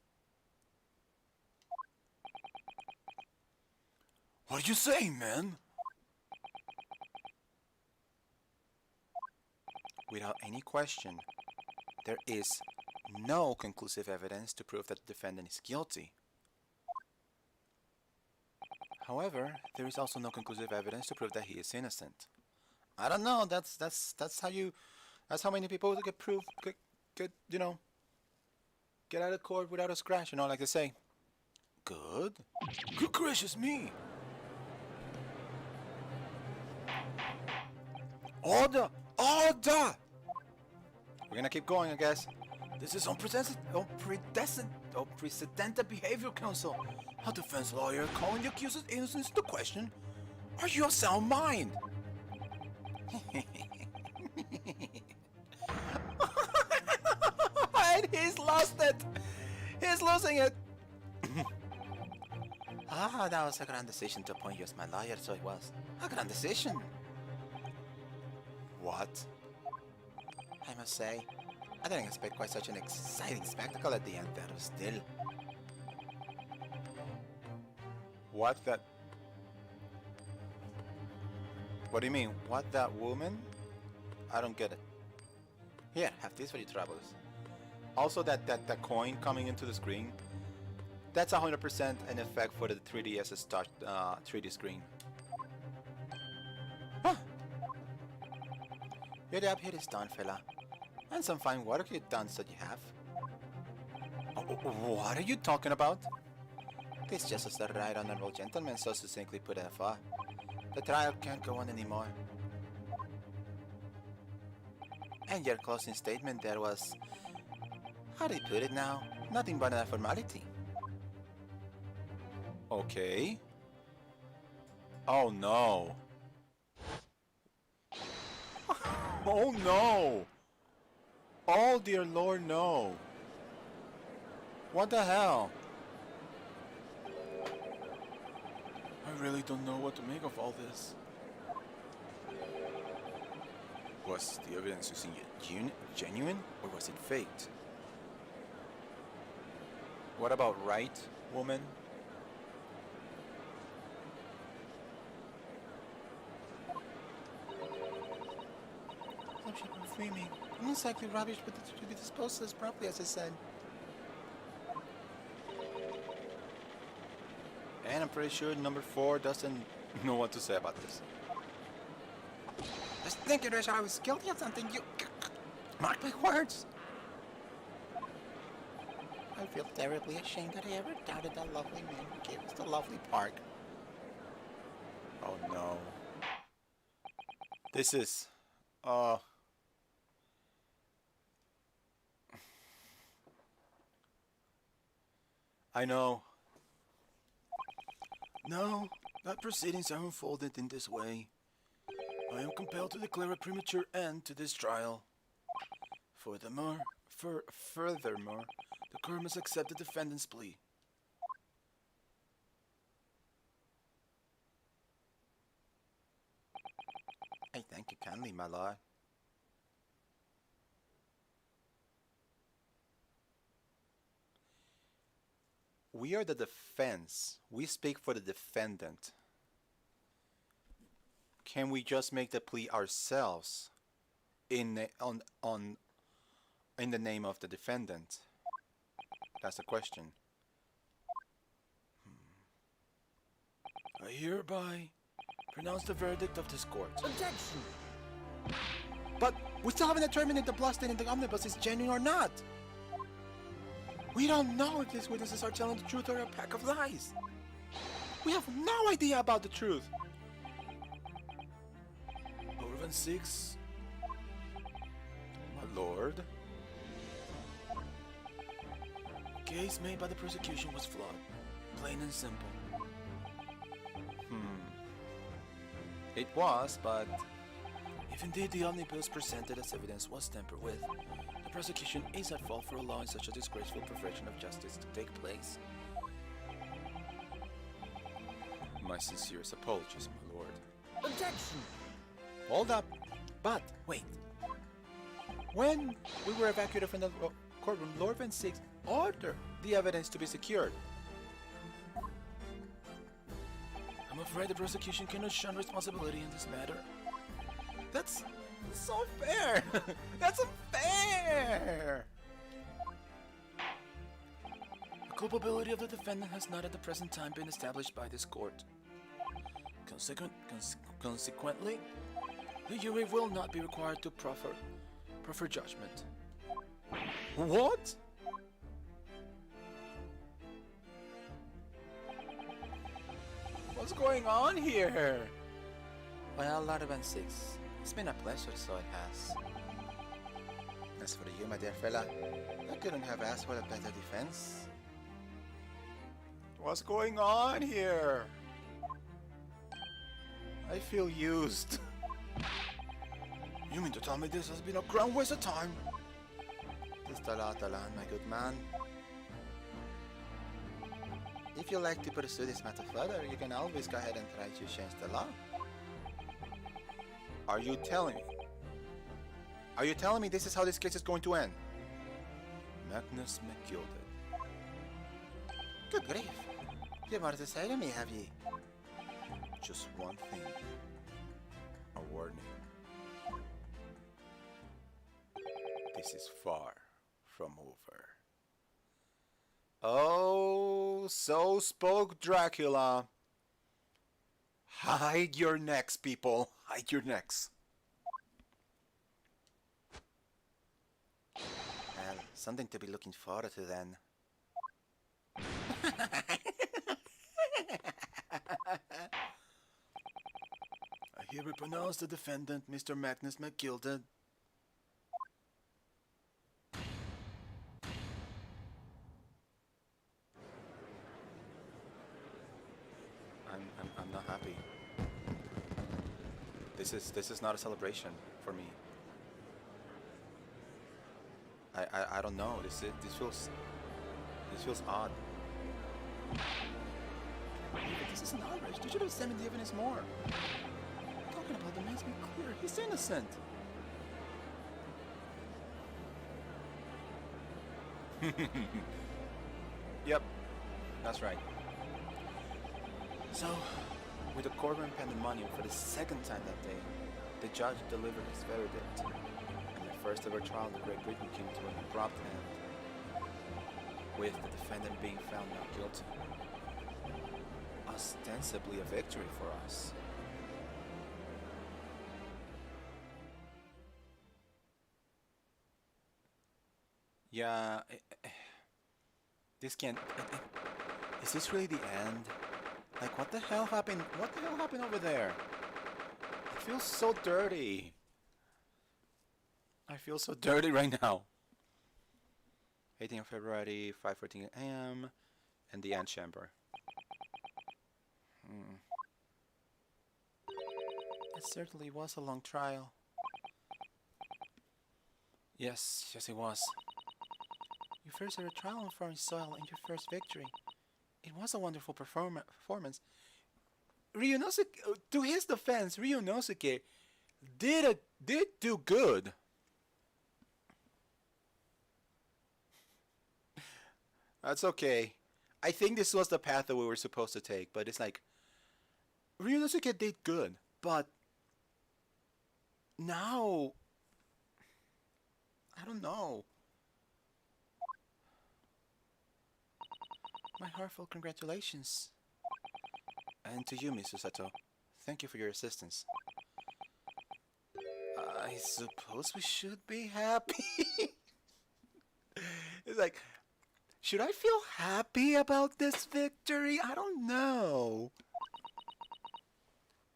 What are you saying, man? Without any question, there is no conclusive evidence to prove that the defendant is guilty. However, there is also no conclusive evidence to prove that he is innocent. I don't know. That's how many people get proved, get you know, get out of court without a scratch. You know, like they say. Good. Good gracious me. Order! Order! We're gonna keep going, I guess. This is unprecedented behavior, counsel. A defense lawyer calling the accused's innocence into question? Are you of sound mind? And he's lost it! He's losing it! Ah, that was a grand decision to appoint you as my lawyer, so it was. A grand decision. What? I must say, I didn't expect quite such an exciting spectacle at the end there, still. What that... What do you mean? What that woman? I don't get it. Here, have this for your troubles. Also, that coin coming into the screen, that's 100% an effect for the 3DS's touch 3D screen. Huh. Your job here is done, fella. And some fine work you've done, so you have. What are you talking about? This just as the right honorable gentleman so succinctly put it afar. The trial can't go on anymore. And your closing statement there was... How do you put it now? Nothing but a formality. Okay. Oh no. Oh no! Oh dear Lord, no! What the hell? I really don't know what to make of all this. Was the evidence genuine or was it faked? What about right, woman? Ship and free me. Unlikely rubbish, but it should be disposed as properly as I said. And I'm pretty sure number 4 doesn't know what to say about this. I think you wish I was guilty of something, you... Mark my words! I feel terribly ashamed that I ever doubted that lovely man who gave us the lovely park. Oh no. This is... I know. No, that proceedings are unfolded in this way. I am compelled to declare a premature end to this trial. Furthermore, the court must accept the defendant's plea. I thank you kindly, my lord. We are the defense. We speak for the defendant. Can we just make the plea ourselves in the name of the defendant? That's the question. I hereby pronounce the verdict of this court. Objection! But we still haven't determined if the blood stain in the omnibus is genuine or not. We don't know if these witnesses are telling the truth or a pack of lies. We have no idea about the truth. Lord 6, my lord. The case made by the prosecution was flawed, plain and simple. It was, but If indeed the omnibus presented as evidence was tampered with, the prosecution is at fault for allowing such a disgraceful perversion of justice to take place. my sincerest apologies, my lord. Objection! Hold up. But, wait. When we were evacuated from the courtroom, Lord Van Six ordered the evidence to be secured. I'm afraid the prosecution cannot shun responsibility in this matter. That's so unfair. That's unfair. The culpability of the defendant has not at the present time been established by this court. Consequently, the jury will not be required to proffer judgment. What? What's going on here? Well, Lord Van Six, it's been a pleasure, so it has. As for you, my dear fella, I couldn't have asked for a better defense. What's going on here? I feel used. You mean to tell me this has been a grand waste of time? Tis the law, my good man. If you like to pursue this matter further, you can always go ahead and try to change the law. Are you telling me? Are you telling me this is how this case is going to end? Magnus McGilded. Good grief. You have more to say to me, have ye? Just one thing. A warning. This is far from over. Oh, so spoke Dracula. Hide your necks, people. Hide your necks. Well, something to be looking forward to then. I hereby pronounce the defendant, Mr. Magnus McGilded. I'm not happy. This is not a celebration for me. I don't know. This feels odd. This is an outrage. They should have examined the evidence more. Talking about the man's been clear. He's innocent. Yep, that's right. So, with the courtroom pandemonium for the second time that day, the judge delivered his verdict, and the first ever trial in Great Britain came to an abrupt end, with the defendant being found not guilty. Ostensibly a victory for us. Yeah, this can't... Is this really the end? Like, what the hell happened? What the hell happened over there? I feel so dirty. I feel so dirty right now. 18th of February, 5:14 a.m. and the antechamber. It certainly was a long trial. Yes, it was. Your first ever trial on foreign soil and your first victory. It was a wonderful performance. Ryunosuke, to his defense, Ryunosuke did do good. That's okay. I think this was the path that we were supposed to take, but it's like, Ryunosuke did good, but now, I don't know. My heartfelt congratulations. And to you, Miss Susato. Thank you for your assistance. I suppose we should be happy. It's like, should I feel happy about this victory? I don't know.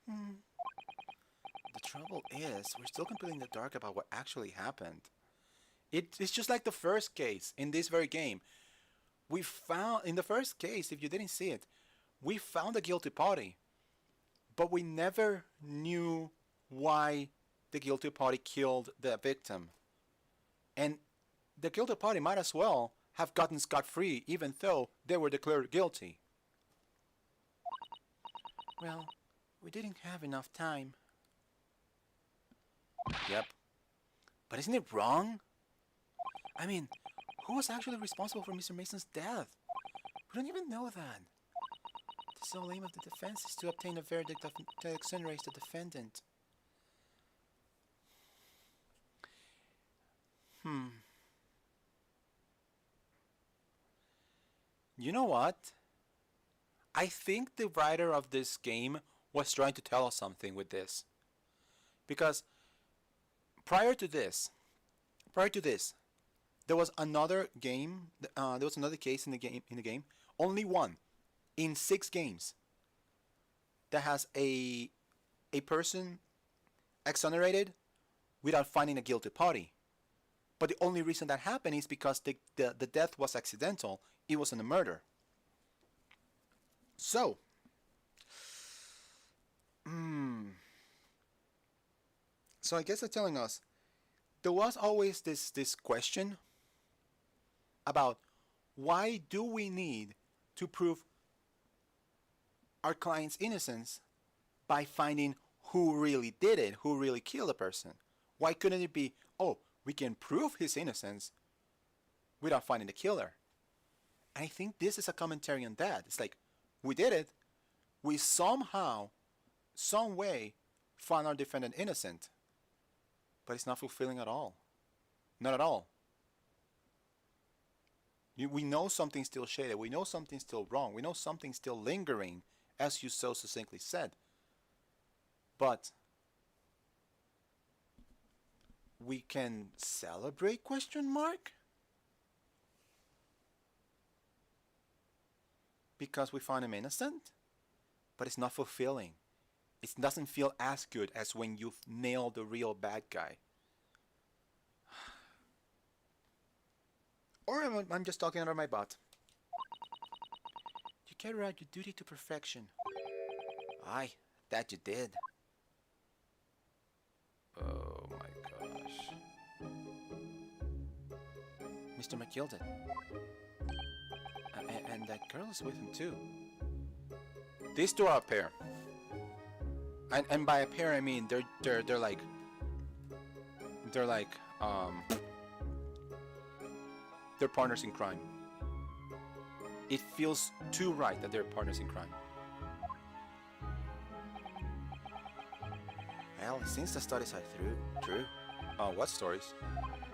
The trouble is, we're still completely in the dark about what actually happened. It's just like the first case in this very game. We found, in the first case, if you didn't see it, we found a guilty party. But we never knew why the guilty party killed the victim. And the guilty party might as well have gotten scot-free even though they were declared guilty. Well, we didn't have enough time. Yep. But isn't it wrong? I mean, who was actually responsible for Mr. Mason's death? We don't even know that. The sole aim of the defense is to obtain a verdict that exonerates the defendant. You know what? I think the writer of this game was trying to tell us something with this. Because prior to this, there was another game. There was another case in the game. Only one in 6 games that has a person exonerated without finding a guilty party. But the only reason that happened is because the death was accidental. It wasn't a murder. So, so I guess they're telling us there was always this question about why do we need to prove our client's innocence by finding who really did it, who really killed the person. Why couldn't it be, oh, we can prove his innocence without finding the killer? And I think this is a commentary on that. It's like, we did it. We somehow, some way, found our defendant innocent. But it's not fulfilling at all. Not at all. We know something's still shaded. We know something's still wrong. We know something's still lingering, as you so succinctly said. But we can celebrate, question mark? Because we found him innocent? But it's not fulfilling. It doesn't feel as good as when you've nailed the real bad guy. Or I'm just talking under my butt. You carried out your duty to perfection. Aye, that you did. Oh my gosh. Mr. McGilded. And that girl is with him too. These two are a pair. And by a pair I mean they're like they're partners in crime. It feels too right that they're partners in crime. Well, since the studies are true. What stories?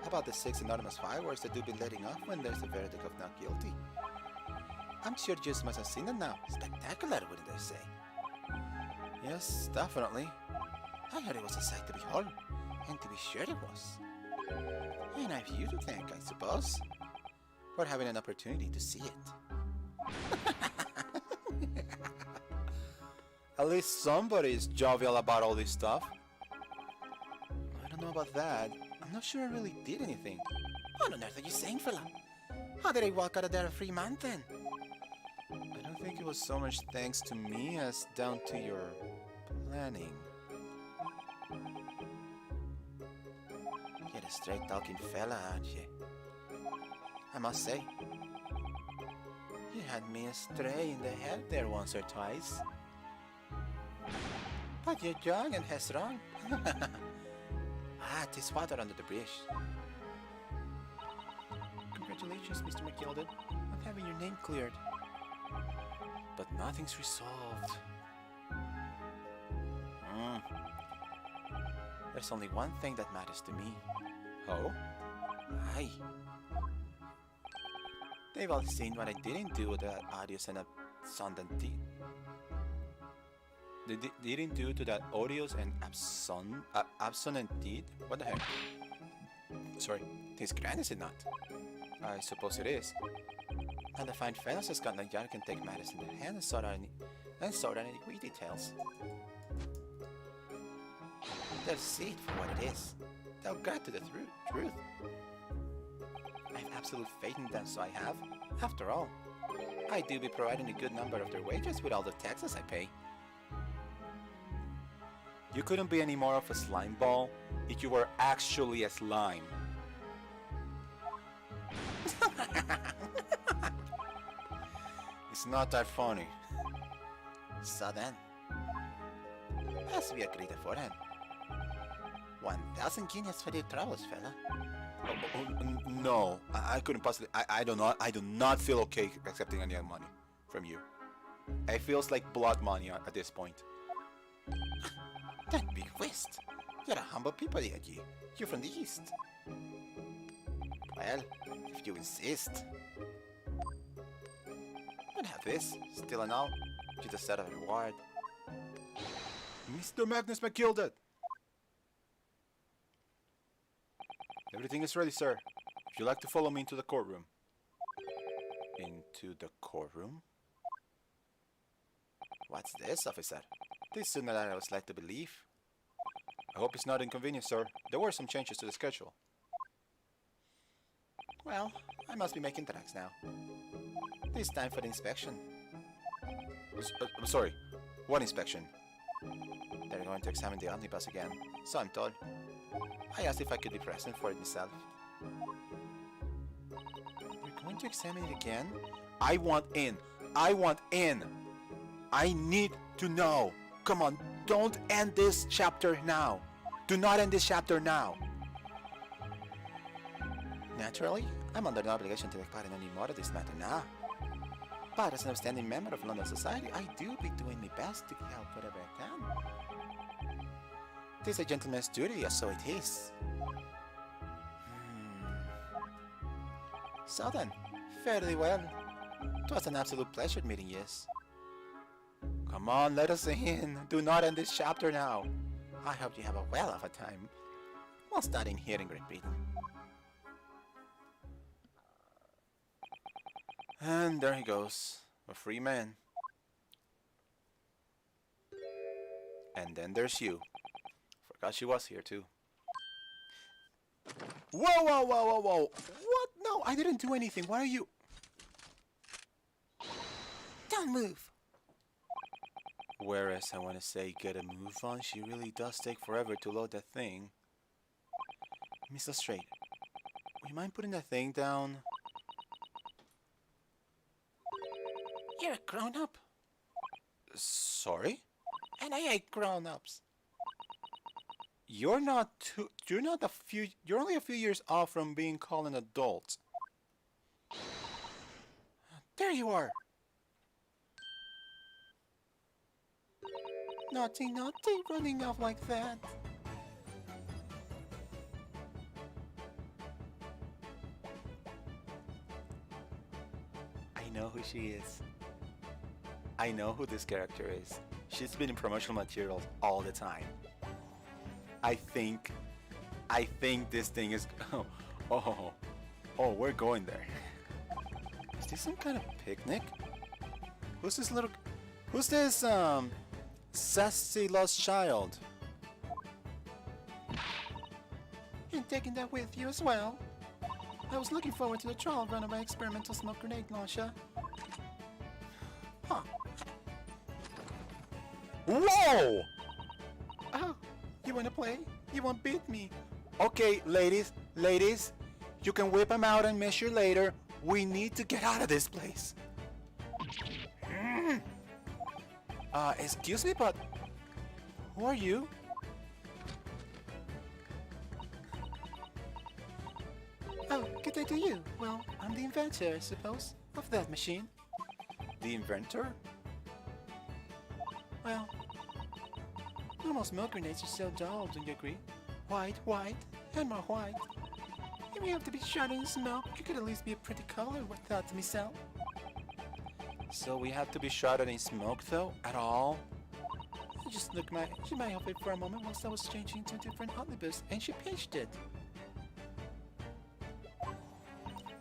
About the 6 anonymous fireworks that do be letting off when there's a verdict of not guilty. I'm sure you must have seen them now. Spectacular, wouldn't they say? Yes, definitely. I heard it was a sight to behold, and to be sure it was. And I have you to thank, I suppose, for having an opportunity to see it. At least somebody is jovial about all this stuff. I don't know about that. I'm not sure I really did anything. What on earth are you saying, fella? How did I walk out of there a free man then? I don't think it was so much thanks to me as down to your planning. You're a straight-talking fella, aren't you? I must say, you had me astray in the head there once or twice. But you're young and headstrong. Ah, 'tis water under the bridge. Congratulations, Mr. McGilded, on having your name cleared. But nothing's resolved. There's only one thing that matters to me. Oh? Aye. They've all seen what I didn't do with the audios and absondant teeth. They didn't do to that odious and absonant teeth? What the heck? Sorry. It's grand, is it not? I suppose it is. And the fine fellows of Scotland Yard can take matters in their hands and sort out any wee details. They'll see it for what it is. They'll get to the truth. I have absolute faith in them, so I have. After all, I do be providing a good number of their wages with all the taxes I pay. You couldn't be any more of a slime ball if you were actually a slime. It's not that funny. So then, as we agreed beforehand, 1,000 guineas for your troubles, fella. No, I couldn't possibly. I do not feel okay accepting any other money from you. It feels like blood money at this point. Then be whist. You're a humble people, ye. You're from the east. Well, if you insist. But have this, still and all, just a set of reward. Mr. Magnus McGilded! Everything is ready, sir. If you'd like to follow me into the courtroom. Into the courtroom? What's this, officer? This is sooner than I was led to believe. I hope it's not inconvenient, sir. There were some changes to the schedule. Well, I must be making tracks now. It's time for the inspection. I'm sorry. What inspection? They're going to examine the omnibus again, so I'm told. I asked if I could be present for it myself. You're going to examine it again? I want in. I want in. I need to know. Come on, don't end this chapter now. Do not end this chapter now. Naturally, I'm under no obligation to take part in any more of this matter now. But as an outstanding member of London society, I do be doing my best to help whatever I can. It is a gentleman's duty, so it is. So then, fairly well. It was an absolute pleasure meeting you. Come on, let us in. Do not end this chapter now. I hope you have a well of a time while studying here in Great Britain. And there he goes, a free man. And then there's you. Forgot she was here too. Whoa, whoa, whoa, whoa, whoa. What? No, I didn't do anything. Why are you... Don't move! Whereas I want to say get a move on, she really does take forever to load that thing. Miss Lestrade, would you mind putting that thing down? You're a grown-up. Sorry? And I hate grown-ups. You're only a few years off from being called an adult. There you are. Naughty, naughty, running off like that. I know who she is. I know who this character is. She's been in promotional materials all the time. I think this thing is... Oh, we're going there. Is this some kind of picnic? Who's this sassy lost child? You're taking that with you as well. I was looking forward to the trial run of my experimental smoke grenade launcher. Huh. Whoa! Oh, you wanna play? You won't beat me. Okay, ladies, you can whip them out and measure later. We need to get out of this place. Excuse me, but who are you? Oh, good day to you. Well, I'm the inventor, I suppose, of that machine. The inventor? Well, normal smoke grenades are so dull, don't you agree? White, white, and more white. If you have to be shot in smoke, you could at least be a pretty color, what thought to myself. So we have to be shrouded in smoke, though? At all? She looked my outfit for a moment whilst I was changing into a different omnibus, and she pinched it.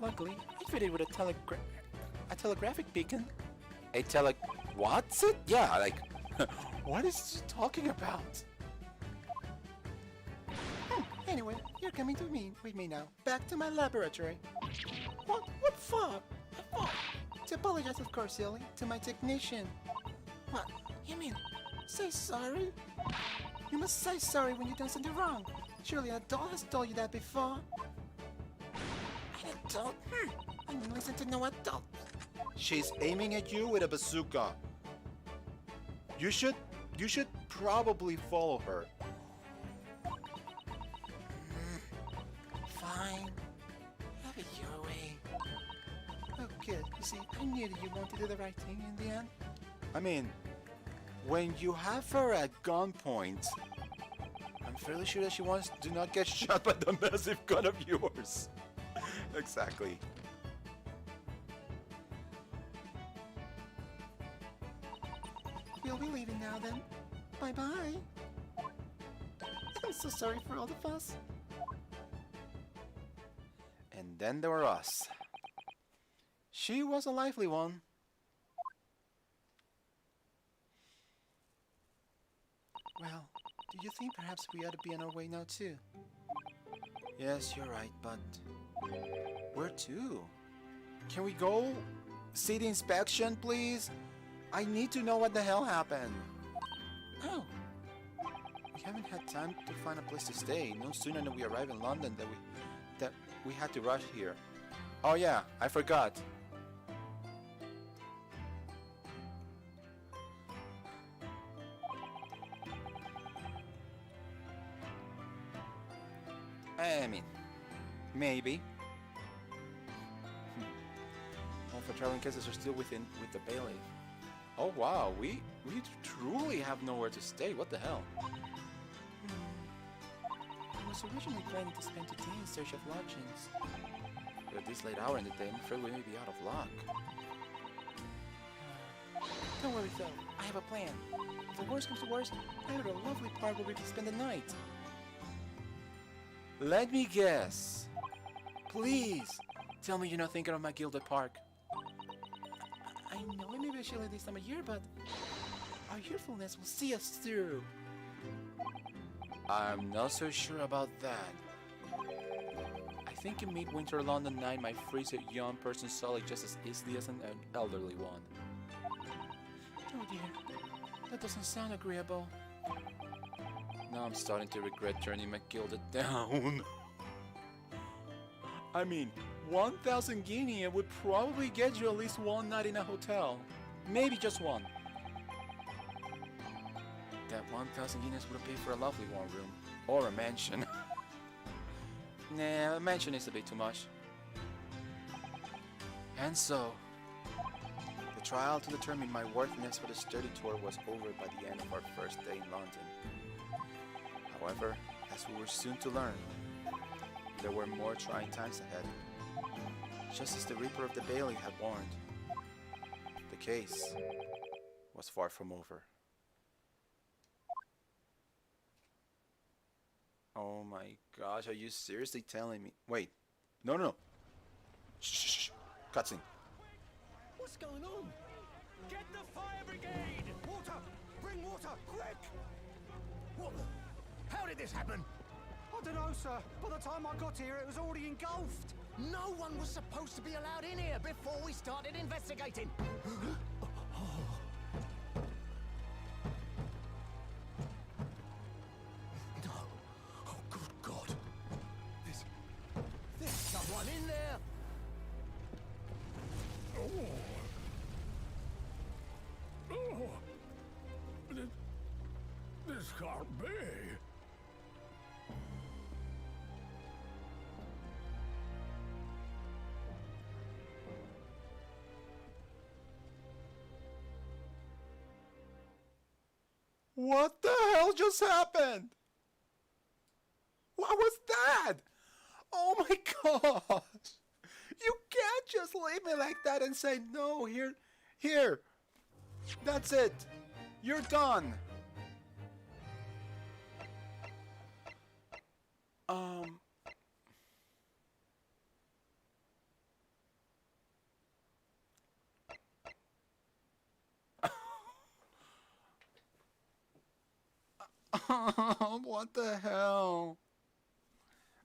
Luckily, it fitted with a telegraphic beacon. What's it? Yeah, like, what is she talking about? Anyway, you're coming with me now. Back to my laboratory. What for? To apologize, of course, silly, to my technician. What? You mean, say sorry? You must say sorry when you've done something wrong. Surely an adult has told you that before. An adult? I didn't listen to no adult. She's aiming at you with a bazooka. You should probably follow her. Fine. Have it your way. Oh, good. You see, I knew that you wanted to do the right thing in the end. I mean, when you have her at gunpoint, I'm fairly sure that she wants to not get shot by the massive gun of yours. Exactly. We'll be leaving now then. Bye-bye. I'm so sorry for all the fuss. And then there were us. She was a lively one. Well, do you think perhaps we ought to be on our way now too? Yes, you're right, but where to? Can we go see the inspection, please? I need to know what the hell happened. Oh, We haven't had time to find a place to stay. No sooner than we arrive in London that we had to rush here. Oh yeah, I forgot. I mean, maybe. All for traveling cases are still with the bailiff. Oh wow, we truly have nowhere to stay. What the hell? I was originally planning to spend today in search of lodgings. But at this late hour in the day, I'm afraid we may be out of luck. Don't worry though, I have a plan. If the worst comes to worst, I have a lovely park where we can spend the night. Let me guess. Please, tell me you're not thinking of my gilded park. I know it may be a chilly this time of year, but our youthfulness will see us through. I'm not so sure about that. I think a midwinter London night might freeze a young person's soul just as easily as an elderly one. Oh dear, that doesn't sound agreeable. Now I'm starting to regret turning my gilded down. I mean, 1,000 guinea would probably get you at least one night in a hotel. Maybe just one. That 1,000 guineas would pay for a lovely one room. Or a mansion. Nah, a mansion is a bit too much. And so, the trial to determine my worthiness for the sturdy tour was over by the end of our first day in London. However, as we were soon to learn, there were more trying times ahead. Just as the Reaper of the Bailey had warned, the case was far from over. Oh my gosh, are you seriously telling me? Wait, no. Shh. Cutscene. What's going on? Get the fire brigade! Water! Bring water, quick! What the? How did this happen? I don't know, sir. By the time I got here, it was already engulfed. No one was supposed to be allowed in here before we started investigating. No. Oh, good God. There's someone in there. This can't be. What the hell just happened? What was that? Oh my gosh! You can't just leave me like that and say, no, here. That's it. You're done. What the hell?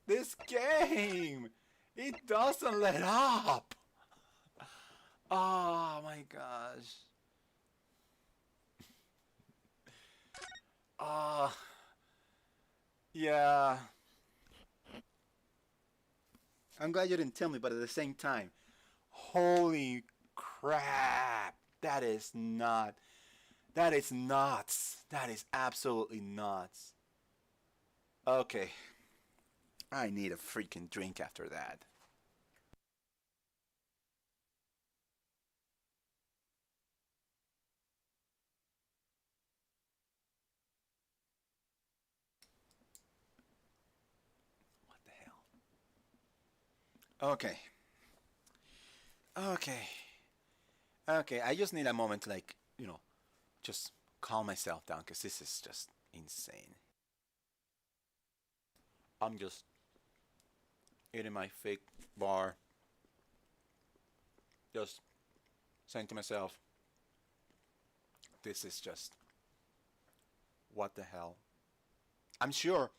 This game, it doesn't let up. Oh my gosh. Yeah. I'm glad you didn't tell me, but at the same time, holy crap. That is nuts. That is absolutely nuts. Okay. I need a freaking drink after that. What the hell? Okay. Okay. Okay, I just need a moment to, like, just calm myself down because this is just insane. I'm just eating my fake bar. Just saying to myself, this is just, what the hell? I'm sure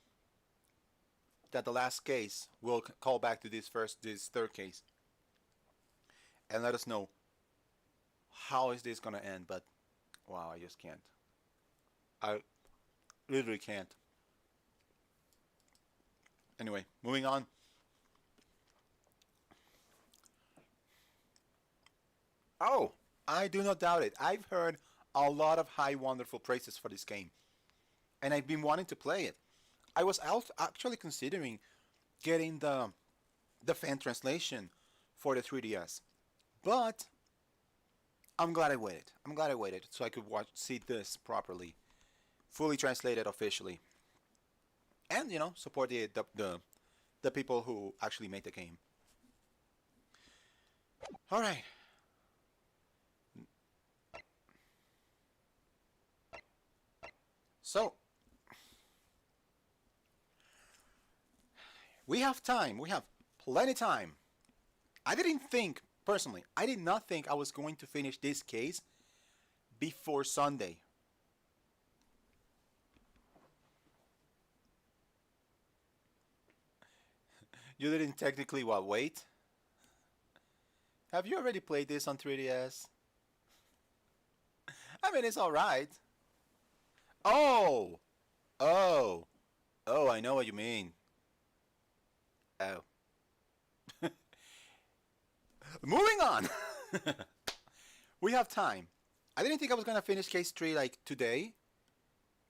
that the last case will call back to this third case and let us know how is this gonna end. But wow, I just can't. I literally can't. Anyway, moving on. Oh, I do not doubt it. I've heard a lot of high, wonderful praises for this game, and I've been wanting to play it. I was actually considering getting the fan translation for the 3DS, but I'm glad I waited. I'm glad I waited so I could see this properly, fully translated officially, and support the people who actually made the game. All right. So we have time. We have plenty time. I didn't think personally. I did not think I was going to finish this case before Sunday. You didn't technically wait? Have you already played this on 3DS? I mean, it's alright. Oh! Oh! Oh, I know what you mean. Oh. Moving on! We have time. I didn't think I was gonna finish case 3 like today.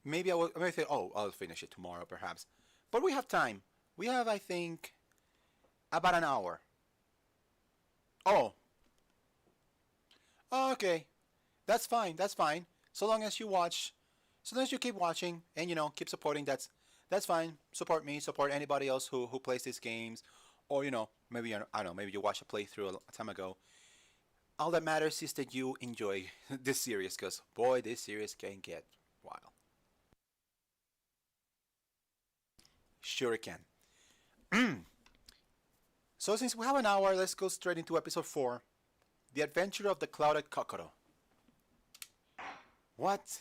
Maybe I will. I say, oh, I'll finish it tomorrow perhaps. But we have time. We have, I think, about an hour. Oh. Okay. That's fine. That's fine. So long as you watch, so long as you keep watching and keep supporting. That's fine. Support me. Support anybody else who plays these games, or maybe I don't know. Maybe you watched a playthrough a time ago. All that matters is that you enjoy this series, because boy, this series can get wild. Sure it can. So since we have an hour, let's go straight into episode 4, The Adventure of the Clouded Kokoro. What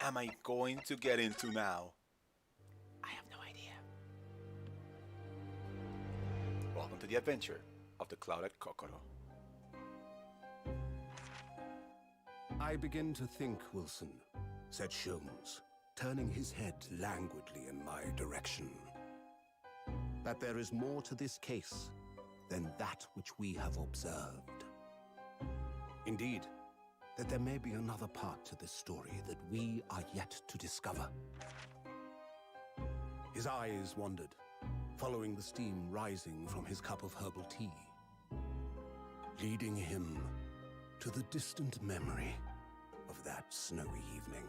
am I going to get into now? I have no idea. Welcome to the adventure of the Clouded Kokoro. I begin to think, Wilson, said Sholmes, turning his head languidly in my direction, that there is more to this case than that which we have observed. Indeed, that there may be another part to this story that we are yet to discover. His eyes wandered, following the steam rising from his cup of herbal tea, leading him to the distant memory of that snowy evening.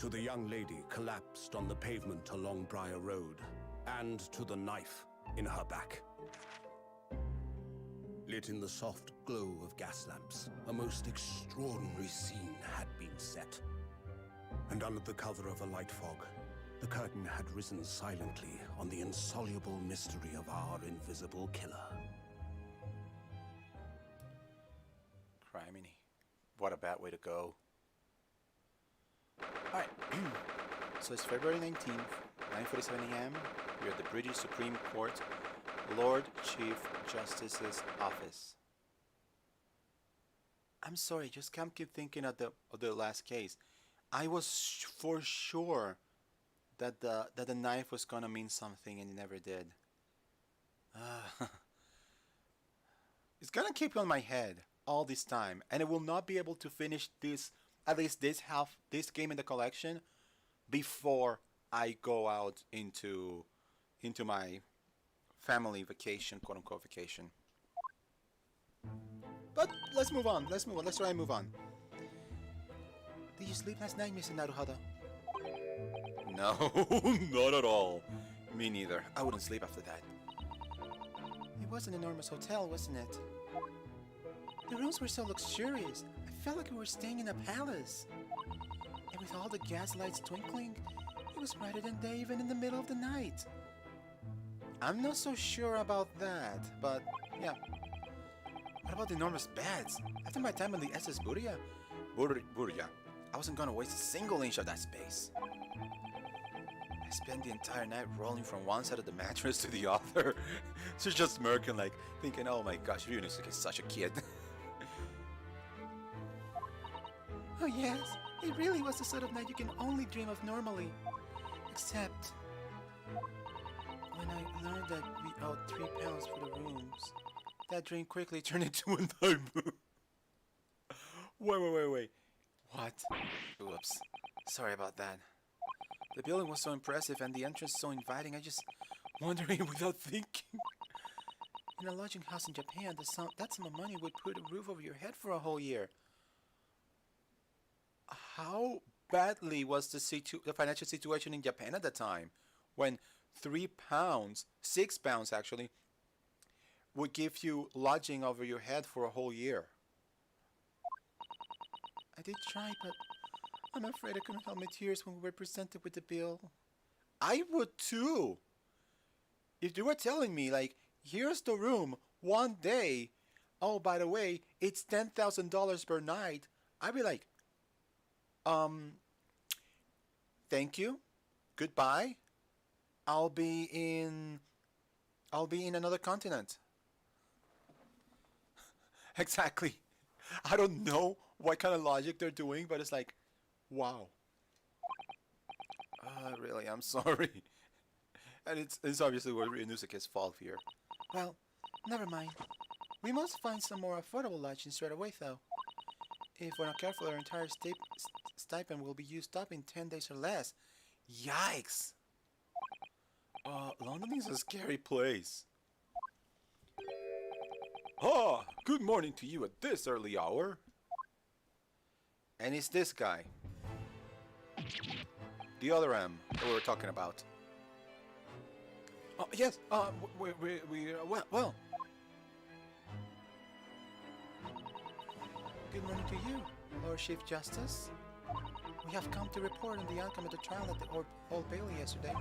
To the young lady collapsed on the pavement along Briar Road, and to the knife in her back. Lit in the soft glow of gas lamps, a most extraordinary scene had been set. And under the cover of a light fog, the curtain had risen silently on the insoluble mystery of our invisible killer. Criminy. What a bad way to go. Alright. So it's February 19th, 9:47 a.m. We're at the British Supreme Court, Lord Chief Justice's office. I'm sorry, just can't keep thinking of the last case. I was for sure that the knife was gonna mean something, and it never did. It's gonna keep on my head all this time, and I will not be able to finish this, at least this game in the collection, before I go out into my family vacation, quote unquote vacation. But let's move on. Let's try and move on. Did you sleep last night, Mr. Naruhodo? No, not at all. Me neither. I wouldn't sleep after that. It was an enormous hotel, wasn't it? The rooms were so luxurious. I felt like we were staying in a palace. And with all the gas lights twinkling, it was brighter than day even in the middle of the night. I'm not so sure about that, but yeah. What about the enormous beds? After my time on the SS Buria, I wasn't gonna waste a single inch of that space. I spent the entire night rolling from one side of the mattress to the other. She's just smirking, like, thinking, oh my gosh, Ryunosuke is such a kid. Oh yes, it really was the sort of night you can only dream of normally. Except when I learned that we owed £3 for the rooms, that dream quickly turned into a nightmare. Wait. What? Oops. Sorry about that. The building was so impressive and the entrance so inviting, I just wandering without thinking. In a lodging house in Japan, that sum of money would put a roof over your head for a whole year. How badly was the financial situation in Japan at the time, when £3, £6 actually, would give you lodging over your head for a whole year? I did try, but I'm afraid I couldn't help my tears when we were presented with the bill. I would too! If you were telling me, like, here's the room, one day, oh, by the way, it's $10,000 per night, I'd be like, thank you, goodbye, I'll be in another continent. Exactly. I don't know what kind of logic they're doing, but it's like, wow. Really, I'm sorry. And it's obviously Ryunosuke's fault here. Well, never mind. We must find some more affordable lodging straight away, though. If we're not careful, our entire stipend will be used up in 10 days or less. Yikes! London is a scary place. Ah, good morning to you at this early hour. And it's this guy. The other M that we were talking about. Oh, yes, well. Good morning to you, Lord Chief Justice. We have come to report on the outcome of the trial at the Old Bailey yesterday.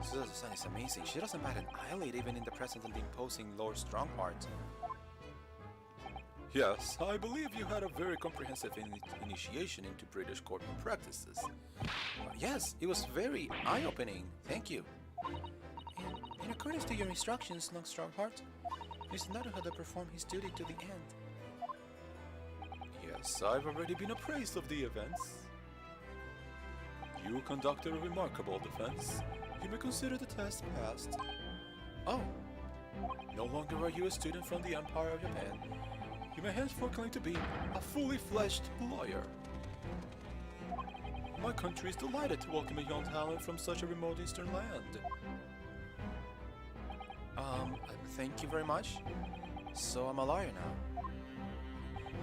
Susan is amazing. She doesn't bat an eyelid even in the presence of the imposing Lord Strongheart. Yes, I believe you had a very comprehensive initiation into British courtroom practices. Yes, it was very eye-opening. Thank you. In accordance to your instructions, Lord Strongheart, Mr. Naruhodo performed his duty to the end. Yes, I've already been appraised of the events. You conducted a remarkable defense. You may consider the test passed. Oh, no longer are you a student from the Empire of Japan. You may henceforth claim to be a fully fledged lawyer. My country is delighted to welcome a young talent from such a remote eastern land. Thank you very much. So I'm a lawyer now.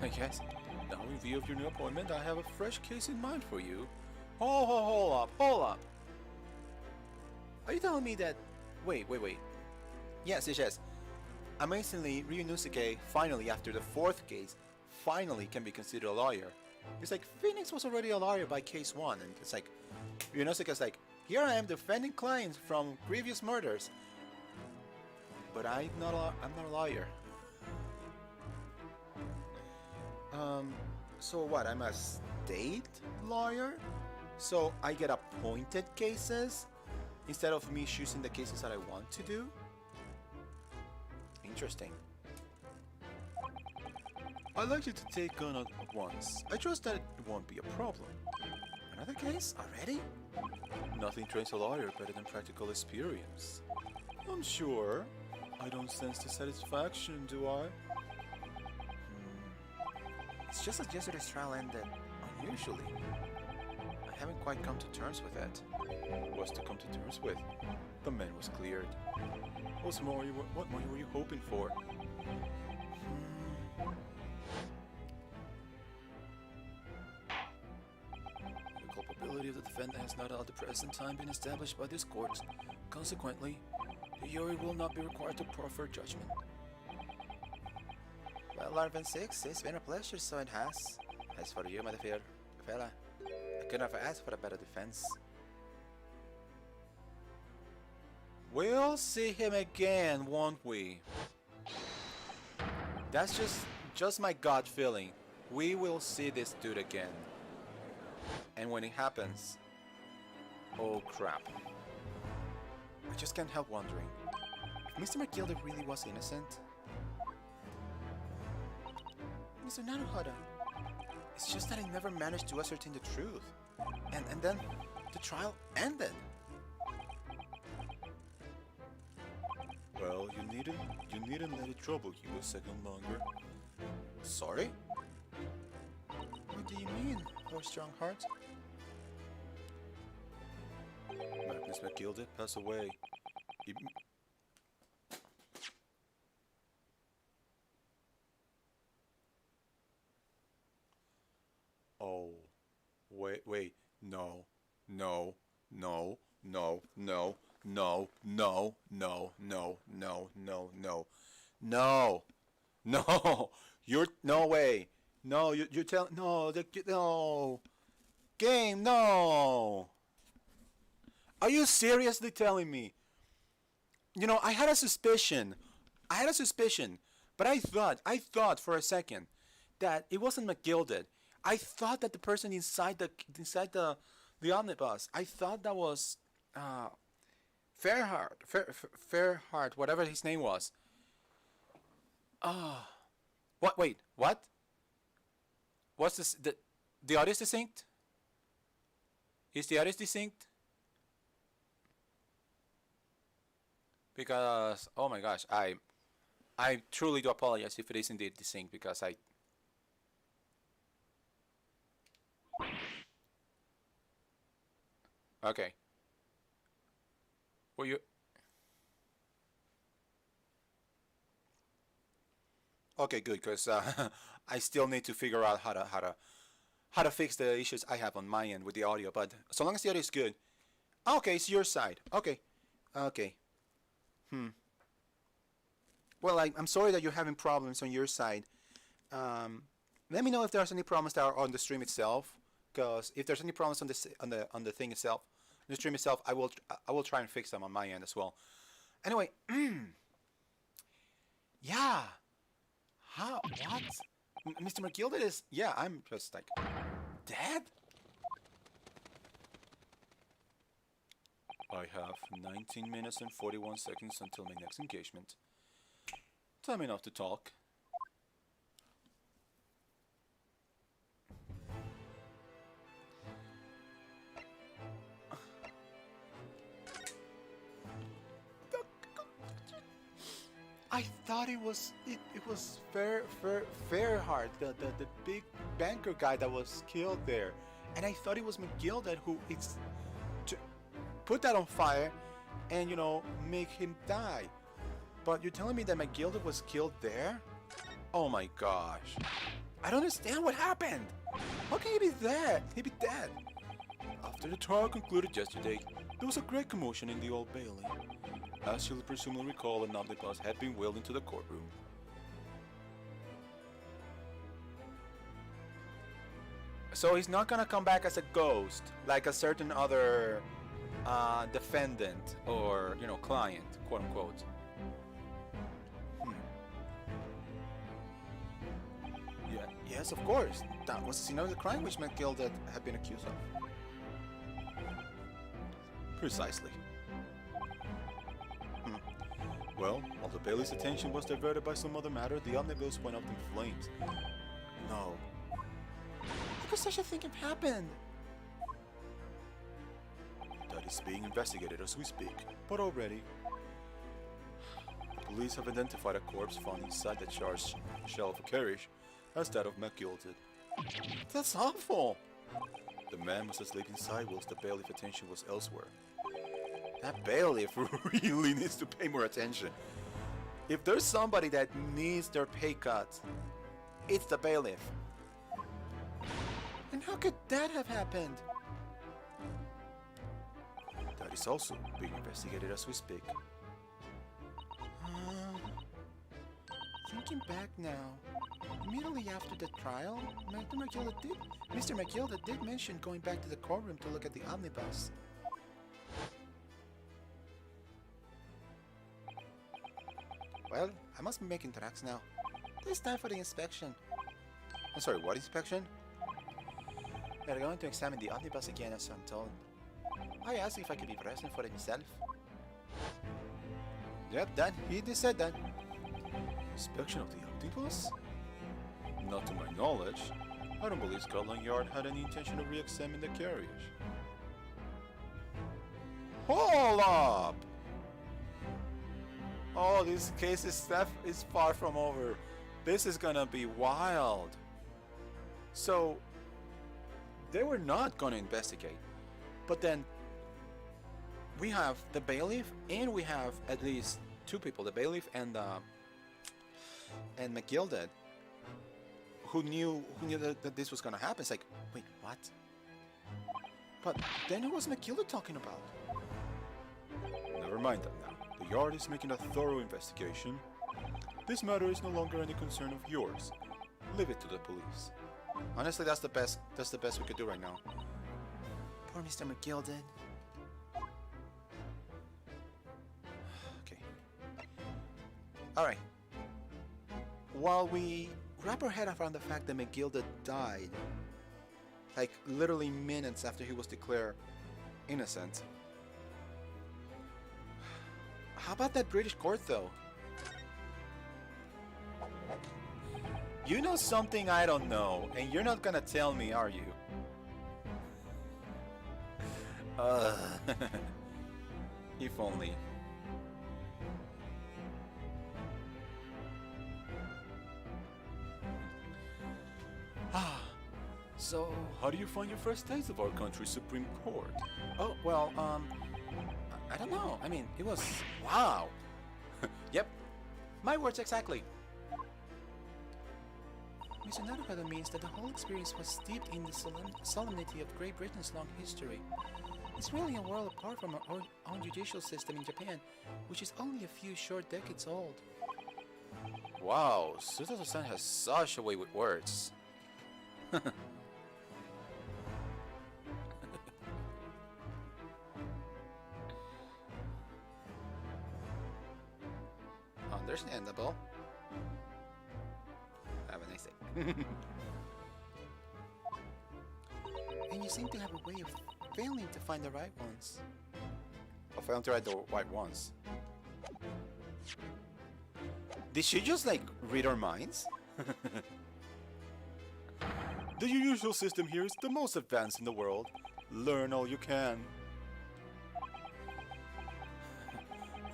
I guess. Now, in view of your new appointment, I have a fresh case in mind for you. Hold up. Are you telling me that... Wait. Yes. Amazingly, Ryunosuke, finally, after the 4th case, finally can be considered a lawyer. It's like, Phoenix was already a lawyer by case 1, and it's like, Ryunosuke's like, here I am defending clients from previous murders. But I'm not a lawyer. So what, I'm a state lawyer? So I get appointed cases instead of me choosing the cases that I want to do? Interesting. I'd like you to take on at once. I trust that it won't be a problem. Another case? Already? Nothing trains a lawyer better than practical experience. I'm sure. I don't sense dissatisfaction, do I? It's just that yesterday's trial ended unusually. I haven't quite come to terms with it. What's to come to terms with? The man was cleared. What more were you hoping for? The culpability of the defendant has not at the present time been established by this court. Consequently, the jury will not be required to proffer judgment. Well, Larvin 6, it's been a pleasure, so it has. As for you, my dear fella, I couldn't have asked for a better defense. We'll see him again, won't we? That's just my gut feeling. We will see this dude again. And when it happens, oh crap. I just can't help wondering, if Mr. McGilder really was innocent? Mr. Naruhodo, it's just that I never managed to ascertain the truth. And then the trial ended. Well, you needn't let it trouble you a second longer. Sorry? What do you mean, Lord Strongheart? Magnus McGilder passed away. Oh, wait, no, You're, no way, no, you're telling, no, no, game, no. Are you seriously telling me? You know, I had a suspicion, but I thought for a second that it wasn't McGilded. I thought that the person inside the omnibus, I thought that was Fairheart, whatever his name was. What? Wait, what? What's this? The audio is distinct? Is the audio distinct? Because, oh my gosh, I truly do apologize if it is indeed distinct, because I... Okay. Were you... Okay, good, because I still need to figure out how to fix the issues I have on my end with the audio, but so long as the audio is good... Okay, it's your side. Okay. Well, I'm sorry that you're having problems on your side. Let me know if there's any problems that are on the stream itself, because if there's any problems on the thing itself, the stream itself, I will try and fix them on my end as well. Anyway, yeah. How? What? Mr. McGilded is... Yeah, I'm just like... Dead? I have 19 minutes and 41 seconds until my next engagement. Time enough to talk. I thought it was Fairheart, the big banker guy that was killed there, and I thought it was McGilded who put that on fire and, you know, make him die. But you're telling me that McGilded was killed there? Oh my gosh. I don't understand what happened. How can he be dead? He be dead. After the trial concluded yesterday, there was a great commotion in the Old Bailey. As you'll presumably recall, an omnibus had been wheeled into the courtroom. So he's not gonna come back as a ghost, like a certain other defendant or, you know, client, quote unquote. Yeah, yes, of course. That was the scene of the crime which McGilda had been accused of. Precisely. Well, while the Bailey's attention was diverted by some other matter, the omnibus went up in flames. No. How could such a thing have happened? That is being investigated as we speak, but already. Police have identified a corpse found inside the charged shell of a carriage as that of McGilded. That's awful. The man was asleep inside whilst the bailiff's attention was elsewhere. That bailiff really needs to pay more attention. If there's somebody that needs their pay cut, it's the bailiff. And how could that have happened? That is also being investigated as we speak. Thinking back now, immediately after the trial, Mr. McGilda did mention going back to the courtroom to look at the omnibus. Well, I must be making tracks now. It's time for the inspection. I'm sorry, what inspection? We're going to examine the omnibus again, as I'm told. I asked if I could be present for it myself. Yep, that he did said that. Inspection of the omnibus? Not to my knowledge. I don't believe Scotland Yard had any intention of re-examining the carriage. Hold up! Oh, this case is far from over. This is gonna be wild. So, they were not gonna investigate. But then, we have the bailiff, and we have at least two people, the bailiff and McGilded, who knew that this was gonna happen. It's like, wait, what? But then who was McGilded talking about? Never mind that now. The Yard is making a thorough investigation. This matter is no longer any concern of yours. Leave it to the police. Honestly, that's the best we could do right now. Poor Mr. McGilded. Okay. Alright. While we wrap our head around the fact that McGilded died, like literally minutes after he was declared innocent, how about that British court though? You know something I don't know, and you're not gonna tell me, are you? If only. So, how do you find your first taste of our country's Supreme Court? Oh, well, I don't know. I mean, it was... Wow! Yep. My words exactly. Mr. Naruhado means that the whole experience was steeped in the solemnity of Great Britain's long history. It's really a world apart from our own judicial system in Japan, which is only a few short decades old. Wow, Suzuto-san has such a way with words. Understandable. Have a nice day. And you seem to have a way of failing to find the right ones. I failed to write the right ones. Did she just like read our minds? The judicial system here is the most advanced in the world. Learn all you can.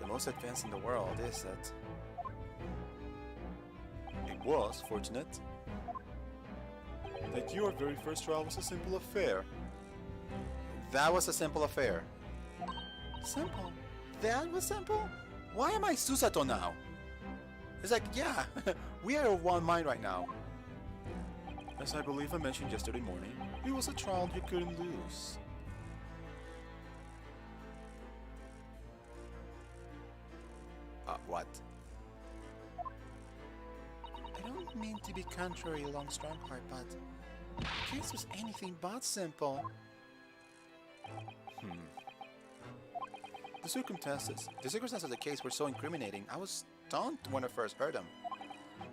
The most advanced in the world is that. It was fortunate that your very first trial was a simple affair. That was a simple affair. Simple? That was simple? Why am I Susato now? It's like, yeah, we are of one mind right now. As I believe I mentioned yesterday morning, it was a trial you couldn't lose. What? I don't mean to be contrary along Strongheart, but the case was anything but simple. The circumstances of the case were so incriminating, I was stunned when I first heard them.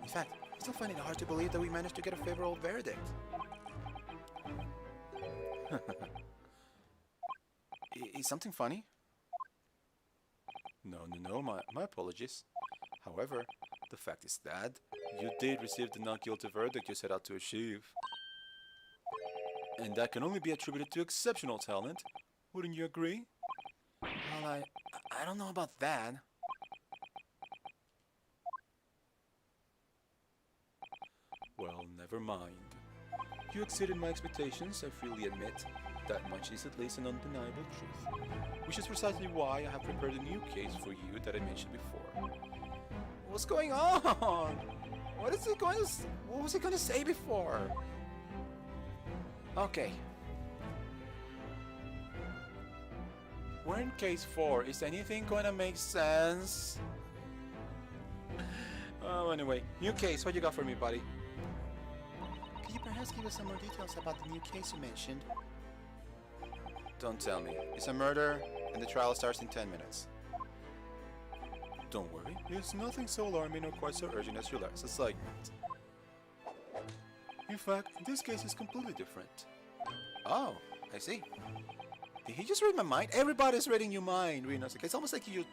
In fact, I still find it hard to believe that we managed to get a favorable verdict. Is something funny? No, my apologies. However, the fact is that you did receive the not guilty verdict you set out to achieve. And that can only be attributed to exceptional talent. Wouldn't you agree? Well, I don't know about that. Well, never mind. You exceeded my expectations, I freely admit. That much is at least an undeniable truth. Which is precisely why I have prepared a new case for you that I mentioned before. What's going on? What was he going to say before? Okay. We're in case 4. Is anything going to make sense? Oh, anyway. New case. What you got for me, buddy? Could you perhaps give us some more details about the new case you mentioned? Don't tell me. It's a murder, and the trial starts in 10 minutes. Don't worry. It's nothing so alarming or quite so urgent as your last assignment. In fact, this case is completely different. Oh, I see. Did he just read my mind? Everybody's reading your mind, Rinos. It's almost like you're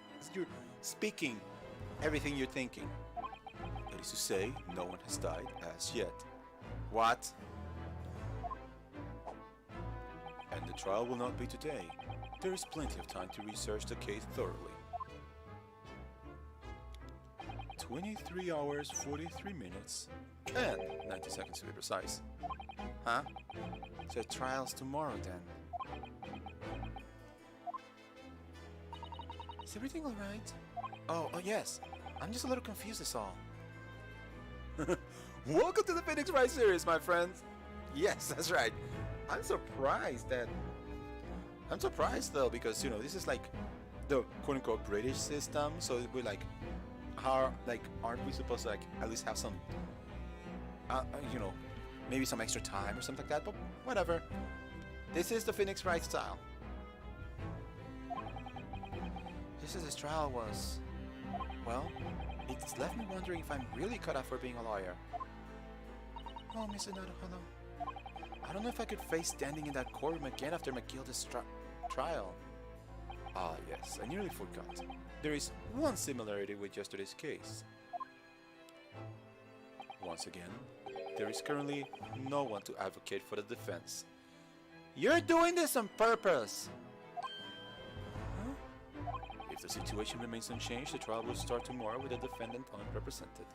speaking everything you're thinking. That is to say, no one has died as yet. What? And the trial will not be today. There is plenty of time to research the case thoroughly. 23 hours, 43 minutes, and 90 seconds to be precise. Huh? So trial's tomorrow then. Is everything alright? Oh, yes. I'm just a little confused is all. Welcome to the Phoenix Wright series, my friends! Yes, that's right. I'm surprised though, because, you know, this is like the quote-unquote British system, so we're like, aren't we supposed to, like, at least have some, you know, maybe some extra time or something like that, but whatever. This is the Phoenix Wright style. Just as this trial was, well, it's left me wondering if I'm really cut out for being a lawyer. Oh, Mr. Naruhodo. I don't know if I could face standing in that courtroom again after McGilda's trial. Ah, yes, I nearly forgot. There is one similarity with yesterday's case. Once again, there is currently no one to advocate for the defense. You're doing this on purpose! If the situation remains unchanged, the trial will start tomorrow with the defendant unrepresented.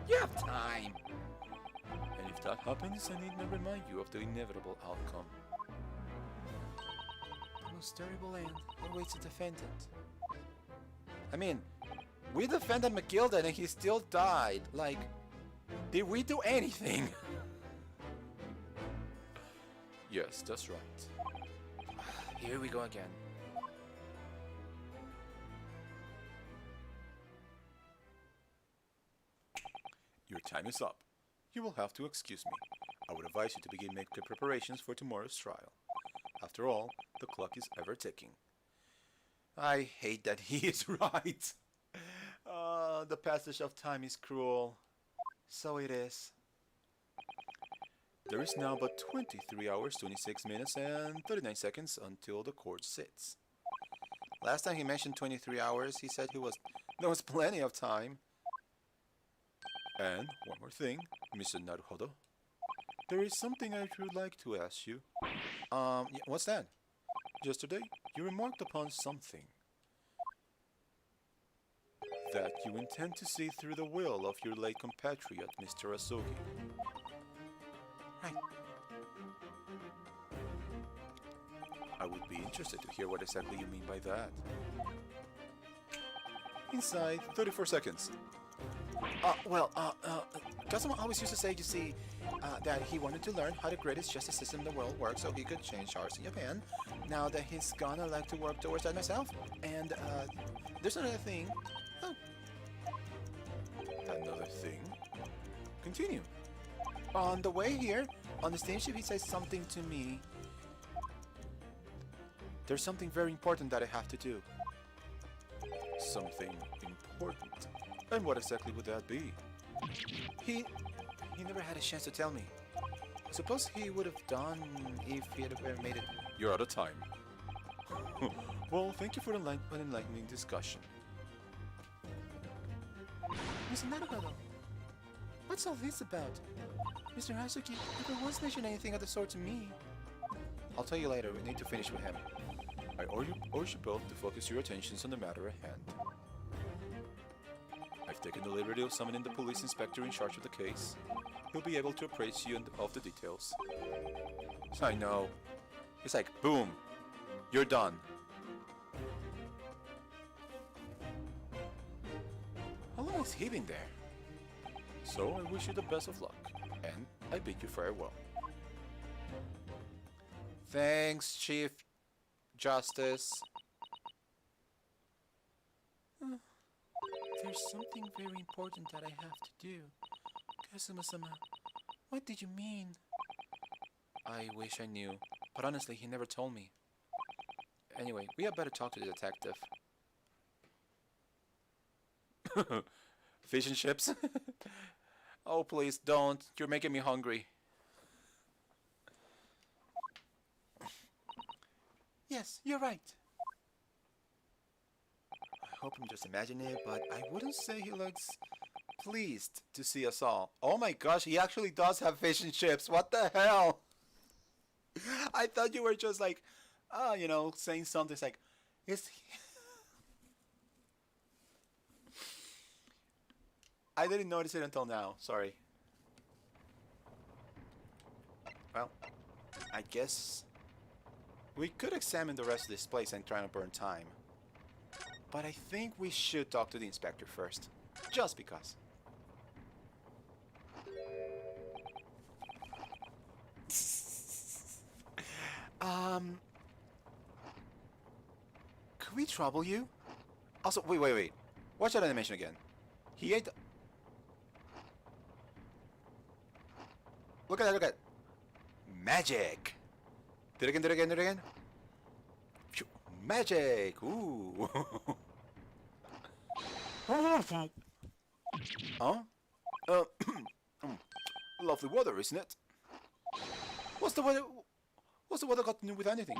You have time! And if that happens, I need not remind you of the inevitable outcome. The most terrible end awaits the defendant. I mean, we defended McGilda and he still died. Like, did we do anything? Yes, that's right. Here we go again. Your time is up. You will have to excuse me. I would advise you to begin making preparations for tomorrow's trial. After all, the clock is ever ticking. I hate that he is right. The passage of time is cruel. So it is. There is now but 23 hours, 26 minutes, and 39 seconds until the court sits. Last time he mentioned 23 hours, he said there was plenty of time. And one more thing, Mr. Naruhodo. There is something I would like to ask you. Yeah, what's that? Yesterday, you remarked upon something. That you intend to see through the will of your late compatriot, Mr. Asogi. Right. I would be interested to hear what exactly you mean by that. Inside 34 seconds. Kazuma always used to say, you see, that he wanted to learn how the greatest justice system in the world works so he could change ours in Japan. Now that he's gonna like to work towards that myself. And there's another thing. Oh. Another thing? Continue. On the way here, on the steamship, he says something to me. There's something very important that I have to do. Something important. And what exactly would that be? He never had a chance to tell me. I suppose he would have done if he had ever made it. You're out of time. Well, thank you for an enlightening discussion. Mr. Naruhodo, what's all this about? Mr. Hazuki never once mentioned anything of the sort to me. I'll tell you later. We need to finish with him. I urge you both to focus your attentions on the matter at hand. I've taken the liberty of summoning the police inspector in charge of the case. He'll be able to appraise you of the details. So I know. It's like, boom, you're done. How long has he been there? So I wish you the best of luck, and I bid you farewell. Thanks, Chief Justice. There's something very important that I have to do. Kazuma-sama, what did you mean? I wish I knew, but honestly, he never told me. Anyway, we had better talk to the detective. Fish and chips? Oh, please don't. You're making me hungry. Yes, you're right. I hope I'm just imagining it, but I wouldn't say he looks pleased to see us all. Oh my gosh, he actually does have fish and chips. What the hell? I thought you were just like, you know, saying something. It's like, is he... I didn't notice it until now. Sorry. Well, I guess we could examine the rest of this place and try to burn time. But I think we should talk to the inspector first. Just because. Could we trouble you? Also, wait. Watch that animation again. He ate... Look at that, look at... Magic! Do it again. Phew, magic! Ooh! Huh? Lovely weather, isn't it? What's the weather got to do with anything?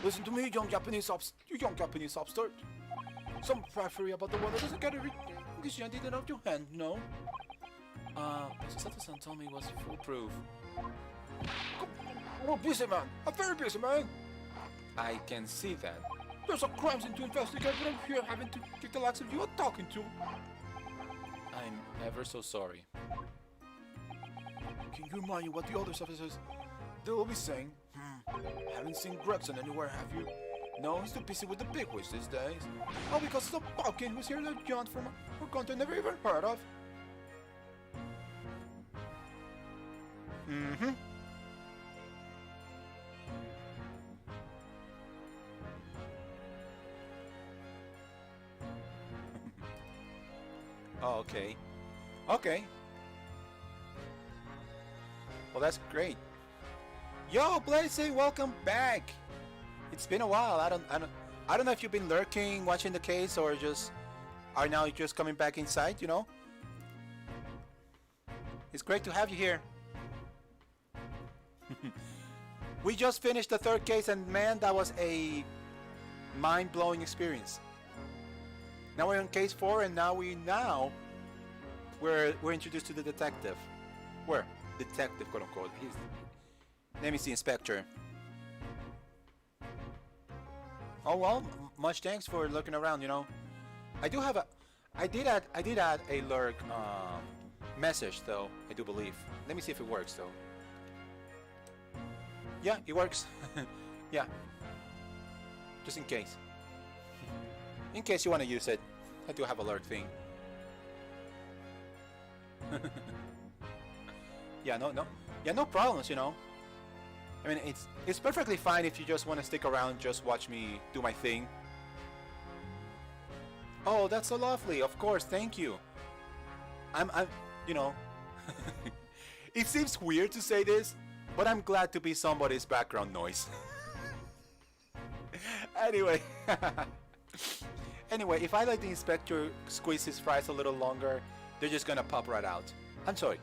Listen to me, you young Japanese upstart. Some puffery about the weather doesn't get it. Because you didn't have your hand, no? Sato-san told me it was foolproof. I'm a busy man. A very busy man. I can see that. There's a crime scene to investigate, but I'm here having to get the likes of you are talking to. I'm ever so sorry. Can you remind me what the other officers they will be saying? Haven't seen Gregson anywhere, have you? No, he's too busy with the big wish these days. Oh, because the Balkan who's here that John from a country I never even heard of. Oh, okay. Okay. Well, that's great. Yo, Blazing, welcome back. It's been a while. I don't know if you've been lurking, watching the case, or just are now just coming back inside. You know. It's great to have you here. We just finished the third case, and man, that was a mind-blowing experience. Now we're on case 4, and we're introduced to the detective. Where? Detective, quote unquote. His name is the inspector. Oh well, much thanks for looking around. You know, I did add a lurk message though. I do believe. Let me see if it works though. Yeah, it works. Yeah. Just in case. In case you want to use it, I do have a lurk thing. Yeah, no problems, you know. I mean, it's perfectly fine if you just want to stick around, just watch me do my thing. Oh, that's so lovely. Of course, thank you. I'm, you know, it seems weird to say this, but I'm glad to be somebody's background noise. Anyway, anyway, if I let the inspector squeeze his fries a little longer, they're just gonna pop right out. I'm sorry.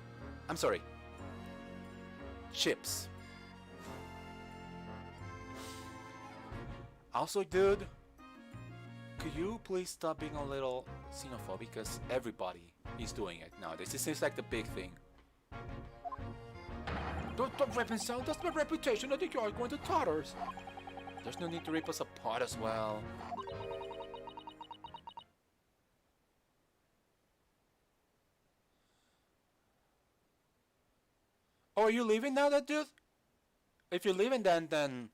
Chips. Also, dude, could you please stop being a little xenophobic? Because everybody is doing it nowadays. It seems like the big thing. Don't rip and sell. That's my reputation. I think you are going to tatters. There's no need to rip us apart as well. Oh, are you leaving now, that dude? If you're leaving, then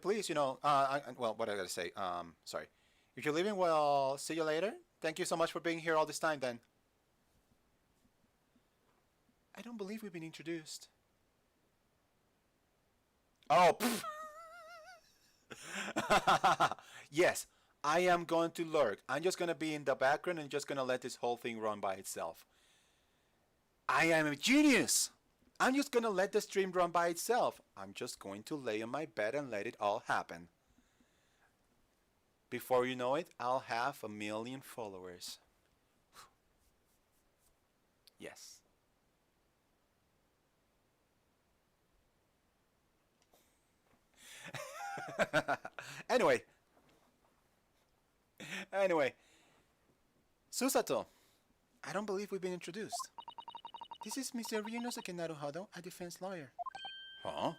please, you know, well, what I gotta say, sorry. If you're leaving, well, see you later. Thank you so much for being here all this time, then. I don't believe we've been introduced. Oh, yes, I am going to lurk. I'm just gonna be in the background and just gonna let this whole thing run by itself. I am a genius! I'm just gonna let the stream run by itself. I'm just going to lay on my bed and let it all happen. Before you know it, I'll have 1 million followers. Yes. Anyway. Susato, I don't believe we've been introduced. This is Mr. Ryunosuke Naruhodo, a defense lawyer. Huh?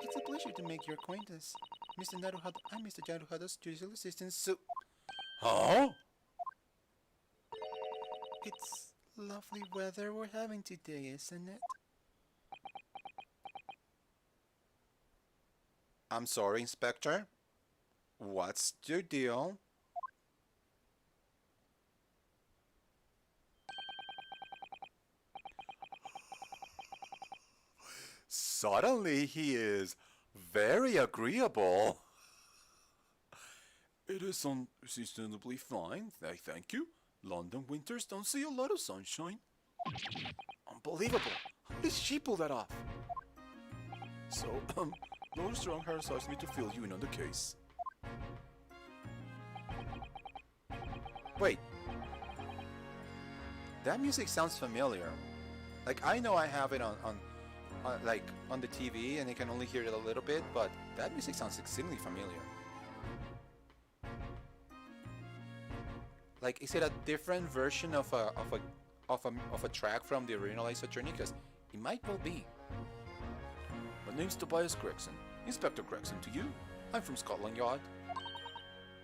It's a pleasure to make your acquaintance. Mr. Naruhodo, I'm Mr. Naruhodo's judicial assistant, Huh? It's lovely weather we're having today, isn't it? I'm sorry, Inspector. What's your deal? Suddenly he is very agreeable. It is unseasonably fine, I thank you. London winters don't see a lot of sunshine. Unbelievable. How did she pull that off? So, Lord Stronghair asked me to fill you in on the case. Wait. That music sounds familiar. Like, I know I have it on the TV and I can only hear it a little bit, but that music sounds extremely familiar. Like, is it a different version of a track from the original Ace Attorney? Because it might well be. My name's Tobias Gregson. Inspector Gregson to you. I'm from Scotland Yard.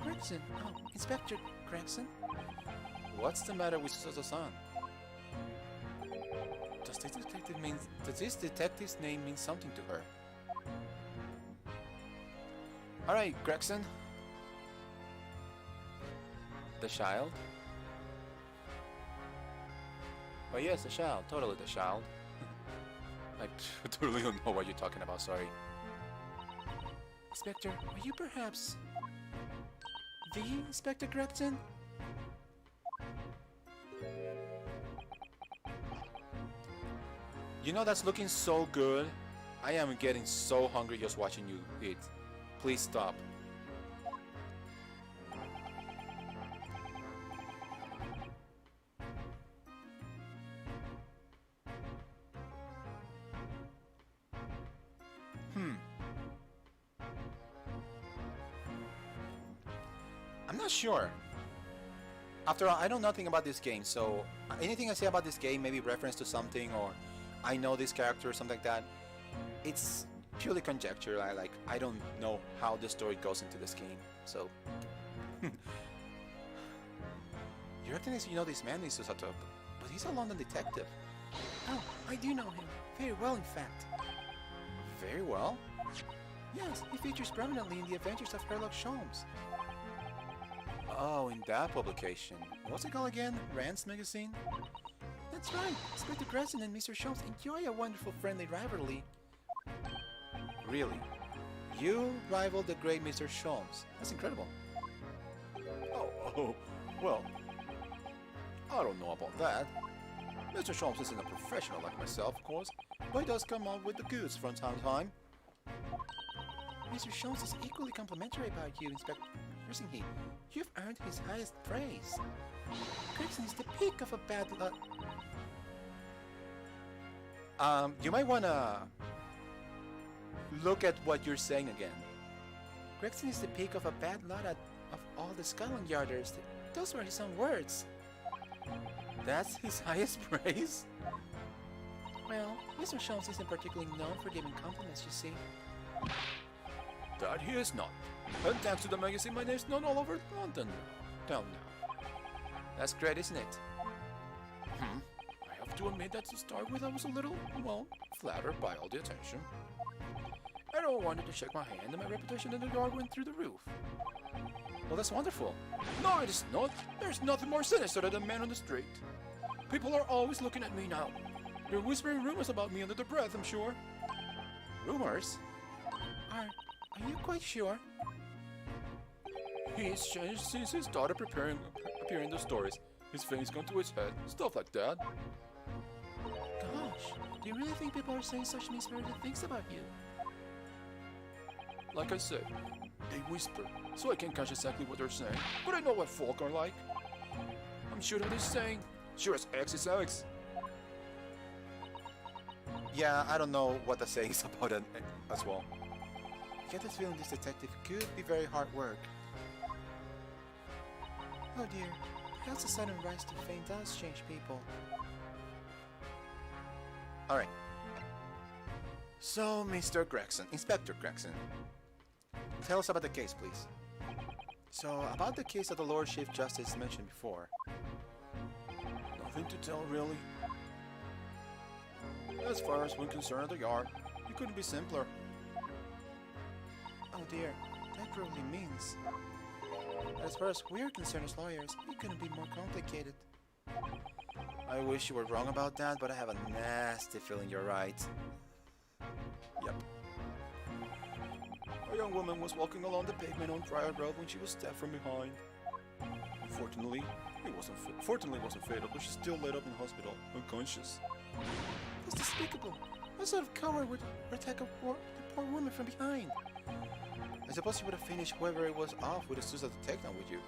Gregson? Oh, Inspector Gregson? What's the matter with Susato-san? Does this detective's name mean something to her? Alright, Gregson. The child? Oh yes, the child. Totally the child. I totally don't know what you're talking about, sorry. Inspector, are you perhaps the Inspector Gregson? You know, that's looking so good. I am getting so hungry just watching you eat. Please stop. I'm not sure. After all, I know nothing about this game, so anything I say about this game, maybe reference to something, or I know this character or something like that, it's purely conjecture. I don't know how the story goes into this game, so... You're acting as you know this man, Susato, but he's a London detective. Oh, I do know him. Very well, in fact. Very well? Yes, he features prominently in the adventures of Sherlock Holmes. Oh, in that publication. What's it called again? Rand's magazine? That's right. Inspector Gresson and Mr. Sholmes enjoy a wonderful friendly rivalry. Really? You rival the great Mr. Sholmes. That's incredible. Oh, well, I don't know about that. Mr. Sholmes isn't a professional like myself, of course, but he does come out with the goods from time to time. Mr. Sholmes is equally complimentary about you, Inspector, isn't he? You've earned his highest praise. Gregson is the peak of a bad luck. You might wanna look at what you're saying again. Gregson is the peak of a bad lot of all the Scotland Yarders. Those were his own words. That's his highest praise? Well, Mr. Sholmes isn't particularly known for giving compliments, you see. That he is not. And thanks to the magazine, my name's known all over London. Down now. That's great, isn't it? I have to admit that to start with I was a little, well, flattered by all the attention. Everyone wanted to shake my hand and my reputation in the yard went through the roof. Well, that's wonderful. No, it is not. There's nothing more sinister than a man on the street. People are always looking at me now. They're whispering rumors about me under their breath, I'm sure. Rumors? Are you quite sure? He's changed since his daughter appearing in the stories. His face gone to his head, stuff like that. Gosh, do you really think people are saying such misspirited things about you? Like I say, they whisper, so I can't catch exactly what they're saying. But I know what folk are like. I'm sure that they're saying, sure as X is X. Yeah, I don't know what the saying is about it as well. I get this feeling this detective could be very hard work. Oh dear, perhaps the sudden rise to fame does change people. Alright. So, Mr. Gregson, Inspector Gregson, tell us about the case, please. So, about the case that the Lord Chief Justice mentioned before. Nothing to tell, really. As far as we're concerned, the yard, it couldn't be simpler. Oh dear, that probably means that as far as we're concerned as lawyers, it couldn't be more complicated. I wish you were wrong about that, but I have a nasty feeling you're right. Yep. A young woman was walking along the pavement on Friar Road when she was stabbed from behind. Fortunately, it wasn't fatal, but she's still laid up in the hospital, unconscious. That's despicable. What sort of coward would attack the poor woman from behind? I suppose you would have finished whoever it was off with a suicide takedown with you.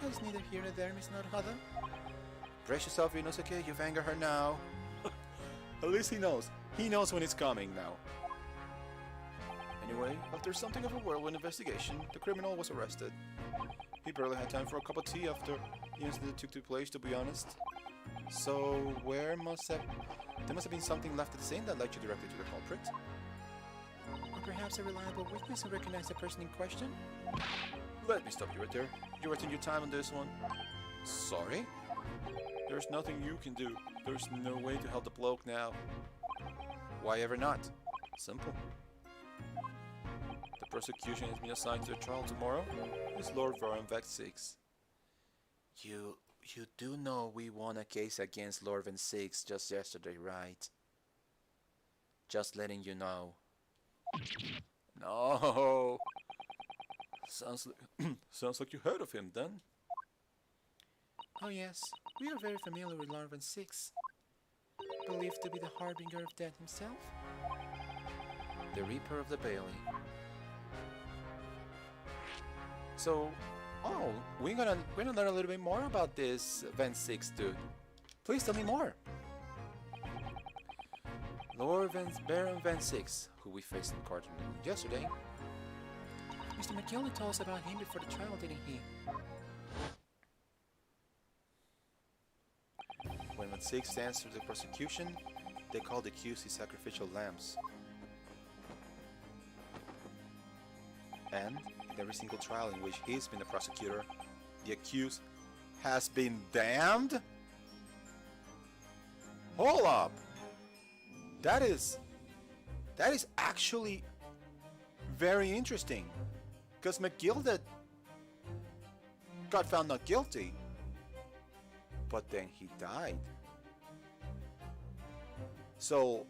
That's neither here nor there, Miss Nodhada. Brace yourself, Inosuke, you've angered her now. At least he knows. He knows when it's coming now. Anyway, after something of a whirlwind investigation, the criminal was arrested. He barely had time for a cup of tea after the incident took place, to be honest. So, there must have been something left at the scene that led you directly to the culprit? Or perhaps a reliable witness who recognized the person in question? Let me stop you right there. You're wasting your time on this one. Sorry? There's nothing you can do. There's no way to help the bloke now. Why ever not? Simple. The prosecution has been assigned to the trial tomorrow. It's Lord Varan Vec 6. You do know we won a case against Lord Van Six just yesterday, right? Just letting you know. No. Sounds like you heard of him then. Oh yes, we are very familiar with Lord Van Six. Believed to be the harbinger of death himself. The Reaper of the Bailey. So, we're gonna learn a little bit more about this Van Six dude. Please tell me more. Baron Van Six, who we faced in court yesterday. Mr. McKinley told us about him before the trial, didn't he? When Van Six answered the prosecution, they called the accused his sacrificial lambs. And in every single trial in which he's been the prosecutor, the accused has been damned? Hold up! That is actually very interesting. Because McGilded got found not guilty. But then he died. So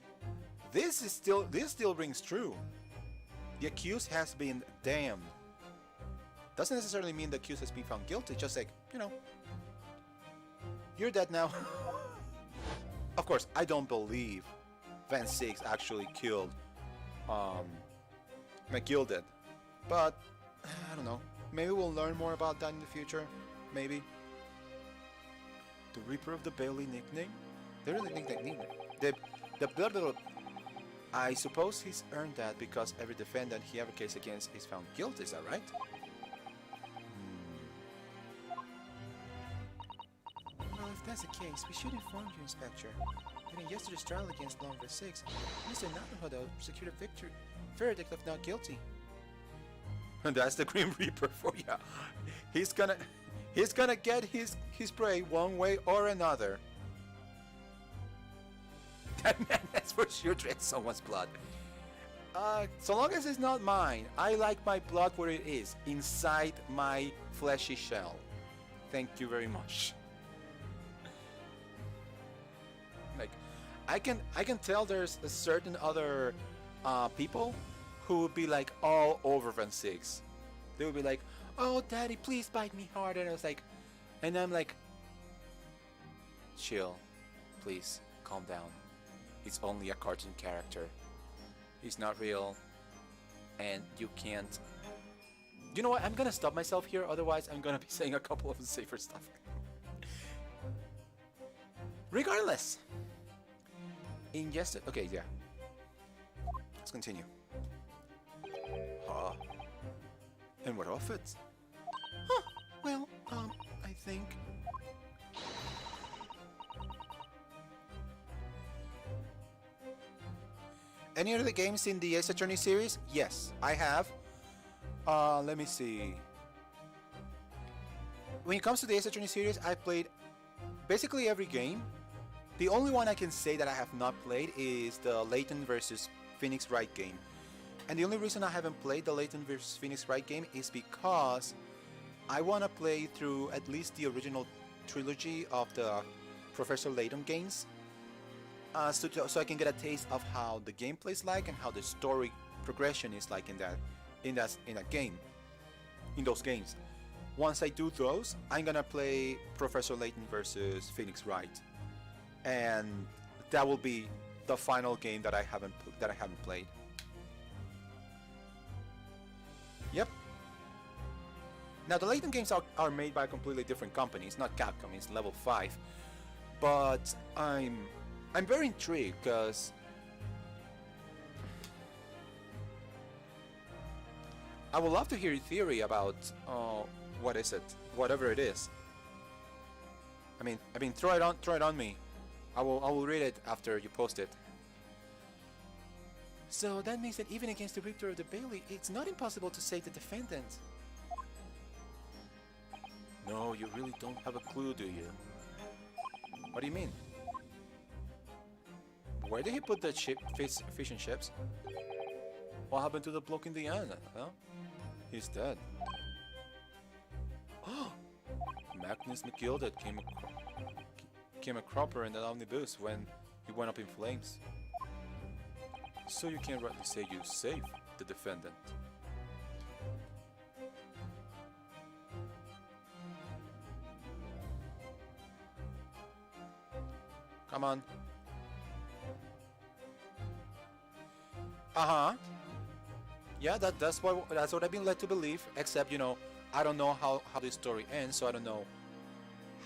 this still rings true. The accused has been damned. Doesn't necessarily mean the accused has been found guilty, just like, you know, you're dead now. Of course, I don't believe Van Six actually killed McGilded. But I don't know. Maybe we'll learn more about that in the future. Maybe. The Reaper of the Bailey nickname? They really think that nickname. The blah, blah, blah. I suppose he's earned that because every defendant he ever case against is found guilty, is that right? Well, if that's the case, we should inform you, Inspector, that in yesterday's trial against Lone 6, Mr. Naruhodo secured a verdict of not guilty. And that's the Grim Reaper for ya. He's gonna get his prey one way or another. That man has for sure drank someone's blood. So long as it's not mine, I like my blood where it is, inside my fleshy shell. Thank you very much. Like, I can tell there's a certain other people who would be like all over Van Six. They would be like, "Oh, Daddy, please bite me harder." And I was like, and I'm like, chill, please, calm down. He's only a cartoon character. He's not real, and you can't. You know what? I'm gonna stop myself here. Otherwise, I'm gonna be saying a couple of safer stuff. Regardless, okay, yeah. Let's continue. And what of it? Huh. Well, I think... Any other games in the Ace Attorney series? Yes, I have. Let me see. When it comes to the Ace Attorney series, I've played basically every game. The only one I can say that I have not played is the Layton versus Phoenix Wright game. And the only reason I haven't played the Layton versus Phoenix Wright game is because I want to play through at least the original trilogy of the Professor Layton games. So I can get a taste of how the gameplay is like and how the story progression is like in that game, in those games. Once I do those, I'm gonna play Professor Layton versus Phoenix Wright, and that will be the final game that I haven't played. Yep. Now the Layton games are made by a completely different company. It's not Capcom. It's Level 5, but I'm very intrigued because I would love to hear your theory about what is it, whatever it is. I mean, throw it on me. I will read it after you post it. So that means that even against the Reaper of the Bailey, it's not impossible to save the defendant. No, you really don't have a clue, do you? What do you mean? Where did he put the fish and chips? What happened to the bloke in the end? Huh? He's dead. Oh, Magnus McGilded came a cropper in that omnibus when he went up in flames. So you can't rightly say you saved the defendant. Come on. Yeah, that's what I've been led to believe. Except, you know, I don't know how this story ends, so I don't know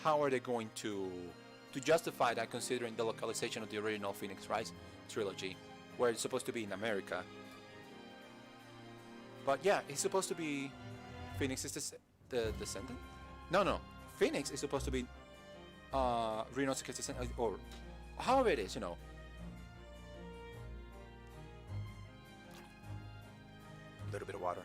how are they going to justify that, considering the localization of the original Phoenix Wright trilogy, where it's supposed to be in America. But yeah, it's supposed to be Phoenix is the descendant. No, Phoenix is supposed to be Rinosuke's descendant, or however it is, you know. A little bit of water.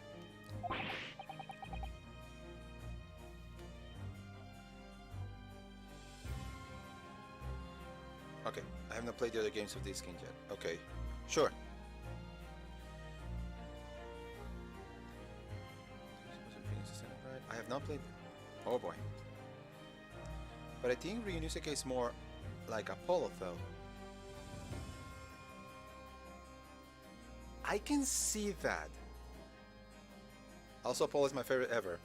Okay, I have not played the other games of these games yet. Okay, sure. I have not played. Oh boy. But I think Ryunosuke is more like Apollo, though. I can see that. Also, Apollo is my favorite ever.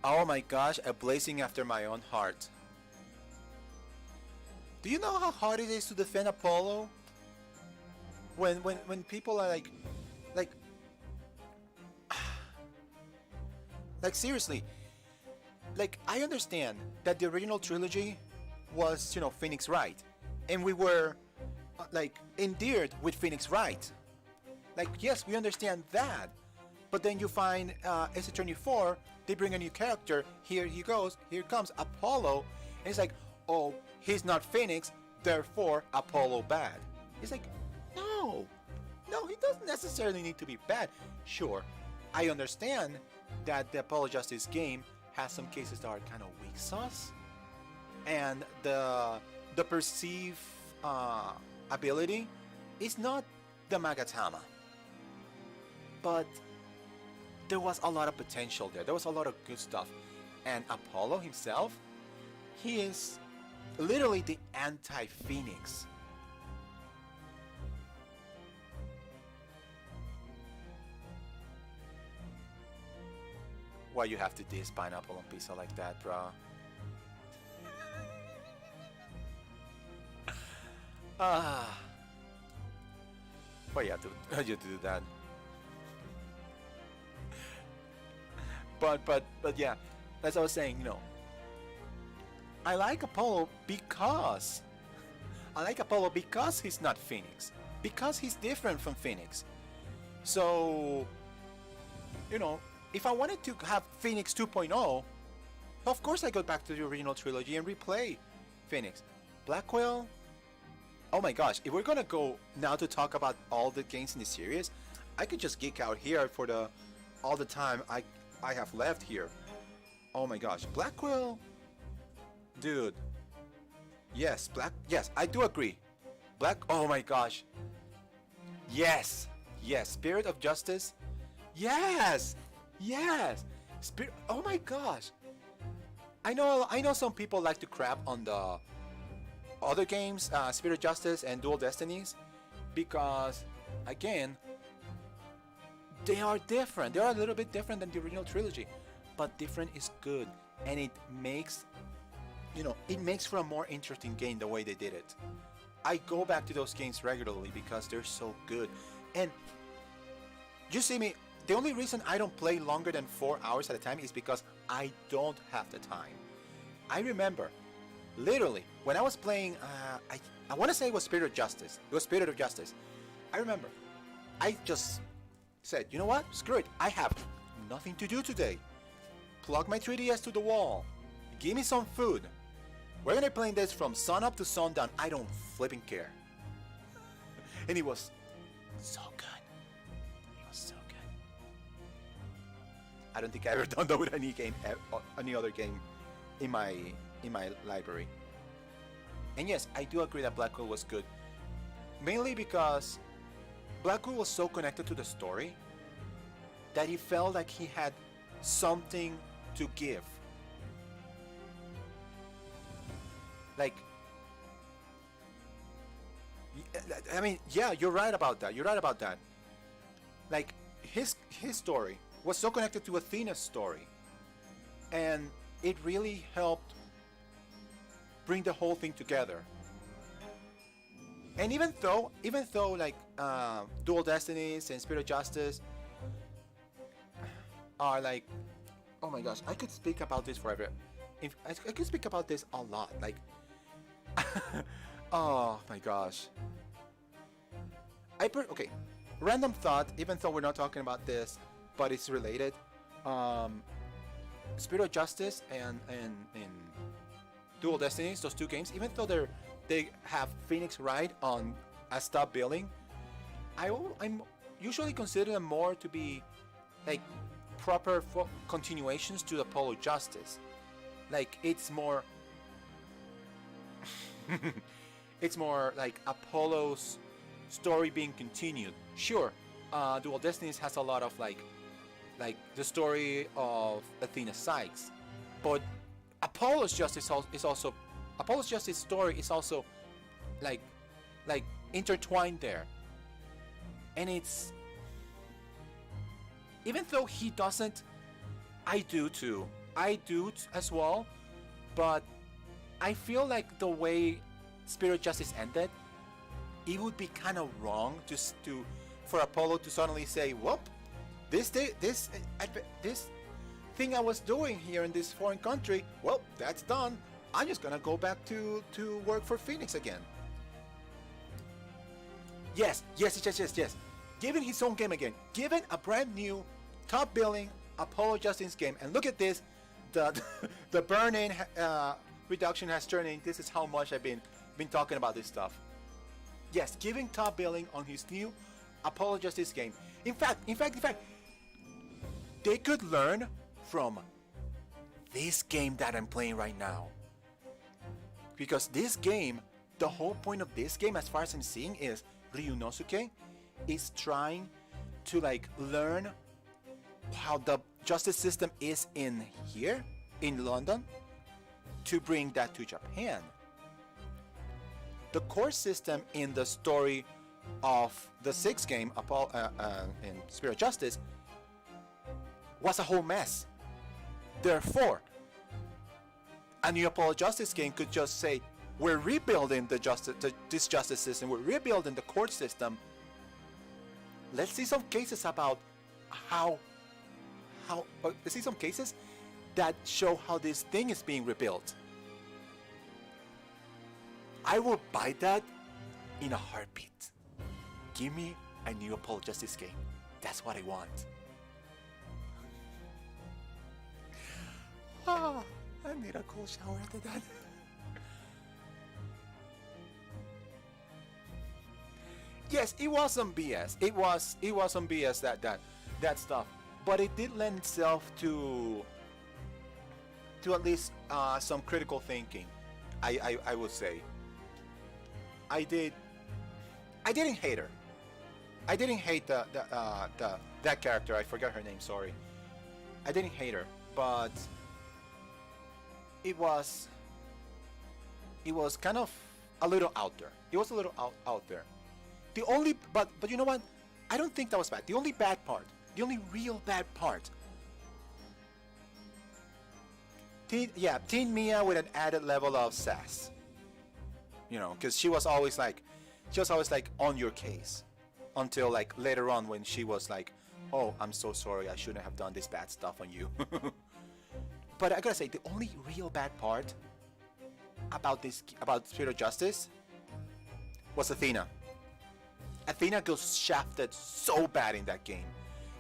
Oh my gosh, a blazing after my own heart. Do you know how hard it is to defend Apollo? When people are like seriously, like I understand that the original trilogy was, you know, Phoenix Wright, and we were like endeared with Phoenix Wright. Like yes, we understand that, but then you find SH24, they bring a new character. Here he goes, here comes Apollo, and it's like, oh, he's not Phoenix, therefore Apollo bad. It's like, no, he doesn't necessarily need to be bad. Sure, I understand that the Apollo Justice game has some cases that are kind of weak sauce, and the perceived ability is not the Magatama, but there was a lot of potential there. There was a lot of good stuff, and Apollo himself, he is literally the anti-Phoenix. Why you have to diss pineapple on pizza like that, bro? Ah. Why you have to do that? But yeah, as I was saying, you know, I like Apollo because he's not Phoenix, because he's different from Phoenix. So, you know, if I wanted to have Phoenix 2.0, of course I go back to the original trilogy and replay Phoenix. Blackwell, oh my gosh, if we're gonna go now to talk about all the games in the series, I could just geek out here for all the time I have left here. Oh my gosh, Blackwell, dude. Yes, I do agree. Oh my gosh. Yes, Spirit of Justice. Yes. Spirit. Oh my gosh. I know some people like to crap on the other games, Spirit of Justice and Dual Destinies, because again, they are different. They are a little bit different than the original trilogy, but different is good, and it makes, you know, it makes for a more interesting game the way they did it. I go back to those games regularly because they're so good. And you see me, the only reason I don't play longer than 4 hours at a time is because I don't have the time. I remember, literally, when I was playing, I want to say it was Spirit of Justice. It was Spirit of Justice. I remember, I just said, you know what? Screw it. I have nothing to do today. Plug my 3DS to the wall. Give me some food. We're gonna play this from sun up to sundown. I don't flipping care. And it was so good. It was so good. I don't think I ever done that with any game, any other game in my library. And yes, I do agree that Blackwell was good. Mainly because Blackwell was so connected to the story that he felt like he had something to give. Like, I mean, yeah, you're right about that. Like, his story was so connected to Athena's story, and it really helped bring the whole thing together. And even though like Dual Destinies and Spirit of Justice are like, oh my gosh, I could speak about this forever. I could speak about this a lot. Like, oh my gosh. Okay, random thought. Even though we're not talking about this, but it's related. Spirit of Justice and Dual Destinies, those two games, even though they have Phoenix Wright on as top billing, I'm usually consider them more to be like proper continuations to Apollo Justice. Like, it's more it's more like Apollo's story being continued. Sure, Dual Destinies has a lot of like the story of Athena Sykes, But Apollo's Justice is also Apollo's Justice story is also like intertwined there, and it's even though he doesn't, I do too. I do as well, but I feel like the way Spirit Justice ended, it would be kind of wrong just for Apollo to suddenly say, "Whoop, this thing I was doing here in this foreign country, well, that's done. I'm just gonna go back to work for Phoenix again." Yes. Given his own game again, given a brand new top billing Apollo Justice game, and look at this, the burn-in reduction has turned in. This is how much I've been talking about this stuff. Yes, giving top billing on his new Apollo Justice game. In fact, they could learn from this game that I'm playing right now. Because this game, the whole point of this game, as far as I'm seeing, is Ryunosuke is trying to like learn how the justice system is in here in London to bring that to Japan. The core system in the story of the sixth game, in Spirit Justice, was a whole mess. Therefore, a new Apollo Justice game could just say, we're rebuilding this justice system, we're rebuilding the court system. Let's see some cases about let's see some cases that show how this thing is being rebuilt. I will buy that in a heartbeat. Give me a new Apollo Justice game. That's what I want. Ah, I need a cold shower after that. Yes, it was some BS. It was some BS that stuff. But it did lend itself to at least some critical thinking. I would say. I didn't hate her. I didn't hate that character. I forgot her name. Sorry. I didn't hate her, but it was kind of a little out there. It was a little out there. But you know what? I don't think that was bad. The only bad part, the only real bad part. Teen Mia with an added level of sass. You know, because she was always like on your case, until like later on when she was like, "Oh, I'm so sorry. I shouldn't have done this bad stuff on you." But I gotta say, the only real bad part about Spirit of Justice was Athena. Athena goes shafted so bad in that game.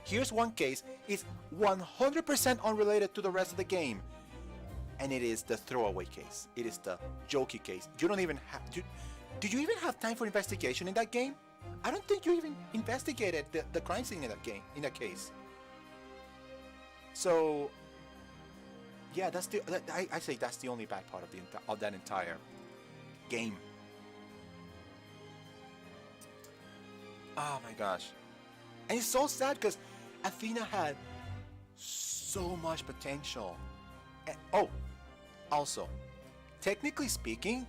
Here's one case, it's 100% unrelated to the rest of the game. And it is the throwaway case. It is the jokey case. You don't even have... Did you even have time for investigation in that game? I don't think you even investigated the crime scene in that case. So... yeah, I say that's the only bad part of that entire game. Oh my gosh. And it's so sad because Athena had so much potential. And, also, technically speaking,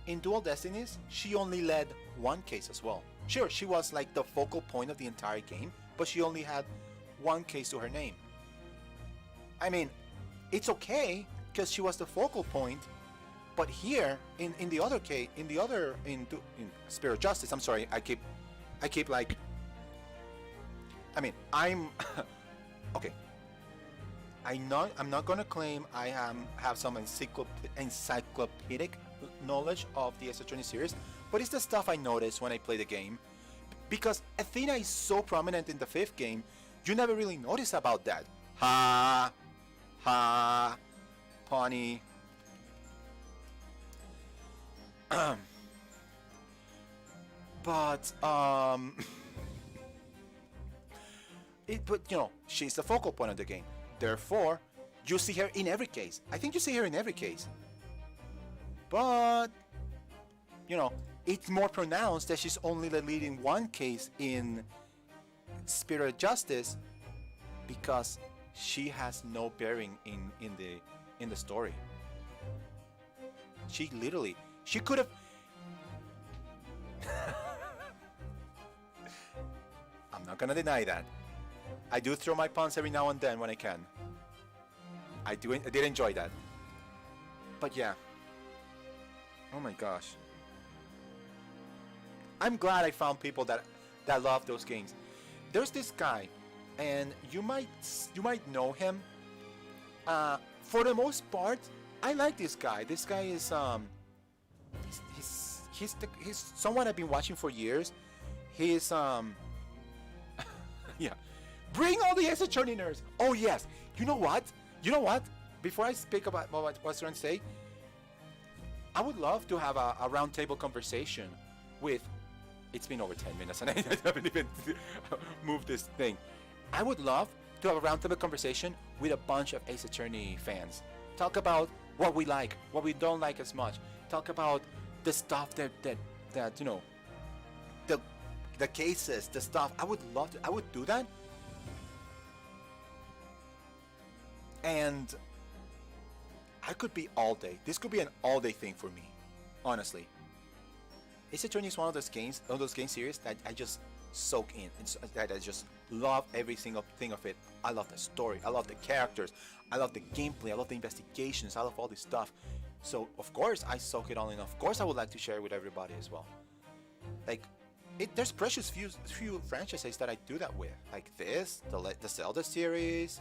in Dual Destinies, she only led one case as well. Sure, she was like the focal point of the entire game, but she only had one case to her name. I mean, it's okay because she was the focal point, but here in the other case, in Spirit of Justice, I'm sorry, I keep like, I mean, I'm okay. I'm not gonna claim I have some encyclopedic knowledge of the Ace Attorney series, but it's the stuff I noticed when I play the game. Because Athena is so prominent in the fifth game, you never really notice about that. Pawnee. But but you know, she's the focal point of the game. Therefore, you see her in every case. I think you see her in every case. But you know, it's more pronounced that she's only leading one case in Spirit of Justice because she has no bearing in in the story. She literally, she could have. I'm not gonna deny that. I do throw my puns every now and then when I can. I did enjoy that. But yeah. Oh my gosh. I'm glad I found people that love those games. There's this guy, and you might know him. For the most part, I like this guy. This guy is he's someone I've been watching for years. He's yeah. Bring all the Ace Attorney nerds. Oh yes. You know what? Before I speak about what I was trying to say, I would love to have a roundtable conversation with. It's been over 10 minutes and I haven't even moved this thing. I would love to have a roundtable conversation with a bunch of Ace Attorney fans. Talk about what we like, what we don't like as much. Talk about the stuff that you know, the cases, the stuff. I would love to. I would do that. And I could be all day. This could be an all-day thing for me, honestly. Ace Attorney is one of those game series that I just soak in, that I just love every single thing of it. I love the story, I love the characters, I love the gameplay, I love the investigations, I love all this stuff. So of course I soak it all in. Of course I would like to share it with everybody as well. Like, there's precious few franchises that I do that with, like this, the Zelda series.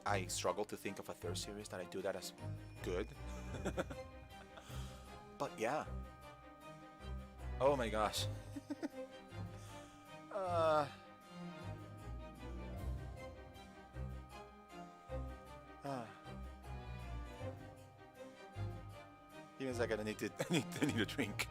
I struggle to think of a third series that I do that as good. But yeah. Oh my gosh. Give me a second, I need a drink.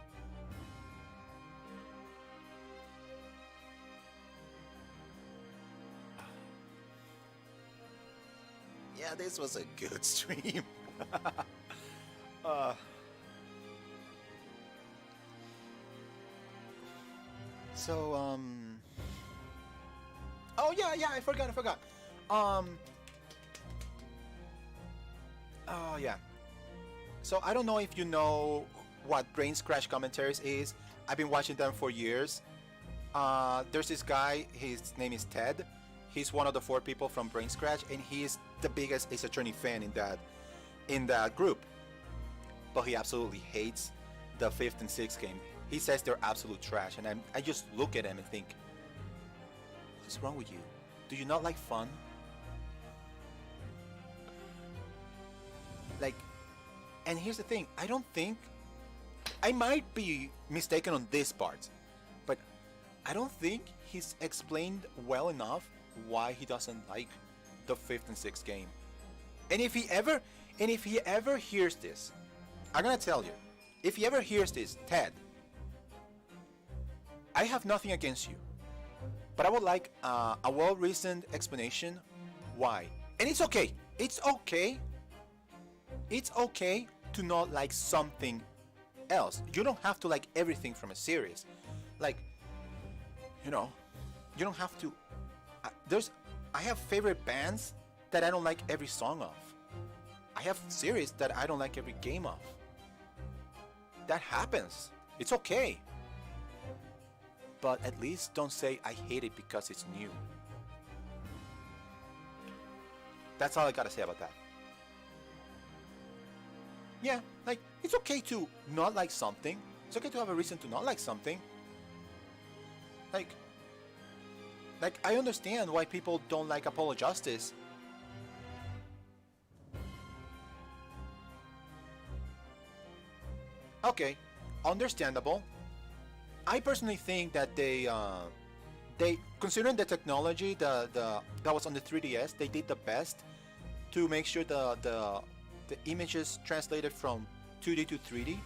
Yeah, this was a good stream. Oh yeah, I forgot. Oh yeah. So I don't know if you know what Brains Crash Commentaries is. I've been watching them for years. There's this guy, his name is Ted. He's one of the 4 people from Brain Scratch, and he's the biggest Ace Attorney fan in that group. But he absolutely hates the 5th and 6th game. He says they're absolute trash, and I just look at him and think, what's wrong with you? Do you not like fun? Like, and here's the thing, I don't think, I might be mistaken on this part, but I don't think he's explained well enough why he doesn't like the 5th and 6th game. And if he ever hears this, I'm gonna tell you, if he ever hears this, Ted, I have nothing against you, but I would like a well-reasoned explanation why. And it's okay. It's okay to not like something else. You don't have to like everything from a series. Like, you know, you don't have to. I have favorite bands that I don't like every song of. I have series that I don't like every game of. That happens. It's okay. But at least don't say I hate it because it's new. That's all I gotta say about that. Yeah, like, it's okay to not like something. It's okay to have a reason to not like something. Like I understand why people don't like Apollo Justice. Okay, understandable. I personally think that they considering the technology that was on the 3DS, they did the best to make sure the images translated from 2D to 3D.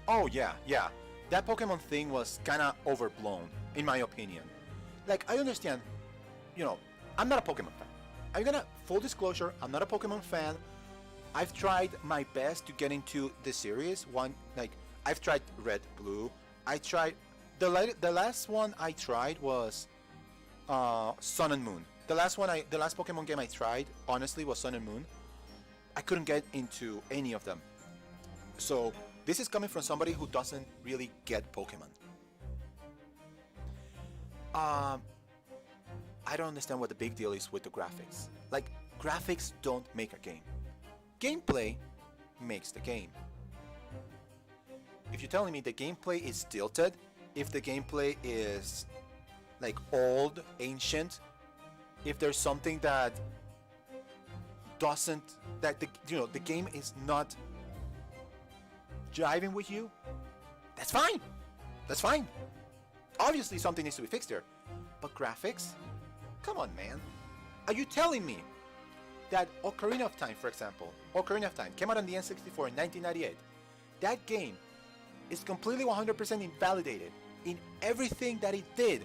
Oh yeah. That Pokemon thing was kinda overblown, in my opinion. Like, I understand, you know, I'm not a Pokemon fan. I'm gonna, full disclosure, I'm not a Pokemon fan. I've tried my best to get into the series. I've tried Red, Blue. I tried the last one I tried was Sun and Moon. The last Pokemon game I tried, honestly, was Sun and Moon. I couldn't get into any of them. So this is coming from somebody who doesn't really get Pokemon. I don't understand what the big deal is with the graphics. Like, graphics don't make a game. Gameplay makes the game. If you're telling me the gameplay is stilted, if the gameplay is like old, ancient, if there's something that doesn't, that the game is not jiving with you, that's fine. That's fine. Obviously something needs to be fixed there. But graphics? Come on, man. Are you telling me that Ocarina of Time, for example, Ocarina of Time came out on the N64 in 1998. That game is completely 100% invalidated in everything that it did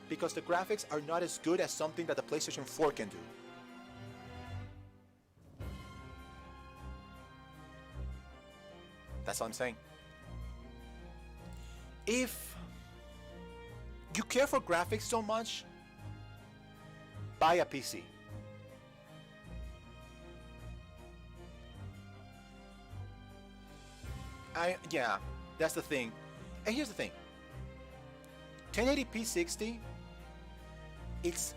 because the graphics are not as good as something that the PlayStation 4 can do. That's all I'm saying. If you care for graphics so much, buy a PC. Yeah, that's the thing. And here's the thing. 1080p 60, it's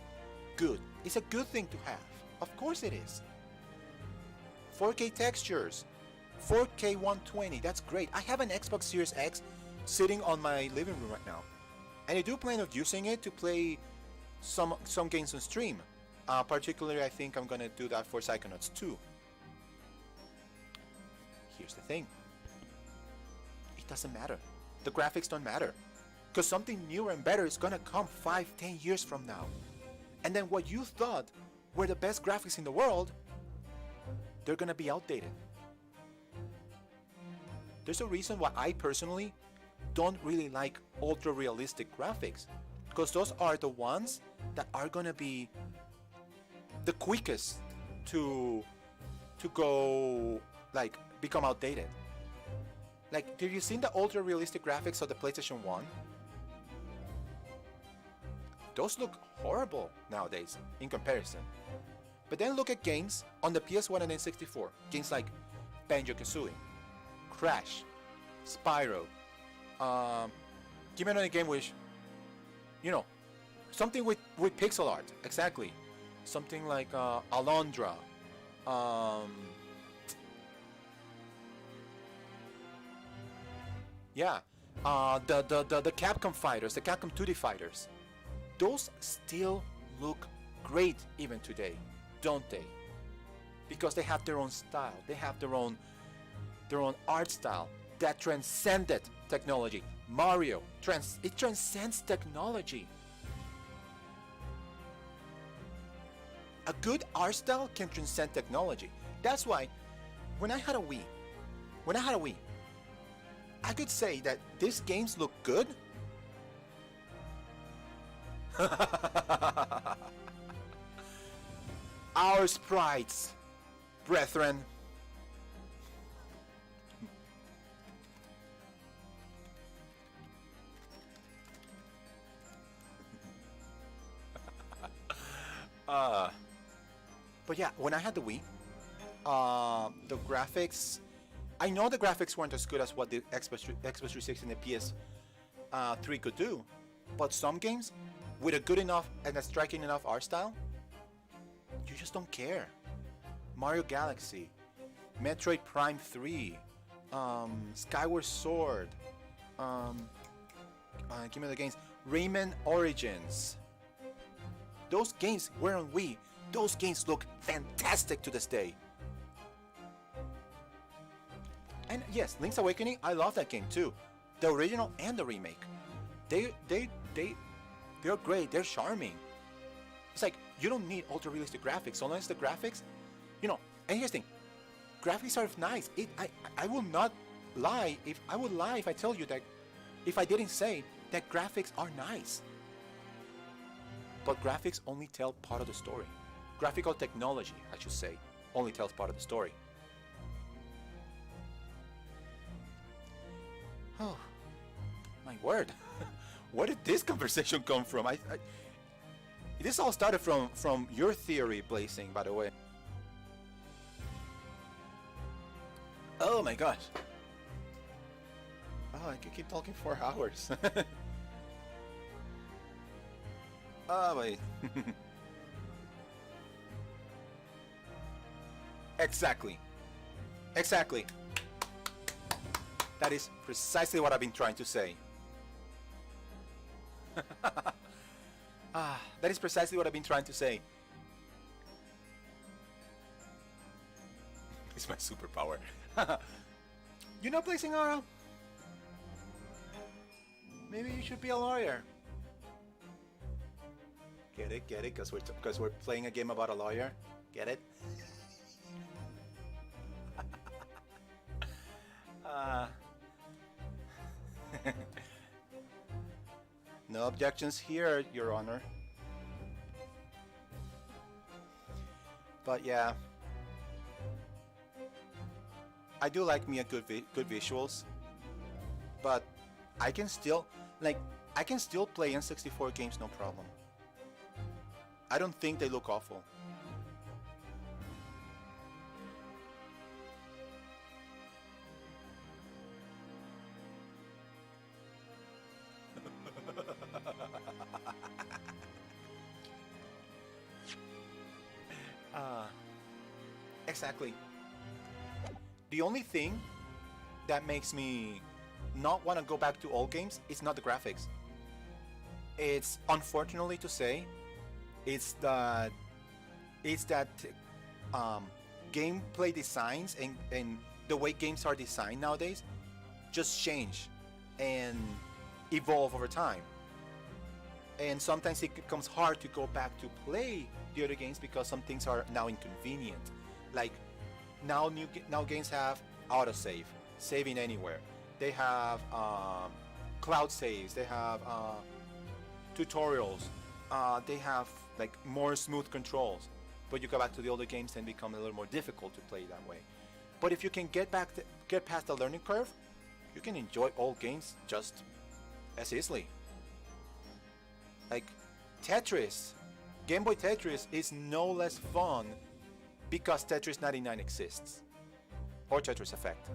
good. It's a good thing to have. Of course it is. 4K textures, 4K 120, that's great. I have an Xbox Series X sitting on my living room right now. And I do plan on using it to play some games on stream. Particularly, I think I'm gonna do that for Psychonauts 2. Here's the thing. It doesn't matter. The graphics don't matter. Because something newer and better is gonna come 5-10 years from now. And then what you thought were the best graphics in the world, they're gonna be outdated. There's a reason why I personally don't really like ultra realistic graphics. Because those are the ones that are gonna be the quickest to go, like, become outdated. Like, have you seen the ultra realistic graphics of the PlayStation 1? Those look horrible nowadays in comparison. But then look at games on the PS1 and N64. Games like Banjo-Kazooie, Crash, Spyro. Give me another game which, you know, something with pixel art. Exactly. Something like Alondra. Yeah. The Capcom fighters, the Capcom 2D fighters. Those still look great even today, don't they? Because they have their own style. They have their own art style that transcended technology. Mario, it transcends technology. A good art style can transcend technology. That's why when I had a Wii, I could say that these games look good. Our sprites, brethren. But yeah, when I had the Wii, the graphics, I know the graphics weren't as good as what the Xbox 360 and the PS3 could do, but some games with a good enough and a striking enough art style, you just don't care. Mario Galaxy, Metroid Prime 3, Skyward Sword, give me the games, Rayman Origins. Those games were on Wii. Those games look fantastic to this day. And yes, Link's Awakening, I love that game too. The original and the remake. They're great, they're charming. It's like, you don't need ultra realistic graphics, unless the graphics, you know, and here's the thing, graphics are nice. I will not lie if I tell you that, if I didn't say that graphics are nice. But graphics only tell part of the story. Graphical technology, I should say, only tells part of the story. Oh, my word. Where did this conversation come from? This all started from your theory, Blazing, by the way. Oh my gosh. Oh, I could keep talking for hours. Oh, wait. Exactly. Exactly. That is precisely what I've been trying to say. That is precisely what I've been trying to say. It's my superpower. You know, Blazing Aura? Maybe you should be a lawyer. Get it? Get it? Because we're playing a game about a lawyer. Get it? No objections here, Your Honor. But yeah, I do like me a good visuals, but I can still play N64 games no problem. I don't think they look awful. Exactly. The only thing that makes me not want to go back to old games is not the graphics. It's, unfortunately to say, it's that gameplay designs and the way games are designed nowadays just change and evolve over time. And sometimes it becomes hard to go back to play the other games because some things are now inconvenient. Like now games have autosave, saving anywhere. They have cloud saves. They have tutorials. They have like more smooth controls. But you go back to the older games and become a little more difficult to play that way. But if you can get past the learning curve, you can enjoy old games just as easily. Like Tetris, Game Boy Tetris is no less fun because Tetris 99 exists, or Tetris Effect.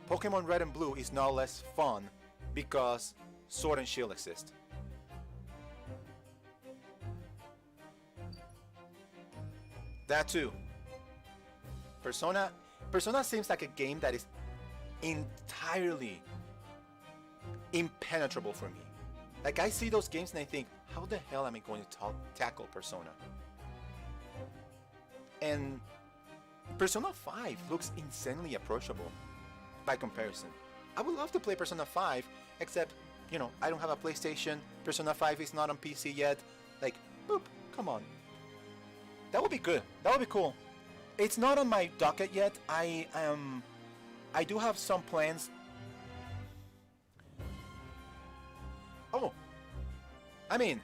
Pokemon Red and Blue is no less fun because Sword and Shield exist. That too. Persona seems like a game that is entirely impenetrable for me. Like I see those games and I think, how the hell am I going to tackle Persona? And Persona 5 looks insanely approachable by comparison. I would love to play Persona 5, except, you know, I don't have a PlayStation. Persona 5 is not on PC yet. Like, boop, come on. That would be good. That would be cool. It's not on my docket yet. I do have some plans. Oh, I mean,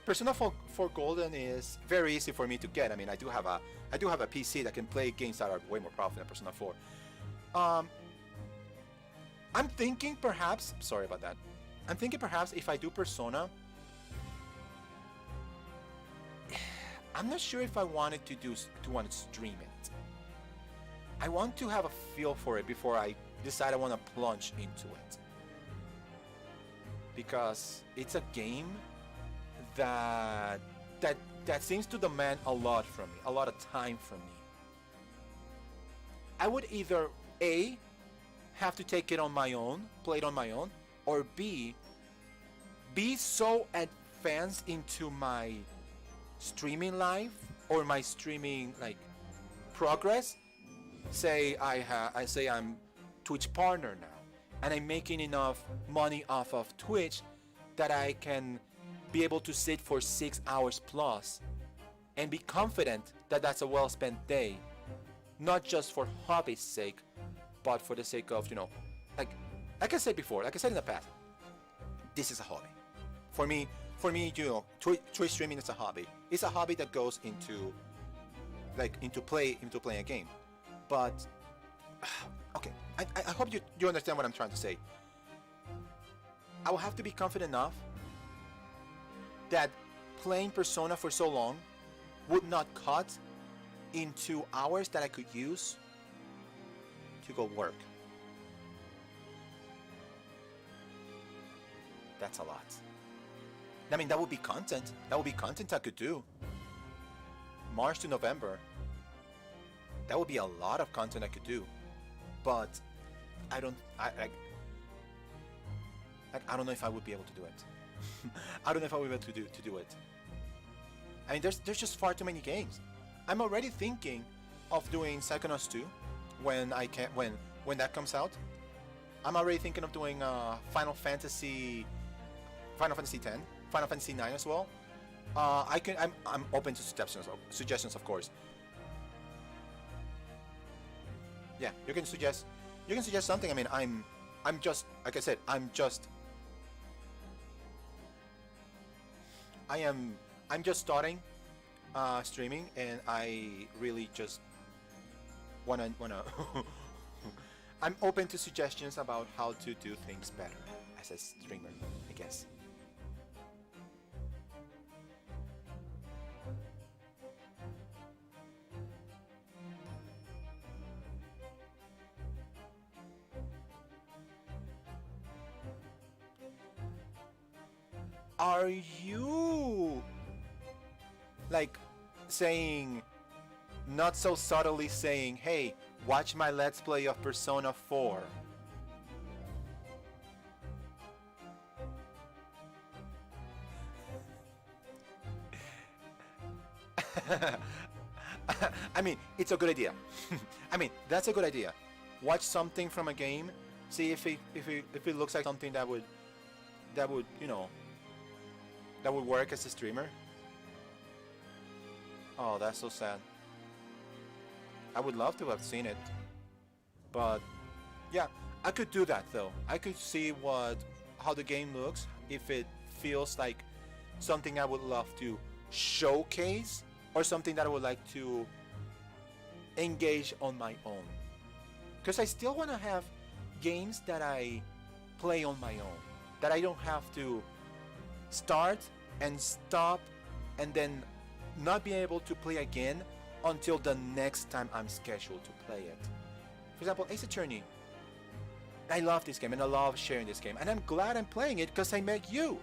Persona 4 Golden is very easy for me to get. I mean, I do have a PC that can play games that are way more powerful than Persona 4. I'm thinking perhaps. Sorry about that. I'm thinking perhaps if I do Persona, I'm not sure if I wanted to want to stream it. I want to have a feel for it before I decide I want to plunge into it. Because it's a game that seems to demand a lot from me, a lot of time from me. I would either A, have to take it on my own, play it on my own, or B, be so advanced into my streaming life or my streaming like progress. Say I say I'm Twitch partner now, and I'm making enough money off of Twitch that I can be able to sit for 6 hours plus and be confident that that's a well-spent day, not just for hobby's sake, but for the sake of, you know, like I said before, like I said in the past, this is a hobby. For me, you know, Twitch streaming is a hobby. It's a hobby that goes into playing a game. But okay, I hope you understand what I'm trying to say. I will have to be confident enough that playing Persona for so long would not cut into hours that I could use to go work. That's a lot. I mean, that would be content. That would be content I could do. March to November. That would be a lot of content I could do. But I don't know if I would be able to do it. I don't know if I would be able to do it. I mean, there's just far too many games. I'm already thinking of doing Psychonauts 2 when that comes out. I'm already thinking of doing Final Fantasy X, Final Fantasy 9 as well. I'm open to suggestions, of course. Yeah, you can suggest something. I mean, I'm just, like I said, I'm just starting streaming, and I really just wanna I'm open to suggestions about how to do things better as a streamer, I guess. Are you like saying, not so subtly saying, hey, watch my Let's Play of Persona 4? I mean, it's a good idea. I mean, that's a good idea. Watch something from a game, see if it looks like something that would you know, that would work as a streamer. Oh, that's so sad. I would love to have seen it, but yeah, I could do that though. I could see how the game looks, if it feels like something I would love to showcase or something that I would like to engage on my own. Because I still want to have games that I play on my own, that I don't have to start and stop and then not be able to play again until the next time I'm scheduled to play it. For example, Ace Attorney. I love this game and I love sharing this game, and I'm glad I'm playing it because I met you.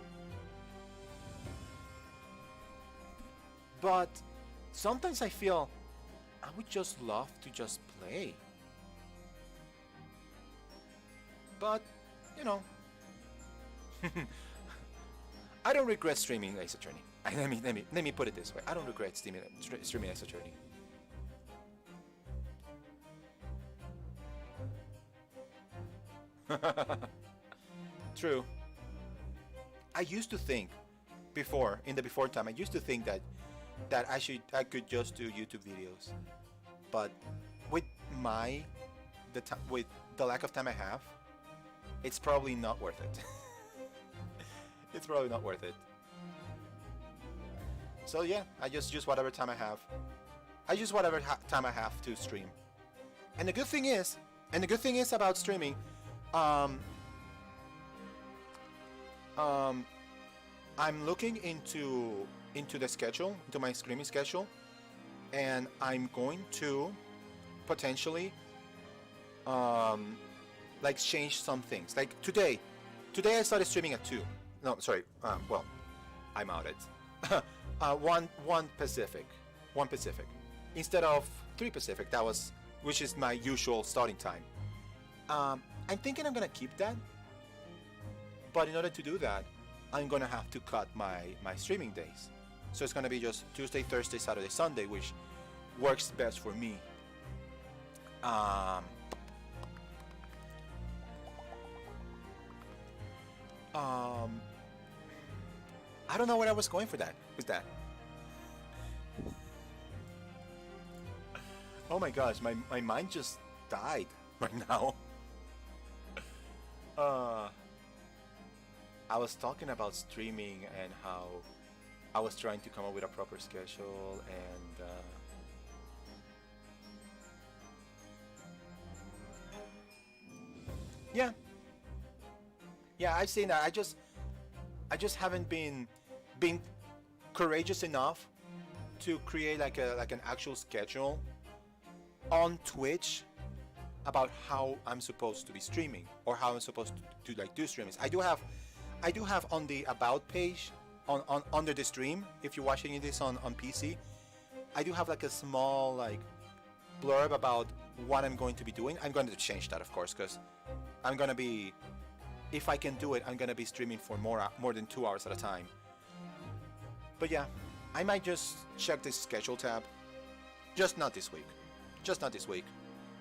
But sometimes I feel I would just love to just play. But, you know, I don't regret streaming Ace Attorney. Let me put it this way. I don't regret streaming Ace Attorney. True. I used to think before, in the before time, I used to think that I could just do YouTube videos. But with with the lack of time I have, it's probably not worth it. It's probably not worth it. So yeah, I just use whatever time I have. I use whatever time I have to stream. And the good thing is about streaming, I'm looking into the schedule, into my streaming schedule, and I'm going to potentially like change some things. Like today I started streaming at 2. No, sorry. Well, I'm out at 1 Pacific instead of 3 Pacific. Which is my usual starting time. I'm thinking I'm gonna keep that, but in order to do that, I'm gonna have to cut my streaming days. So it's gonna be just Tuesday, Thursday, Saturday, Sunday, which works best for me. I don't know where I was going with that. Oh my gosh, my mind just died right now. I was talking about streaming and how I was trying to come up with a proper schedule, and yeah, Yeah, I've seen that. I just haven't been courageous enough to create like an actual schedule on Twitch about how I'm supposed to be streaming or how I'm supposed to like do streamings. I do have on the about page on under the stream, if you're watching this on PC, I do have like a small like blurb about what I'm going to be doing. I'm going to change that, of course, because I'm gonna be, if I can do it, I'm gonna be streaming for more than 2 hours at a time. But yeah, I might just check this schedule tab. Just not this week. Just not this week.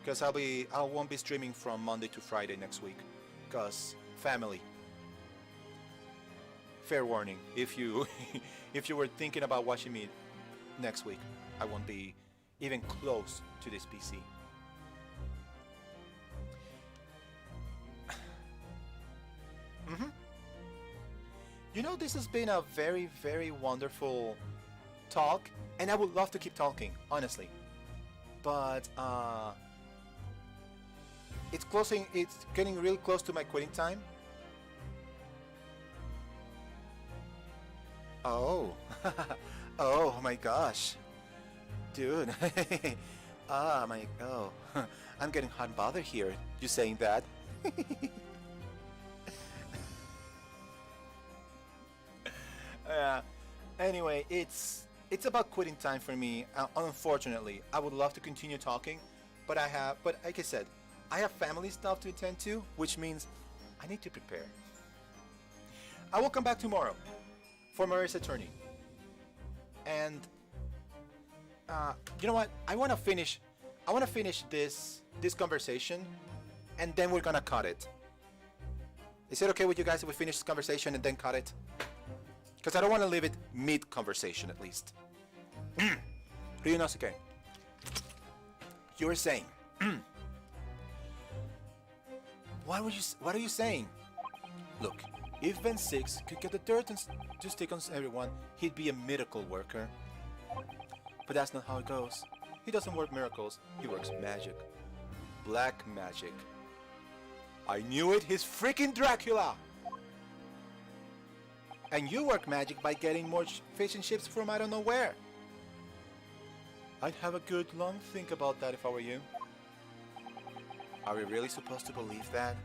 Because I won't be streaming from Monday to Friday next week. Because family. Fair warning, if you if you were thinking about watching me next week, I won't be even close to this PC. You know, this has been a very, very wonderful talk, and I would love to keep talking, honestly. But it's getting really close to my quitting time. Oh, oh my gosh, dude. I'm getting hot and bothered here. You saying that? Anyway, it's about quitting time for me. Unfortunately, I would love to continue talking, but like I said, I have family stuff to attend to, which means I need to prepare. I will come back tomorrow for Maria's attorney, and you know what? I want to finish this conversation, and then we're gonna cut it. Is it okay with you guys if we finish this conversation and then cut it? Because I don't want to leave it mid-conversation, at least. Ryunosuke, you were saying. What are you saying? Look, if Ben 6 could get the dirt to stick on everyone, he'd be a miracle worker. But that's not how it goes. He doesn't work miracles, he works magic. Black magic. I knew it, he's freaking Dracula! And you work magic by getting more fish and chips from I don't know where. I'd have a good long think about that if I were you. Are we really supposed to believe that?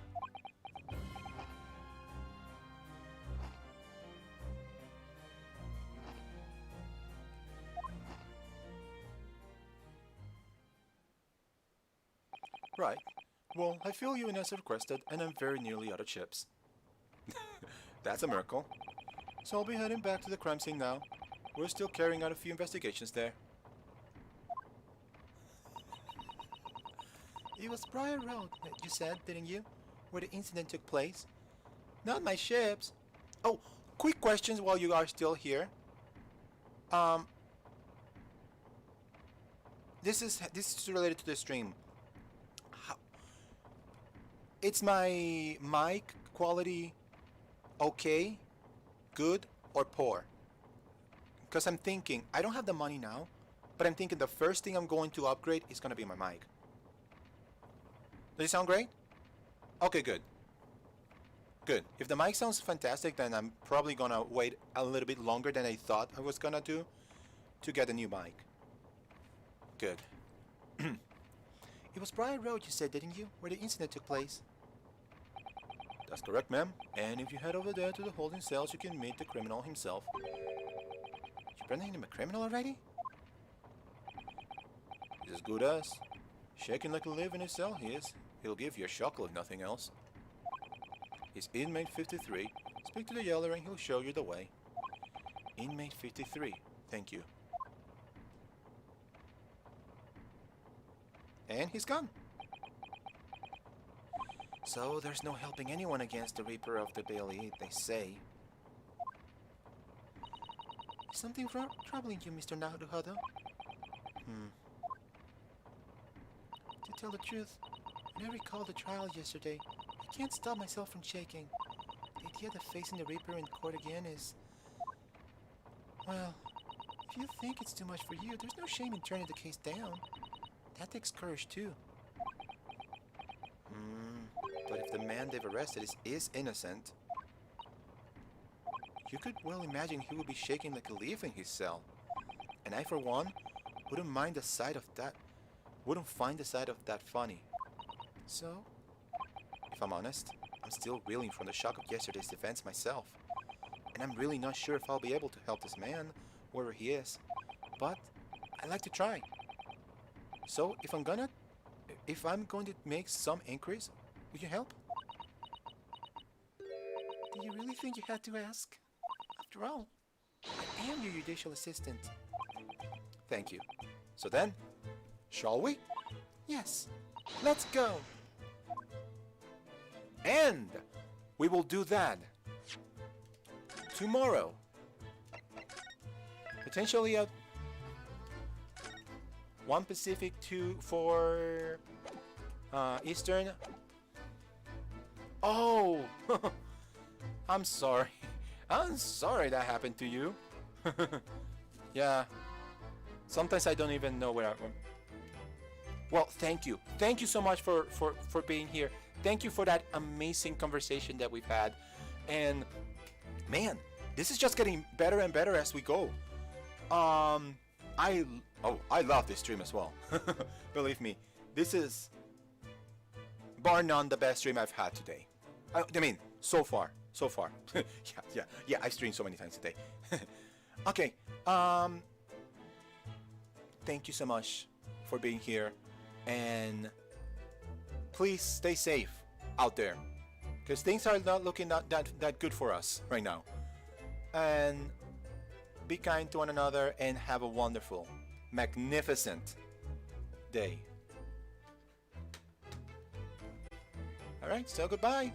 Right. Well, I feel you as requested, and I'm very nearly out of chips. That's a miracle. So I'll be heading back to the crime scene now. We're still carrying out a few investigations there. It was Briar Road, you said, didn't you? Where the incident took place? Not my ships. Oh, quick questions while you are still here. This is related to the stream. It's my mic quality okay, good, or poor? Because I'm thinking, I don't have the money now, but I'm thinking the first thing I'm going to upgrade is going to be my mic. Does it sound great? Okay, good. Good. If the mic sounds fantastic, then I'm probably going to wait a little bit longer than I thought I was going to do to get a new mic. Good. It was Briar Road, you said, didn't you? Where the incident took place. That's correct, ma'am. And if you head over there to the holding cells, you can meet the criminal himself. You branding him a criminal already? He's as good as. Shaking like a leaf in his cell, he is. He'll give you a chuckle if nothing else. He's inmate 53. Speak to the yeller and he'll show you the way. Inmate 53. Thank you. And he's gone. So there's no helping anyone against the Reaper of the Bailey, they say. Is something troubling you, Mr. Naruhodo? To tell the truth, when I recall the trial yesterday, I can't stop myself from shaking. The idea of facing the Reaper in court again is... Well, if you think it's too much for you, there's no shame in turning the case down. That takes courage, too. But if the man they've arrested is innocent, you could well imagine he would be shaking like a leaf in his cell. And I, for one, wouldn't mind the sight of that. Wouldn't find the sight of that funny. So, if I'm honest, I'm still reeling from the shock of yesterday's events myself. And I'm really not sure if I'll be able to help this man, wherever he is. But I'd like to try. So, if I'm going to make some inquiries, would you help? Do you really think you had to ask? After all, I am your judicial assistant. Thank you. So then, shall we? Yes, let's go. And we will do that tomorrow. Potentially at 1 Pacific, 2 for Eastern. Oh, I'm sorry. I'm sorry that happened to you. Yeah. Sometimes I don't even know where I'm. Well, thank you. Thank you so much for being here. Thank you for that amazing conversation that we've had. And man, this is just getting better and better as we go. I love this stream as well. Believe me, this is bar none the best stream I've had today. I mean, so far. yeah, I streamed so many times today. Okay, thank you so much for being here, and please stay safe out there, because things are not looking that good for us right now. And be kind to one another and have a wonderful, magnificent day. Alright, so goodbye.